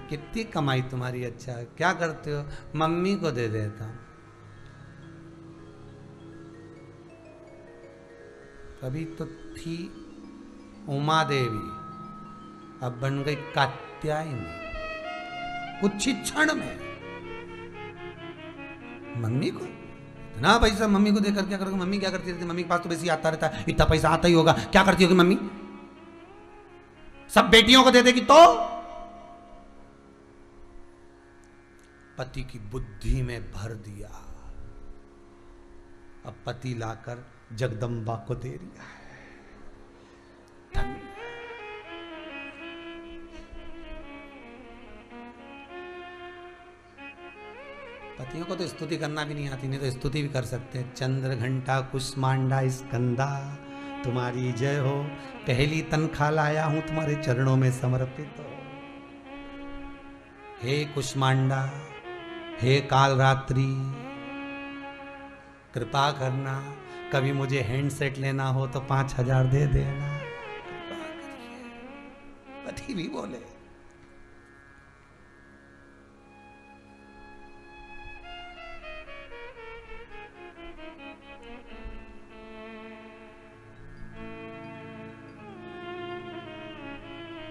कितनी कमाई तुम्हारी, अच्छा क्या करते हो? मम्मी को दे देता हूं। कभी तो थी उमा देवी, अब बन गई कात्यायनी, कुछ ही क्षण में। मम्मी को इतना पैसा, मम्मी को देकर क्या करोगे? मम्मी क्या करती रहती? मम्मी के पास तो वैसे आता रहता है, इतना पैसा आता ही होगा, क्या करती होगी मम्मी? सब बेटियों को दे देगी तो? पति की बुद्धि में भर दिया, अब पति लाकर जगदम्बा को दे दिया है। पतियों को तो स्तुति करना भी नहीं आती, नहीं तो स्तुति भी कर सकते हैं। चंद्र घंटा कुष्मांडा स्कंदा तुम्हारी जय हो, पहली तनख्वाह लाया हूं तुम्हारे चरणों में समर्पित हो। हे कुष्मांडा, हे काल रात्रि, कृपा करना, कभी मुझे हैंडसेट लेना हो तो 5,000 दे देना, कृपा करिए। पति भी बोले।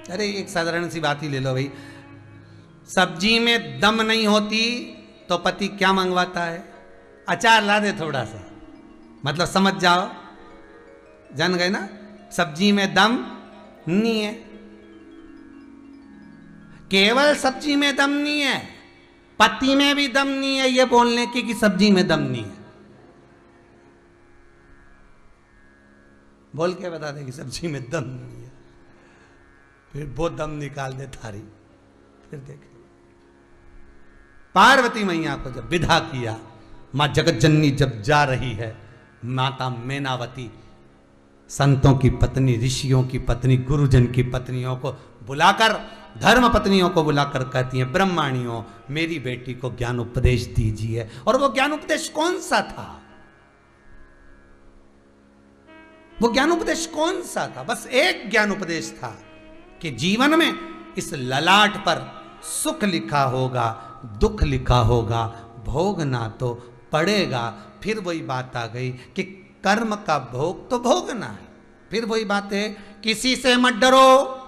अरे एक साधारण सी बात ही ले लो भाई, सब्जी में दम नहीं होती तो पति क्या मंगवाता है? अचार ला दे थोड़ा सा, मतलब समझ जाओ, जान गए ना, सब्जी में दम नहीं है। केवल सब्जी में दम नहीं है, पति में भी दम नहीं है ये बोलने की कि सब्जी में दम नहीं है। बोल के बता दे कि सब्जी में दम नहीं है, फिर वो दम निकाल दे थारी, फिर देख। पार्वती मैया को जब विदा किया, मां जगत जननी जब जा रही है, माता मैनावती संतों की पत्नी, ऋषियों की पत्नी, गुरुजन की पत्नियों को बुलाकर, धर्म पत्नियों को बुलाकर कहती हैं, ब्रह्माणियों मेरी बेटी को ज्ञान उपदेश दीजिए। और वो ज्ञान उपदेश कौन सा था? वो ज्ञान उपदेश कौन सा था? बस एक ज्ञान उपदेश था कि जीवन में इस ललाट पर सुख लिखा होगा, दुख लिखा होगा, भोगना तो पड़ेगा। फिर वही बात आ गई कि कर्म का भोग तो भोगना है। फिर वही बात है, किसी से मत डरो,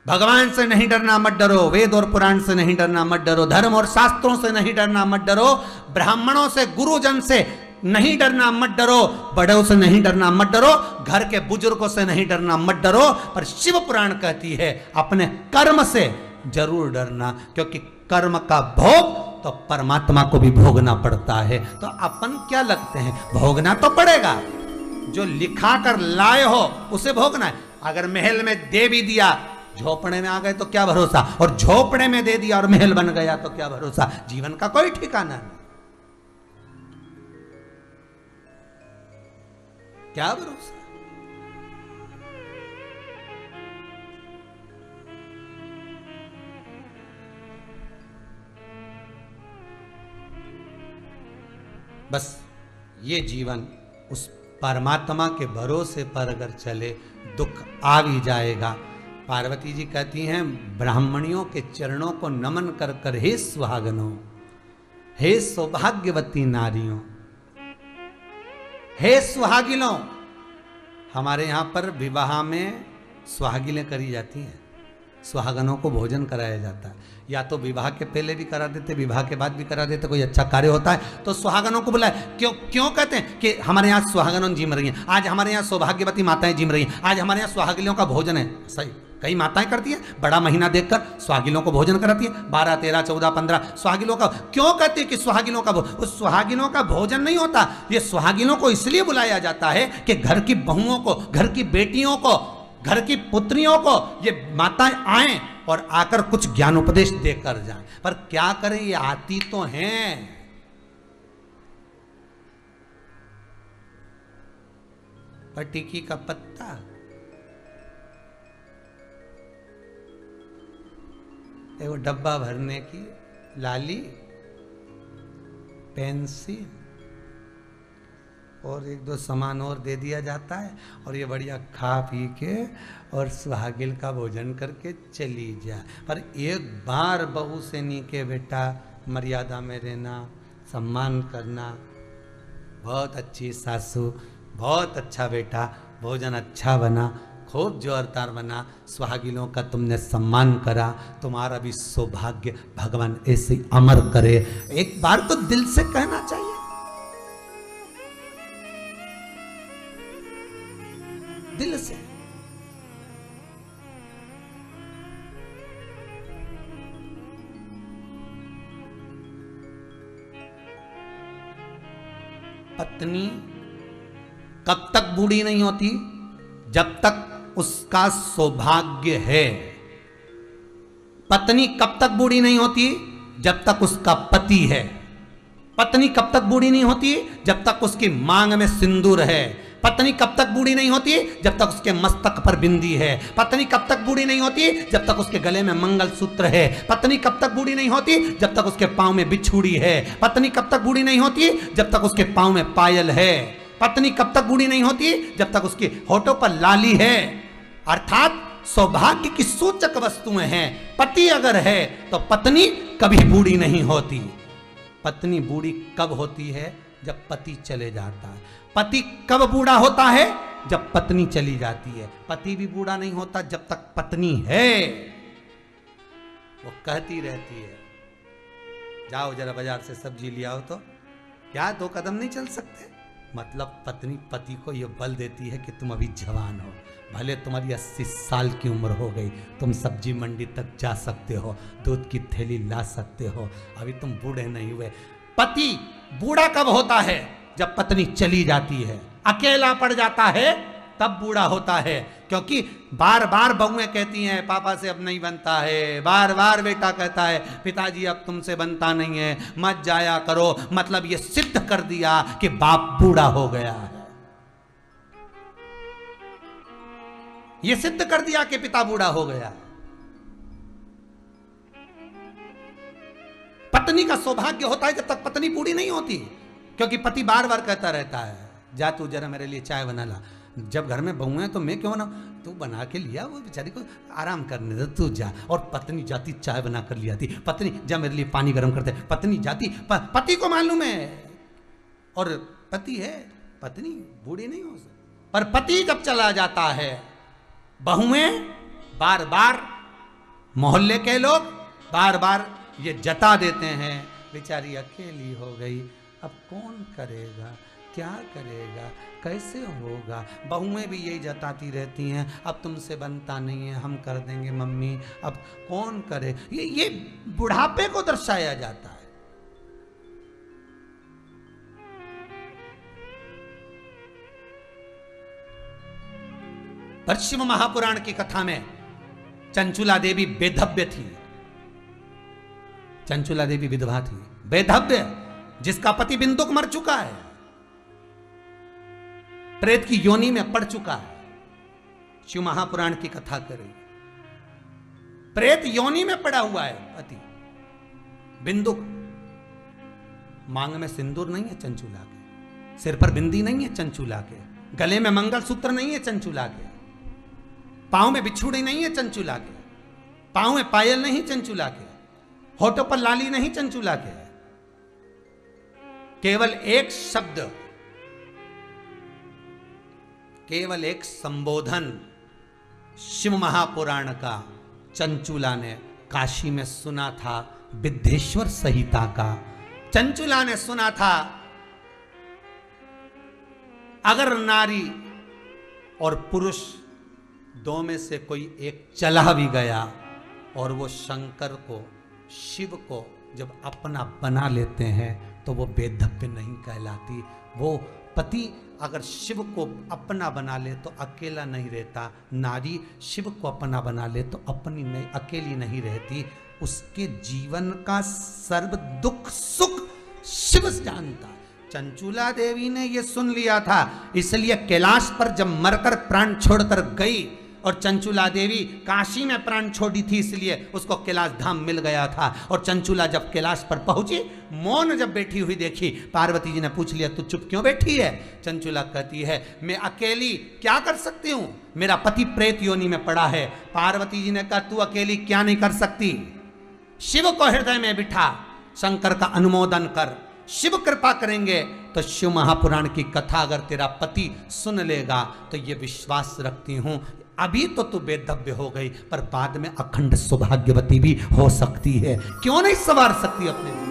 भगवान से नहीं डरना मत डरो, वेद और पुराण से नहीं डरना मत डरो, धर्म और शास्त्रों से नहीं डरना मत डरो, ब्राह्मणों से गुरुजन से नहीं डरना मत डरो, बड़ों से नहीं डरना मत डरो, घर के बुजुर्गों से नहीं डरना मत डरो। पर शिव पुराण कहती है अपने कर्म से जरूर डरना, क्योंकि कर्म का भोग तो परमात्मा को भी भोगना पड़ता है। तो अपन क्या लगते हैं, भोगना तो पड़ेगा, जो लिखा कर लाए हो उसे भोगना है। अगर महल में दे भी दिया, झोपड़े में आ गए तो क्या भरोसा, और झोपड़े में दे दिया और महल बन गया तो क्या भरोसा। जीवन का कोई ठिकाना नहीं, क्या भरोसा। बस ये जीवन उस परमात्मा के भरोसे पर अगर चले, दुख आ भी जाएगा। पार्वती जी कहती हैं, ब्राह्मणियों के चरणों को नमन कर कर हे सुहागनों, हे सौभाग्यवती नारियों, हे सुहागिनों। हमारे यहां पर विवाह में सुहागिनें करी जाती हैं, सुहागनों को भोजन कराया जाता है। या तो विवाह के पहले भी करा देते, विवाह के बाद भी करा देते, कोई अच्छा कार्य होता है तो सुहागनों को बुलाए। क्यों क्यों कहते हैं कि हमारे यहाँ सुहागनों जिम रही हैं, आज हमारे यहाँ सौभाग्यवती माताएं जिम रही हैं, आज हमारे यहाँ सुहागिनों का भोजन है। सही, कई माताएं करती हैं, बड़ा महीना देखकर सुहागिनों को भोजन कराती है, 12, 13, 14, 15 सुहागिनों का। क्यों कहती है कि सुहागिनों का उस सुहागिनों का भोजन नहीं होता, ये सुहागिनों को इसलिए बुलाया जाता है कि घर की बहुओं को, घर की बेटियों को, घर की पुत्रियों को ये माताएं आए और आकर कुछ ज्ञान उपदेश देकर जाएं। पर क्या करें, ये आती तो हैं, पर टिकी का पत्ता, वो डब्बा भरने की लाली, पेंसिल और 1-2 सामान और दे दिया जाता है, और ये बढ़िया खा पी के और सुहागिन का भोजन करके चली जा। पर एक बार बहू से नी के बेटा मर्यादा में रहना, सम्मान करना, बहुत अच्छी सासू, बहुत अच्छा बेटा, भोजन अच्छा बना, खूब जोरदार बना, सुहागिनों का तुमने सम्मान करा, तुम्हारा भी सौभाग्य भगवान ऐसे अमर करे। एक बार तो दिल से कहना चाहिए। दिल से। पत्नी कब तक बूढ़ी नहीं होती, जब तक उसका सौभाग्य है। पत्नी कब तक बूढ़ी नहीं होती, जब तक उसका पति है। पत्नी कब तक बूढ़ी नहीं होती, जब तक उसकी मांग में सिंदूर है। पत्नी कब तक बूढ़ी नहीं होती, जब तक उसके मस्तक पर बिंदी है। पत्नी कब तक बूढ़ी नहीं होती, जब तक उसके गले में मंगलसूत्र है। पत्नी कब तक बूढ़ी नहीं होती, जब तक उसके पांव में बिछुड़ी है। पत्नी कब तक बूढ़ी नहीं होती, जब तक उसके पांव में पायल है। पत्नी कब तक बूढ़ी नहीं होती, जब तक उसके होठों पर लाली है। अर्थात सौभाग्य की सूचक वस्तुएं हैं। पति अगर है तो पत्नी कभी बूढ़ी नहीं होती। पत्नी बूढ़ी कब होती है, जब पति चले जाता है। पति कब बूढ़ा होता है, जब पत्नी चली जाती है। पति भी बूढ़ा नहीं होता जब तक पत्नी है। वो कहती रहती है, जाओ जरा बाजार से सब्जी ले आओ, तो क्या 2 कदम नहीं चल सकते। मतलब पत्नी पति को यह बल देती है कि तुम अभी जवान हो, भले तुम्हारी 80 साल की उम्र हो गई, तुम सब्जी मंडी तक जा सकते हो, दूध की थैली ला सकते हो, अभी तुम बूढ़े नहीं हुए। पति बूढ़ा कब होता है, जब पत्नी चली जाती है, अकेला पड़ जाता है, तब बूढ़ा होता है। क्योंकि बार बार बहुएं कहती हैं पापा से अब नहीं बनता है, बार बार बेटा कहता है पिताजी अब तुमसे बनता नहीं है, मत जाया करो। मतलब ये सिद्ध कर दिया कि बाप बूढ़ा हो गया है। ये सिद्ध कर दिया कि पिता बूढ़ा हो गया। पत्नी का सौभाग्य होता है जब तक पत्नी बूढ़ी नहीं होती। क्योंकि पति बार बार कहता रहता है, जा तू जरा मेरे लिए चाय बना ला, जब घर में बहू है तो मैं क्यों बनाऊं? तू बना के लिया, वो बेचारी को आराम करने दे, तू जा। और पत्नी जाती चाय बना कर ले आती, पत्नी जा मेरे लिए पानी गर्म करते, पत्नी जाती, पति को मालूम है, और पति है, पत्नी बूढ़ी नहीं हो सकती, पर पति जब चला जाता है, बहुएं बार बार, मोहल्ले के लोग बार बार ये जता देते हैं, बेचारी अकेली हो गई, अब कौन करेगा, क्या करेगा, कैसे होगा। बहुएं भी यही जताती रहती हैं, अब तुमसे बनता नहीं है, हम कर देंगे मम्मी, अब कौन करे। ये बुढ़ापे को दर्शाया जाता है। पर शिव महापुराण की कथा में चंचुला देवी बेधव्य थी। चंचुला देवी विधवा थी, बेधव्य, जिसका पति बिंदुक मर चुका है, प्रेत की योनि में पड़ चुका है। शिव महापुराण की कथा करें, प्रेत योनि में पड़ा हुआ है पति बिंदुक। मांग में सिंदूर नहीं है चंचुला के, सिर पर बिंदी नहीं है चंचुला के, गले में मंगलसूत्र नहीं है चंचुला के, पांव में बिछुड़ी नहीं है चंचुला के, पांव में पायल नहीं चंचुला के, होठों पर लाली नहीं चंचुला के। केवल एक शब्द, केवल एक संबोधन शिव महापुराण का चंचुला ने काशी में सुना था, विद्धेश्वर संहिता का। चंचुला ने सुना था, अगर नारी और पुरुष दो में से कोई एक चला भी गया और वो शंकर को, शिव को जब अपना बना लेते हैं तो वो बेधव्य नहीं कहलाती। वो पति अगर शिव को अपना बना ले तो अकेला नहीं रहता, नारी शिव को अपना बना ले तो अपनी नहीं, अकेली नहीं रहती। उसके जीवन का सर्व दुख सुख शिव जानता। चंचुला देवी ने ये सुन लिया था, इसलिए कैलाश पर जब मरकर प्राण छोड़कर गई, और चंचुला देवी काशी में प्राण छोड़ी थी, इसलिए उसको कैलाश धाम मिल गया था। और चंचुला जब कैलाश पर पहुंची, मौन जब बैठी हुई देखी, पार्वती जी ने पूछ लिया तू चुप क्यों बैठी है? चंचुला कहती है मैं अकेली क्या कर सकती हूं, मेरा पति प्रेत योनि में पड़ा है। पार्वती जी ने कहा तू अकेली क्या नहीं कर सकती, शिव को हृदय में बिठा, शंकर का अनुमोदन कर, शिव कृपा करेंगे तो शिव महापुराण की कथा अगर तेरा पति सुन लेगा तो ये विश्वास रखती हूं अभी तो तू बेधव्य हो गई, पर बाद में अखंड सौभाग्यवती भी हो सकती है। क्यों नहीं संवार सकती अपने जीवन?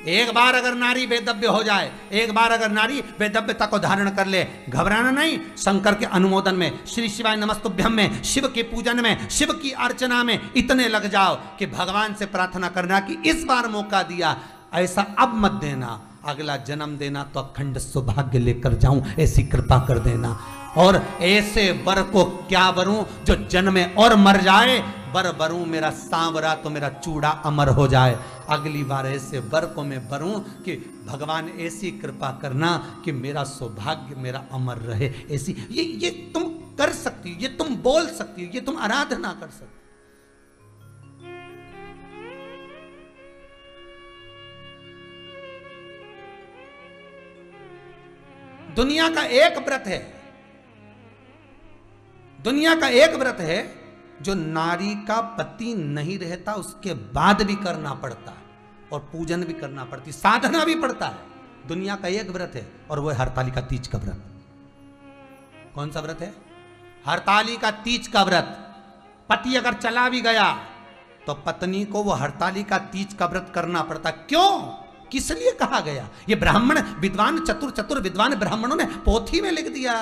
एक बार अगर नारी बेधव्य हो जाए, एक बार अगर नारी बेधव्यता को धारण कर ले, घबराना नहीं। शंकर के अनुमोदन में, श्री शिवाय नमस्तुभ्यम में, शिव के पूजन में, शिव की अर्चना में इतने लग जाओ कि भगवान से प्रार्थना करना कि इस बार मौका दिया, ऐसा अब मत देना, अगला जन्म देना तो अखंड सौभाग्य लेकर जाऊं, ऐसी कृपा कर देना। और ऐसे वर को क्या वरूं जो जन्मे और मर जाए, वर वरूं मेरा सांवरा तो मेरा चूड़ा अमर हो जाए। अगली बार ऐसे वर को मैं वरूं कि भगवान ऐसी कृपा करना कि मेरा सौभाग्य मेरा अमर रहे। ऐसी ये तुम कर सकती हो, ये तुम बोल सकती हो, ये तुम आराधना कर सकती हो। दुनिया का एक व्रत है, दुनिया का एक व्रत है जो नारी का पति नहीं रहता उसके बाद भी करना पड़ता है और पूजन भी करना पड़ती, साधना भी पड़ता है। दुनिया का एक व्रत है और वो है हरतालिका तीज का व्रत। कौन सा व्रत है? हरतालिका तीज का व्रत। पति अगर चला भी गया तो पत्नी को वो हरतालिका तीज का व्रत करना पड़ता। क्यों? किस लिए कहा गया? ये ब्राह्मण विद्वान, चतुर विद्वान ब्राह्मणों ने पोथी में लिख दिया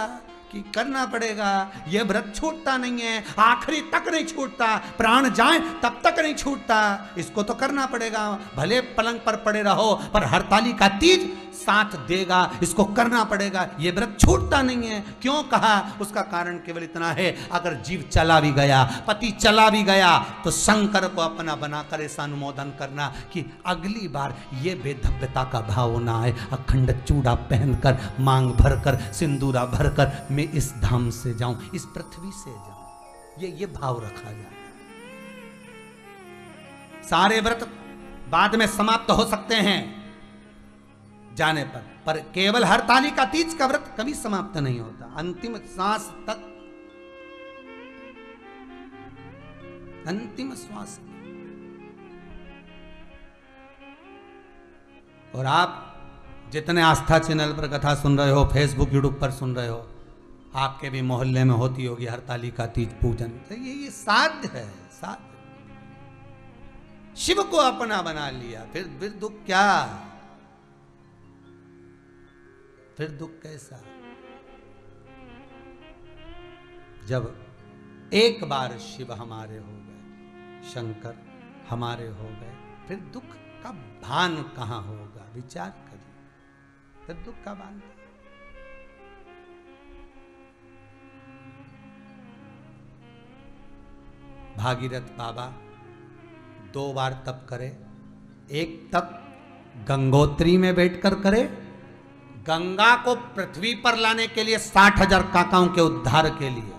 कि करना पड़ेगा। ये व्रत छूटता नहीं है, आखिरी तक नहीं छूटता, प्राण जाए तब तक नहीं छूटता, इसको तो करना पड़ेगा। भले पलंग पर पड़े रहो पर हरतालिका तीज साथ देगा, इसको करना पड़ेगा, ये व्रत छूटता नहीं है। क्यों कहा? उसका कारण केवल इतना है, अगर जीव चला भी गया, पति चला भी गया, तो शंकर को अपना बनाकर ऐसा अनुमोदन करना कि अगली बार ये बेधव्यता का भाव ना आए। अखंड चूड़ा पहनकर, मांग भरकर, सिंदूरा भरकर मैं इस धाम से जाऊं, इस पृथ्वी से जाऊं, ये भाव रखा जाए। सारे व्रत बाद में समाप्त हो सकते हैं जाने पर, पर केवल हरतालिका तीज का व्रत कभी समाप्त नहीं होता, अंतिम सांस तक, अंतिम श्वास। और आप जितने आस्था चैनल पर कथा सुन रहे हो, फेसबुक यूट्यूब पर सुन रहे हो, आपके भी मोहल्ले में होती होगी हरतालिका तीज पूजन। तो ये साध्य है, साध्य। शिव को अपना बना लिया, फिर दुख क्या, फिर दुख कैसा। जब एक बार शिव हमारे हो गए, शंकर हमारे हो गए, फिर दुख का भान कहां होगा, विचार करिए, फिर दुख का भान। भागीरथ बाबा 2 बार तप करे। एक तप गंगोत्री में बैठकर करे, गंगा को पृथ्वी पर लाने के लिए 60,000 काकाओं के उद्धार के लिए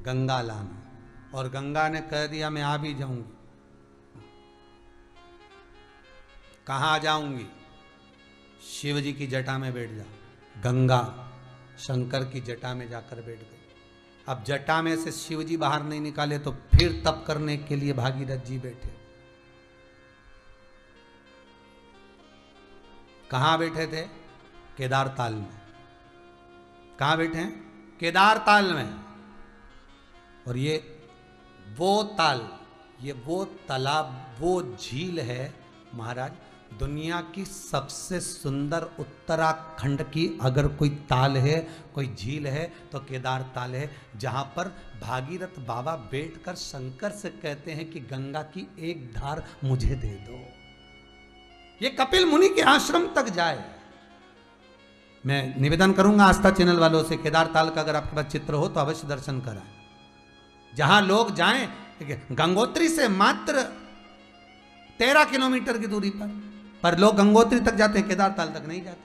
गंगा लाना, और गंगा ने कह दिया मैं आ भी जाऊंगी। कहां जाऊंगी? शिव जी की जटा में बैठ जा। गंगा शंकर की जटा में जाकर बैठ गई। अब जटा में से शिव जी बाहर नहीं निकाले तो फिर तप करने के लिए भागीरथ जी बैठे। कहां बैठे थे? केदार ताल में। कहां बैठे हैं? केदार ताल में। और ये वो ताल, ये वो तालाब, वो झील है महाराज, दुनिया की सबसे सुंदर उत्तराखंड की अगर कोई ताल है, कोई झील है तो केदार ताल है, जहां पर भागीरथ बाबा बैठकर शंकर से कहते हैं कि गंगा की एक धार मुझे दे दो। ये कपिल मुनि के आश्रम तक जाए। मैं निवेदन करूंगा आस्था चैनल वालों से, केदार ताल का अगर आपके पास चित्र हो तो अवश्य दर्शन कराएं। जहां लोग जाएं, गंगोत्री से मात्र 13 किलोमीटर की दूरी पर लोग गंगोत्री तक जाते हैं, केदार ताल तक नहीं जाते,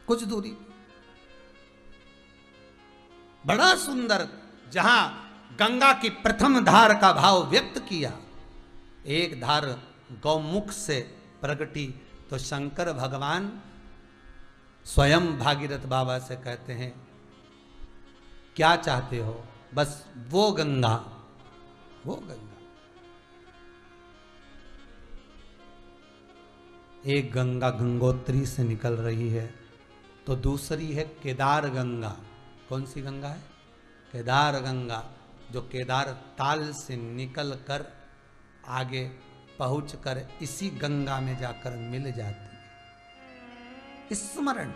कुछ दूरी। बड़ा सुंदर, जहां गंगा की प्रथम धार का भाव व्यक्त किया। एक धार गौमुख से प्रगटी तो शंकर भगवान स्वयं भागीरथ बाबा से कहते हैं क्या चाहते हो? बस वो गंगा, वो गंगा। एक गंगा गंगोत्री से निकल रही है तो दूसरी है केदार गंगा। कौन सी गंगा है? केदार गंगा, जो केदार ताल से निकल कर आगे पहुंच कर इसी गंगा में जाकर मिल जाती है। स्मरण,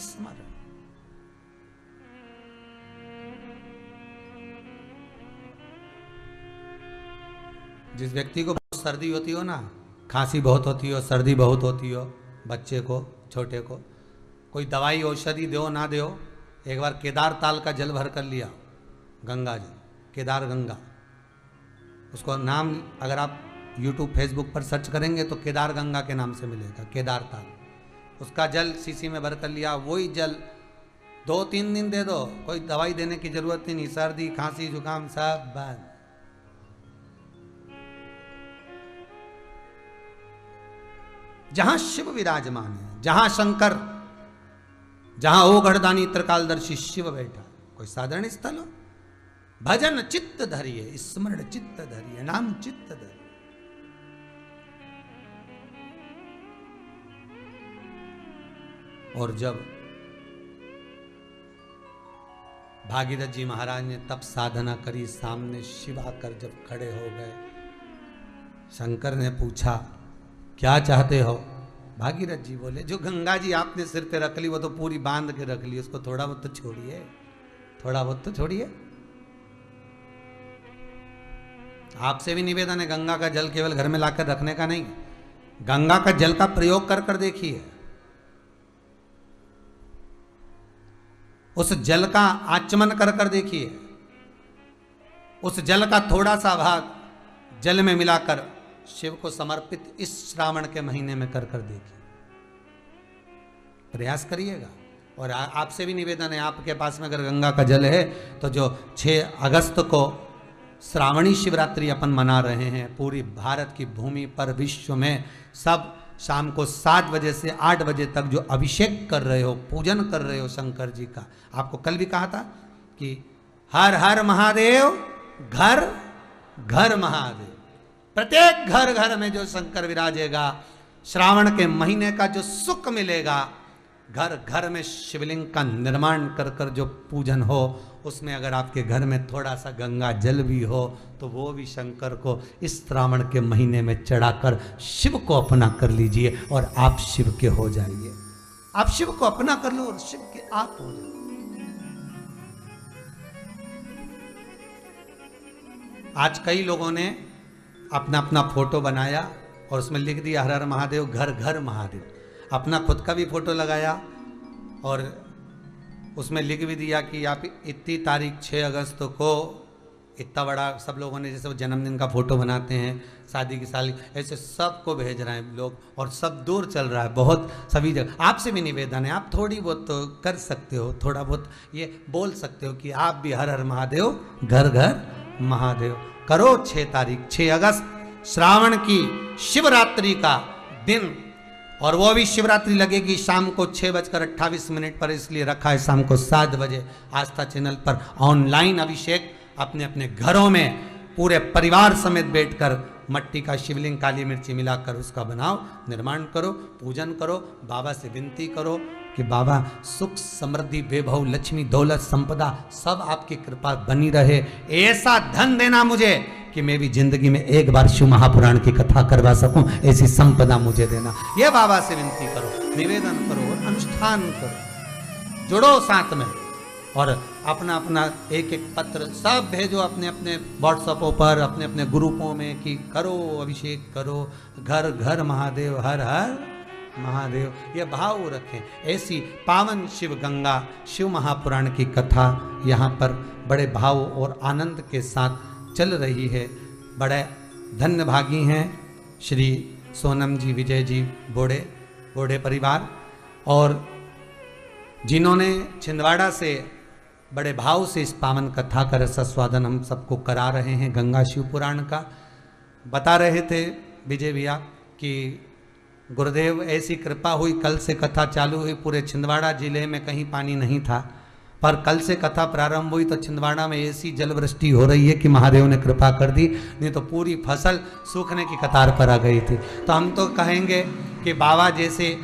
स्मरण। जिस व्यक्ति को बहुत सर्दी होती हो ना, खांसी बहुत होती हो, सर्दी बहुत होती हो, बच्चे को, छोटे को, कोई दवाई औषधि दो ना दो, एक बार केदार ताल का जल भर कर लिया, गंगा जल, केदार गंगा, उसको नाम अगर आप यूट्यूब फेसबुक पर सर्च करेंगे तो केदार गंगा के नाम से मिलेगा, केदार ताल। उसका जल शीशी में भर कर लिया, वही जल 2-3 दिन दे दो, कोई दवाई देने की जरूरत ही नहीं, सर्दी खांसी जुकाम सब बंद। जहां शिव विराजमान है, जहां शंकर, जहां ओ गढ़दानी त्रिकालदर्शी शिव बैठा, कोई साधारण स्थल हो? भजन चित्त धरिए, स्मरण चित्त धरिए, नाम चित्त धरिए। और जब भागीरथ जी महाराज ने तप साधना करी, सामने शिव आकर जब खड़े हो गए, शंकर ने पूछा क्या चाहते हो? भागीरथ जी बोले जो गंगा जी आपने सिर पे रख ली वो तो पूरी बांध के रख ली, उसको थोड़ा बहुत तो छोड़िए, थोड़ा बहुत तो छोड़िए। आपसे भी निवेदन है, गंगा का जल केवल घर में लाकर रखने का नहीं, गंगा का जल का प्रयोग कर कर देखिए, उस जल का आचमन कर कर देखिए, उस जल का थोड़ा सा भाग जल में मिलाकर शिव को समर्पित इस श्रावण के महीने में कर कर देखिए, प्रयास करिएगा। और आपसे भी निवेदन है, आपके पास में अगर गंगा का जल है तो जो 6 अगस्त को श्रावणी शिवरात्रि अपन मना रहे हैं। पूरी भारत की भूमि पर, विश्व में सब शाम को 7 बजे से 8 बजे तक जो अभिषेक कर रहे हो, पूजन कर रहे हो शंकर जी का। आपको कल भी कहा था कि हर हर महादेव, घर घर महादेव। प्रत्येक घर घर में जो शंकर विराजेगा, श्रावण के महीने का जो सुख मिलेगा, घर घर में शिवलिंग का निर्माण कर कर जो पूजन हो, उसमें अगर आपके घर में थोड़ा सा गंगा जल भी हो तो वो भी शंकर को इस श्रावण के महीने में चढ़ाकर शिव को अपना कर लीजिए और आप शिव के हो जाइए। आप शिव को अपना कर लो और शिव के आप हो जाइए। आज कई लोगों ने अपना अपना फोटो बनाया और उसमें लिख दिया हर हर महादेव, घर घर महादेव। अपना खुद का भी फोटो लगाया और उसमें लिख भी दिया कि आप इतनी तारीख 6 अगस्त को, इतना बड़ा सब लोगों ने जैसे वो जन्मदिन का फोटो बनाते हैं, शादी की साल, ऐसे सबको भेज रहे हैं लोग और सब दूर चल रहा है बहुत सभी जगह। आपसे भी निवेदन है, आप थोड़ी बहुत तो कर सकते हो, थोड़ा बहुत ये बोल सकते हो कि आप भी हर हर महादेव, घर घर महादेव करो। 6 तारीख 6 अगस्त श्रावण की शिवरात्रि का दिन, और वो भी शिवरात्रि लगेगी शाम को 6:28 पर, इसलिए रखा है शाम को 7 बजे आस्था चैनल पर ऑनलाइन अभिषेक। अपने अपने घरों में पूरे परिवार समेत बैठकर मट्टी का शिवलिंग काली मिर्ची मिलाकर उसका बनाओ, निर्माण करो, पूजन करो, बाबा से विनती करो कि बाबा सुख समृद्धि वैभव लक्ष्मी दौलत संपदा सब आपकी कृपा बनी रहे। ऐसा धन देना मुझे कि मैं भी जिंदगी में एक बार शिव महापुराण की कथा करवा सकूं, ऐसी संपदा मुझे देना। ये बाबा से विनती करो, निवेदन करो और अनुष्ठान करो। जुड़ो साथ में और अपना अपना एक एक पत्र सब भेजो अपने अपने व्हाट्सएपों पर, अपने अपने ग्रुपों में कि करो अभिषेक करो, घर घर महादेव, हर हर महादेव, ये भाव रखें। ऐसी पावन शिव गंगा शिव महापुराण की कथा यहाँ पर बड़े भाव और आनंद के साथ चल रही है। बड़े धन्य भागी हैं श्री सोनम जी, विजय जी, बोड़े परिवार, और जिन्होंने छिंदवाड़ा से बड़े भाव से इस पावन कथा का रसास्वादन हम सबको करा रहे हैं। गंगा शिव पुराण का बता रहे थे विजय भैया कि गुरुदेव ऐसी कृपा हुई, कल से कथा चालू हुई, पूरे छिंदवाड़ा जिले में कहीं पानी नहीं था, पर कल से कथा प्रारंभ हुई तो छिंदवाड़ा में ऐसी जलवृष्टि हो रही है कि महादेव ने कृपा कर दी, नहीं तो पूरी फसल सूखने की कतार पर आ गई थी। तो हम तो कहेंगे कि बाबा जैसे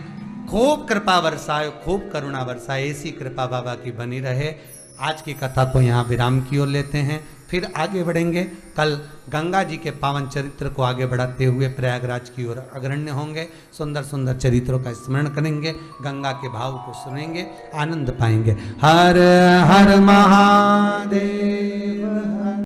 खूब कृपा बरसाए, खूब करुणा बरसाए, ऐसी कृपा बाबा की बनी रहे। आज की कथा को यहाँ विराम की ओर लेते हैं, फिर आगे बढ़ेंगे। कल गंगा जी के पावन चरित्र को आगे बढ़ाते हुए प्रयागराज की ओर अग्रण्य होंगे, सुंदर सुंदर चरित्रों का स्मरण करेंगे, गंगा के भाव को सुनेंगे, आनंद पाएंगे। हर हर महादेव।